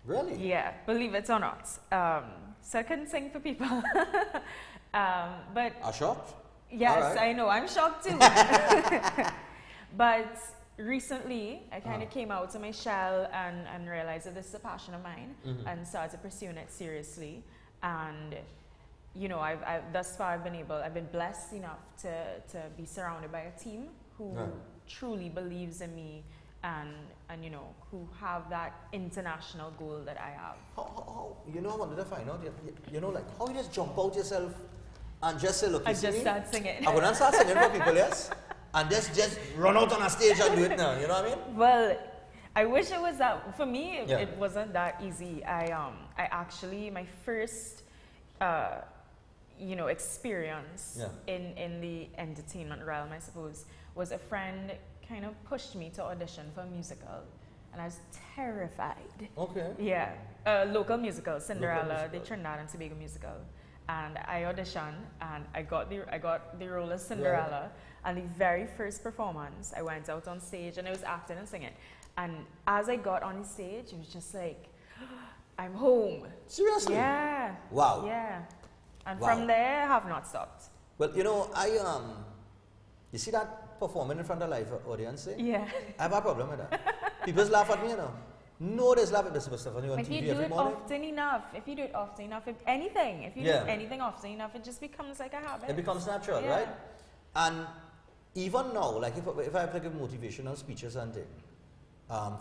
Really?
Yeah, believe it or not. So I couldn't sing for people. But
are shocked?
Yes,
right.
I know. I'm shocked too. But recently, I kind of came out of my shell and realized that this is a passion of mine, and started pursuing it seriously. And I've thus far I've been blessed enough to be surrounded by a team who truly believes in me and who have that international goal that I have.
How I wanted to find out, how you just jump out yourself and just say, look,
I just start singing.
I'm gonna start singing for people, yes? And just run out on a stage and do it now, you know what I mean?
Well, I wish it was that. For me, it wasn't that easy. I actually, my first experience in the entertainment realm, I suppose, was a friend kind of pushed me to audition for a musical, and I was terrified.
Okay.
Yeah, a local musical, Cinderella, the Trinidad and Tobago musical, and I auditioned, and I got the role of Cinderella. And the very first performance, I went out on stage, and I was acting and singing, and as I got on the stage, it was just like, I'm home.
Seriously?
Yeah.
Wow.
Yeah. And from there, I have not stopped.
Well, you see that performing in front of a live audience?
Yeah.
I have a problem with that. People laugh at me, No, they laugh at this stuff on
If
TV
you do
every
it
morning.
often enough, if you do anything often enough, it just becomes like a habit.
It becomes natural, right? And even now, like if I have to give motivational speeches and things,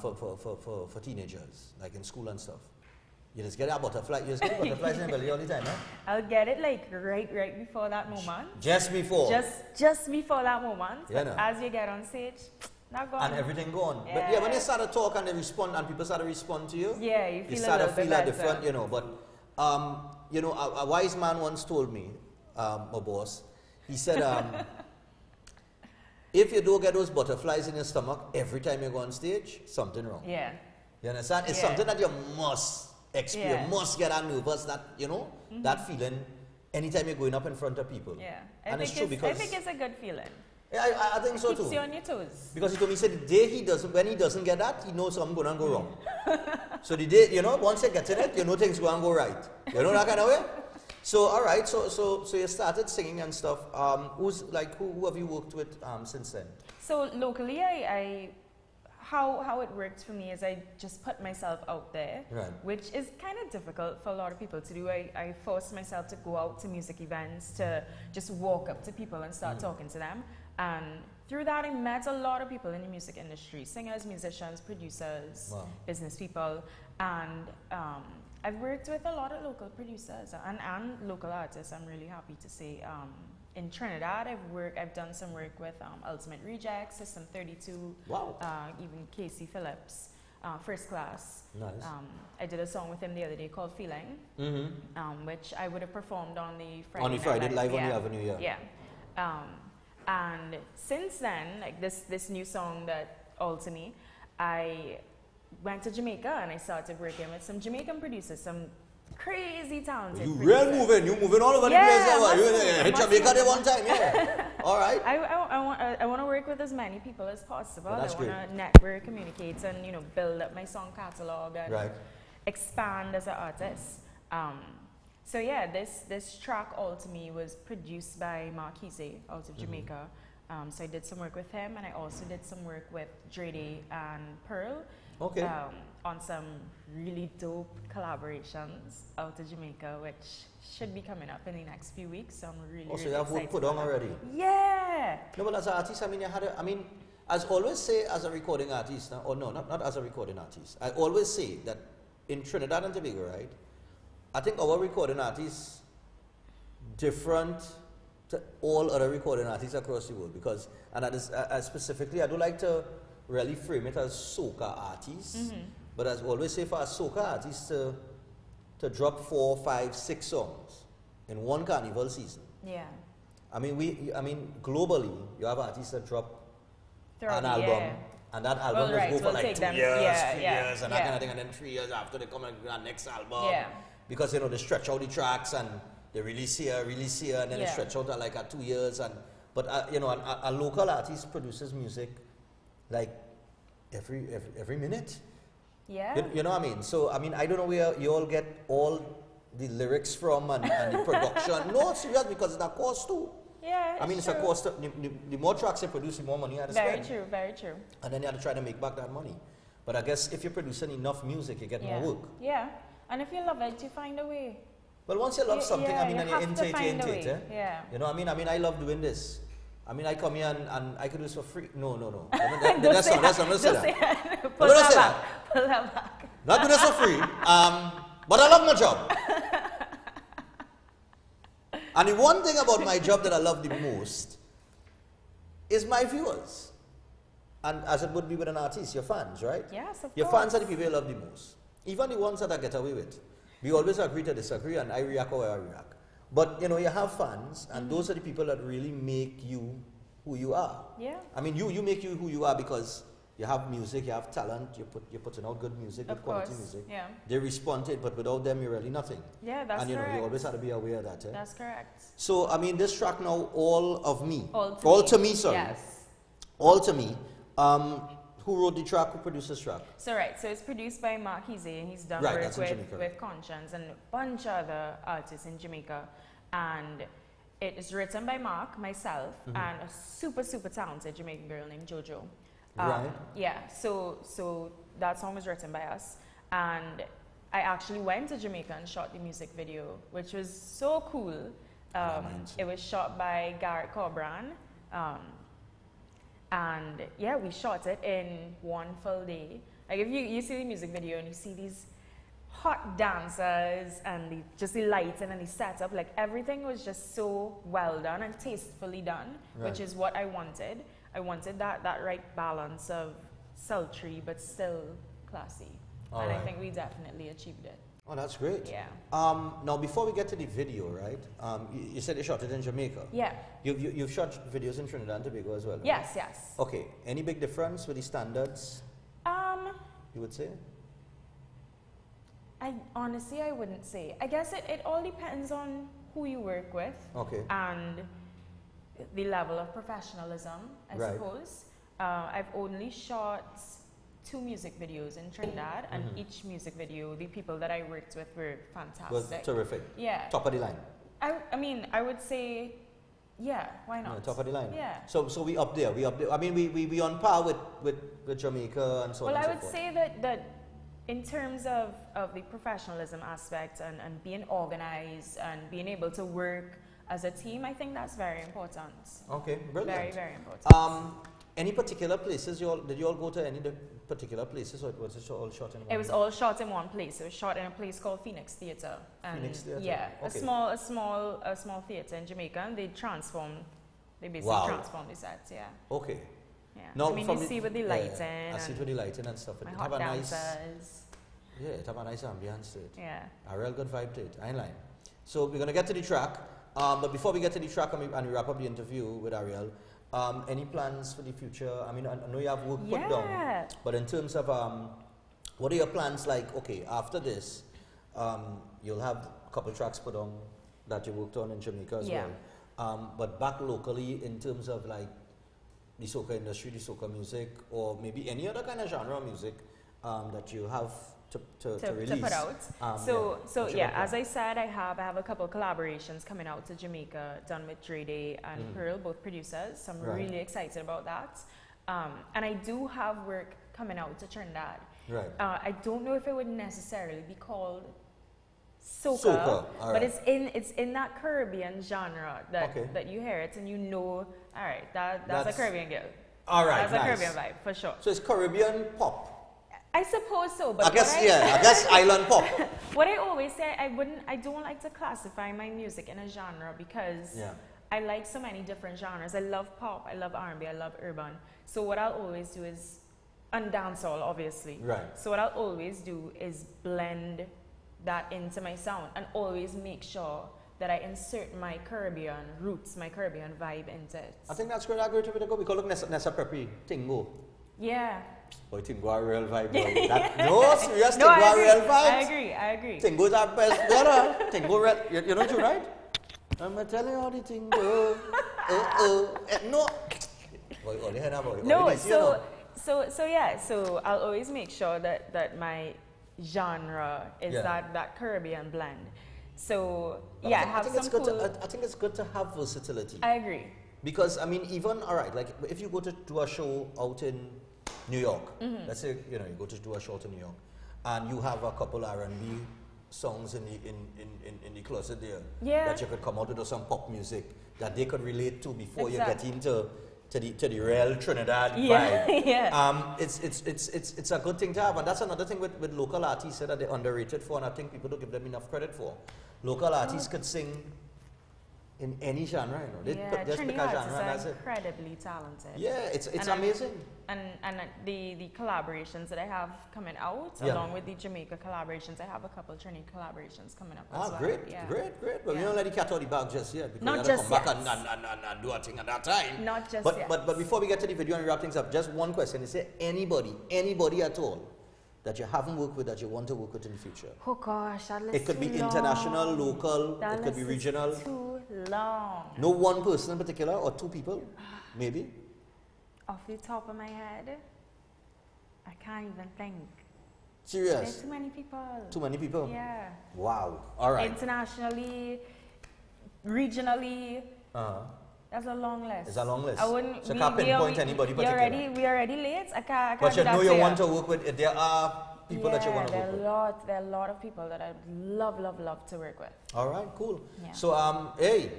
for teenagers, like in school and stuff, you just get a butterfly, you just get butterflies in your belly all the time, eh?
I'll get it like right before that moment.
Just before?
Just before that moment.
Yeah,
but as you get on stage, not gone.
And everything gone.
Yeah.
But when they start to talk and they respond and people start to respond to you,
yeah, you feel
start
a
to
little
feel
bit
different,
better.
But a wise man once told me, my boss, he said, if you don't get those butterflies in your stomach every time you go on stage, something wrong.
Yeah.
You understand? It's something that you must experience.
Yeah.
You must get that nervous, that, you know, that feeling anytime you're going up in front of people.
Yeah.
And it's true because...
I think it's a good feeling.
Yeah, I think so too.
Keeps you on your toes.
Because he told me, he said the day when he doesn't get that, he knows something going to go wrong. So the day, you know, once you get in it, you know things going to go right. You know that kind of way? So, all right, so you started singing and stuff. Who have you worked with since then?
So locally, how it works for me is I just put myself out there,
right,
which is kind of difficult for a lot of people to do. I force myself to go out to music events, to just walk up to people and start talking to them. And through that, I met a lot of people in the music industry, singers, musicians, producers, business people. And I've worked with a lot of local producers and local artists, I'm really happy to say. In Trinidad, I've done some work with Ultimate Rejects, System 32, even Casey Phillips, First Class.
Nice.
I did a song with him the other day called Feeling, which I would have performed on the Friday
on the Friday
Night
Live on the Avenue,
yeah. And since then, like this new song that all to me, I went to Jamaica and I started working with some Jamaican producers, some crazy talented producers.
You moving all over the place. You hit Jamaica there one time, yeah. All right.
I want to work with as many people as possible.
Well,
I want
great.
to network, communicate, and build up my song catalog and expand as an artist. So yeah, this track All To Me was produced by Marquise out of Jamaica. So I did some work with him, and I also did some work with Drady and Pearl.
Okay.
On some really dope collaborations out of Jamaica, which should be coming up in the next few weeks. So I'm really,
so you have work put on already?
Yeah.
No, but as an artist, as always say, as a recording artist, or no, not as a recording artist. I always say that in Trinidad and Tobago, right? I think our recording artists different to all other recording artists across the world because, and that is specifically, I don't like to really frame it as soca artists, but as I always say, for a soca artist to drop 4, 5, 6 songs in one carnival season.
Yeah.
I mean, globally, you have artists that drop an album.
Yeah.
And that album will go for like 2 years, 3 years, and that kind of thing, and then 3 years after they come and do their next album.
Yeah.
Because they stretch out the tracks and they release here, and then they stretch out like at 2 years. But a local artist produces music like every minute.
Yeah.
You know what I mean? So I don't know where you all get all the lyrics from and the production. No, it's serious because it's a cost too.
Yeah,
it's a cost. The more tracks you produce, the more money you have to spend.
Very true, very true.
And then you have to try to make back that money. But I guess if you're producing enough music, you get more work.
Yeah, and if you love it, you find a way.
Well, once you love something,
you
and you're into it,
Yeah.
You know, I love doing this. I come here and I could do this for free. No.
That's not
Pull
that back.
Not do this for free. But I love my job. And the one thing about my job that I love the most is my viewers. And as it would be with an artist, your fans, right?
Yes, of
your
course.
fans are the people you love the most. Even the ones that I get away with. We always agree to disagree, and I react how I react. But, you have fans, and those are the people that really make you who you are.
Yeah.
You make you who you are because you have music, you have talent, you're putting out good music, good quality music.
Yeah.
They respond to it, but without them, you're really nothing.
Yeah, that's correct.
And, you always have to be aware of that.
That's correct.
So, this track now, All of Me.
All to me,
sorry.
Yes.
All to Me. Who wrote the track? Who produced this track?
So it's produced by Marquise, and he's done work with Conscience and a bunch of other artists in Jamaica. And it is written by Mark, myself, and a super, super talented Jamaican girl named Jojo.
Right.
Yeah, so that song was written by us. And I actually went to Jamaica and shot the music video, which was so cool. It was shot by Garrett Corbran. And yeah, we shot it in one full day. Like if you see the music video and you see these hot dancers and just the lighting and the setup, like everything was just so well done and tastefully done, which is what I wanted. I wanted that right balance of sultry but still classy. I think we definitely achieved it.
Oh, that's great.
Yeah.
Now, before we get to the video, right? You said you shot it in Jamaica.
Yeah.
You've shot videos in Trinidad and Tobago as well, right?
Yes, yes.
Okay. Any big difference with the standards? You would say?
Honestly, I wouldn't say. I guess it all depends on who you work with.
Okay.
And the level of professionalism, I suppose. I've only shot 2 music videos in Trinidad, and each music video, the people that I worked with were fantastic.
Was terrific.
Yeah.
Top of the line.
I mean, I would say, yeah, why not?
Yeah, top of the line.
Yeah.
So we up there. We up there. I mean, we on par with Jamaica and so on.
Well,
and
I
so
would
forth.
say that in terms of the professionalism aspect and being organized and being able to work as a team, I think that's very important.
Okay, brilliant.
Very, very important.
Any particular places did you all go to any particular places, or was it all shot in one?
It was all shot in one place. It was shot in a place called Phoenix Theatre.
Phoenix Theatre?
Yeah,
okay.
a small theatre in Jamaica, and they basically transformed the sets, yeah.
Okay.
Yeah.
Now,
I mean, you see with the lighting.
I see it with the lighting and stuff.
My
It
hot
have a nice,
dancers.
yeah, it have a nice ambience to it.
Yeah.
A real good vibe to it. I ain't lying. So we're gonna get to the track, but before we get to the track and we wrap up the interview with Ariel, any plans for the future? I mean, I know you have work put down, but in terms of what are your plans like? Okay, after this, you'll have a couple tracks put on that you worked on in Jamaica as well. But back locally, in terms of like the soca industry, the soca music, or maybe any other kind of genre of music that you have to release.
To put out. As I said, I have a couple collaborations coming out to Jamaica, done with Dre Day and Pearl, both producers. So I'm really excited about that. And I do have work coming out to Trinidad.
Right.
I don't know if it would necessarily be called soca, but it's in that Caribbean genre that you hear it and you know, all right, that's a Caribbean girl.
All right,
that's a Caribbean vibe for sure.
So it's Caribbean pop.
I suppose so, but
I guess island pop.
What I always say, I don't like to classify my music in a genre because I like so many different genres. I love pop, I love R&B, I love urban. So what I'll always do is, and dancehall obviously.
Right.
So what I'll always do is blend that into my sound and always make sure that I insert my Caribbean roots, my Caribbean vibe into it.
I think that's great. I agree with it. Because look, Nessa Preppy, Tingo.
Yeah.
Boy, Tingo a real vibe, boy. No, serious,
No,
Tingo a real vibe.
I agree.
Tingo's our best brother. Tingo real, you know true, right? I'm going to tell you how the Tingo. No. Boy, all you heard about it.
No, so I'll always make sure that my genre is that Caribbean blend. So I have some cool...
I think it's good to have versatility.
I agree.
Because I mean, even like if you go to do a show out in New York, let's say you go to do a show out in New York, and you have a couple R&B songs in the closet there that you could come out with some pop music that they could relate to before you get into the real Trinidad vibe. It's a good thing to have, and that's another thing with local artists that they're underrated for, and I think people don't give them enough credit for. Local artists could sing in any genre,
Trinidad is incredibly talented.
Yeah, it's amazing.
And the collaborations that I have coming out, along with the Jamaica collaborations, I have a couple Trinidad collaborations coming up as well.
Great. But we don't let the cat out of the bag just yet. Because
Not
we have
just
to come back and do a thing at that time.
Not just
but,
yet.
But before we get to the video and wrap things up, just one question. Is there anybody at all that you haven't worked with that you want to work with in the future?
Oh gosh, that list
it could be
too
international,
long.
local,
That
it could be
list is
regional.
too long.
No one person in particular, or two people, maybe?
Off the top of my head, I can't even think.
Serious?
There's too many people.
Too many people?
Yeah.
Wow. All right.
Internationally, regionally. That's a long list.
It's a long list.
I wouldn't.
So you can't pinpoint anybody particular.
We already late. I can't.
But you know you
clear.
want to work with. There are people that you want to work with.
There are a lot of people that I'd love to work with.
All right, cool.
Yeah.
So hey,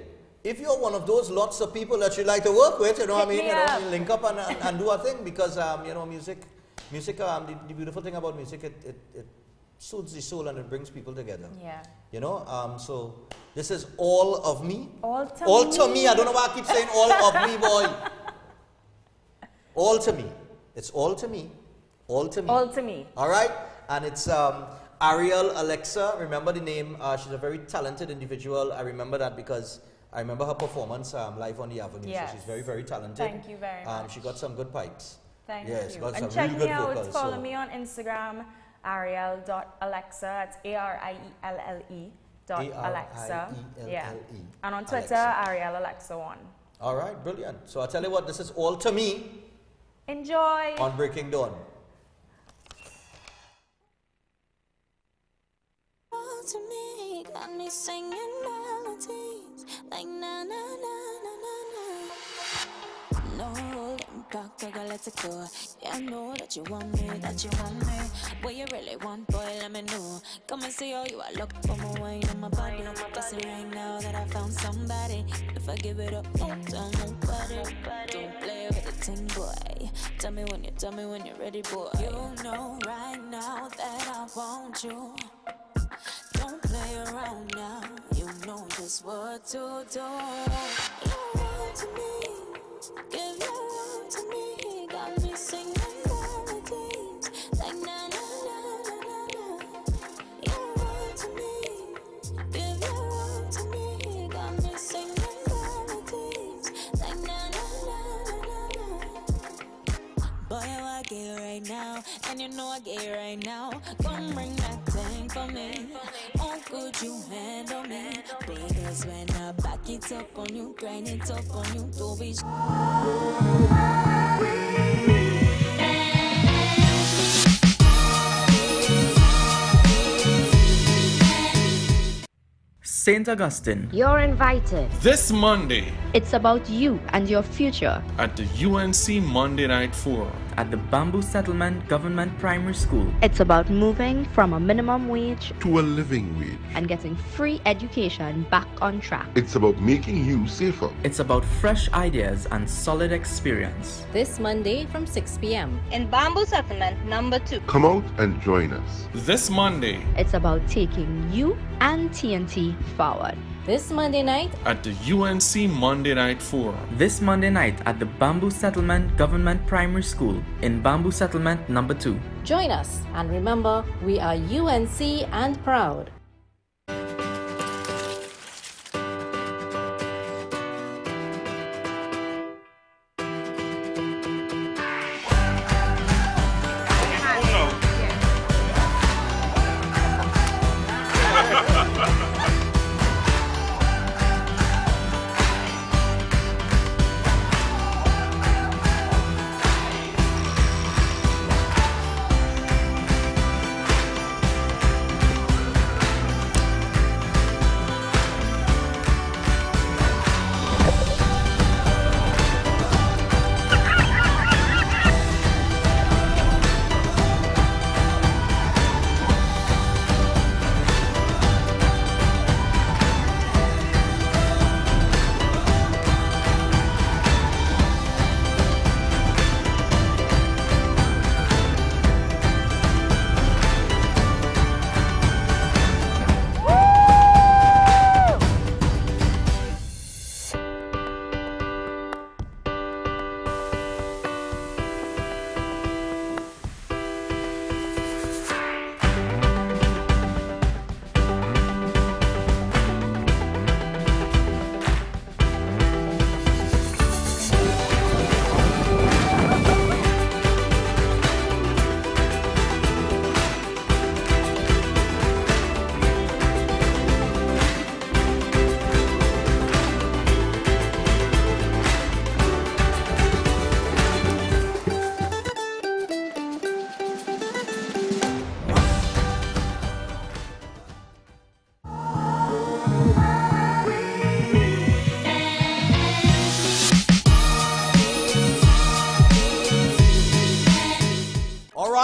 if you're one of those lots of people that you like to work with, you know what I mean, you link up and do a thing, because music. The beautiful thing about music, it soothes the soul and it brings people together.
Yeah.
So this is All of Me.
All to me.
I don't know why I keep saying all of me, boy. All to me. It's all to me. All to me.
All to me.
All right? And it's
Ariel Alexa, remember the name. She's a very talented individual. I remember that because I remember her performance live on the Avenue.
Yes.
So she's very, very talented.
Thank you very much.
She got some good pipes.
Thank
yes,
you.
Got
and
some
check
really
me
good
out.
vocals,
Follow me on Instagram, ariel.alexa. That's ARIELLE.Alexa. Yeah. And on Twitter, Ariel Alexa 1.
All right, brilliant. So I'll tell you what, this is All to Me.
Enjoy.
On Breaking Dawn.
All to me, got me singing melodies like na na na na na na. No holding back, I gotta let it go. Yeah, I know that you want me, that you want me. What you really want, boy, let me know. Come and see how you are, look for my wine on my body. Guess it right now that I found somebody. If I give it up, don't tell nobody. Don't play with the thing, boy. Tell me when you're ready, boy. You know right now that I want you. Don't play around now. You know just what to do. You want to me. Give your all to me, got me singing melodies like na na na na na na. You want to me, give your all to me, got me singing melodies like na na na na na na. Boy, I get it right now, and you know I get it right now. Come bring that thing for me. Oh, could you handle me? Because when I back it up on you, grind it up on you, don't be
St. Augustine.
You're invited.
This Monday.
It's about you and your future.
At the UNC Monday Night Forum.
At the Bamboo Settlement Government Primary School.
It's about moving from a minimum wage
to a living wage
and getting free education back on track.
It's about making you safer.
It's about fresh ideas and solid experience.
This Monday from 6 p.m. in Bamboo Settlement number 2.
Come out and join us.
This Monday.
It's about taking you and TNT forward.
This Monday night
at the UNC Monday Night Forum.
This Monday night at the Bamboo Settlement Government Primary School in Bamboo Settlement number 2.
Join us and remember, we are UNC and proud.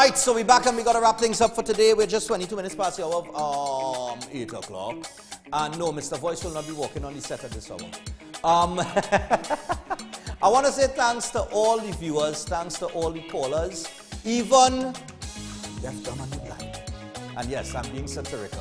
Right, so we're back and we got to wrap things up for today. We're just 22 minutes past the hour of 8 o'clock. And no, Mr. Voice will not be walking on the set at this hour. I want to say thanks to all the viewers, thanks to all the callers, even Deaf, Dumb and Blind. And yes, I'm being satirical.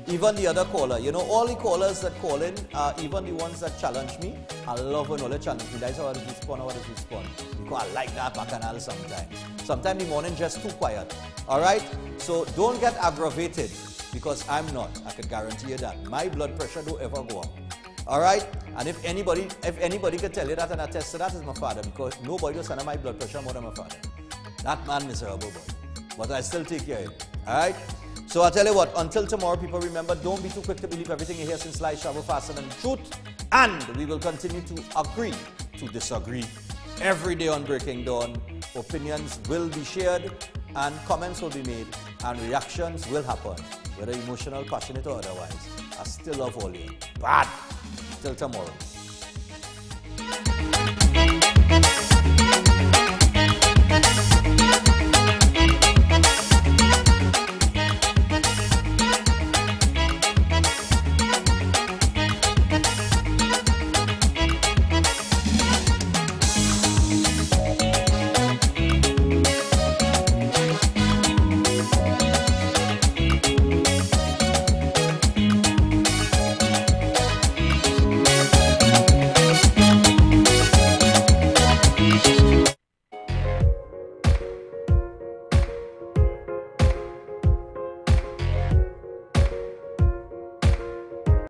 Even the other caller, you know, all the callers that call in, even the ones that challenge me, I love when all they challenge me. That's how I respond, because I like that bacchanal sometimes. Sometimes the morning just too quiet. All right? So don't get aggravated, because I'm not. I can guarantee you that. My blood pressure don't ever go up. All right? And if anybody can tell you that and attest to that, is my father, because nobody will send my blood pressure more than my father. That man miserable boy. But I still take care of him. All right? So I tell you what, until tomorrow, people, remember, don't be too quick to believe everything you hear, since lies travel faster than truth. And we will continue to agree to disagree every day on Breaking Dawn. Opinions will be shared, and comments will be made, and reactions will happen, whether emotional, passionate, or otherwise. I still love all you. Bad. Till tomorrow.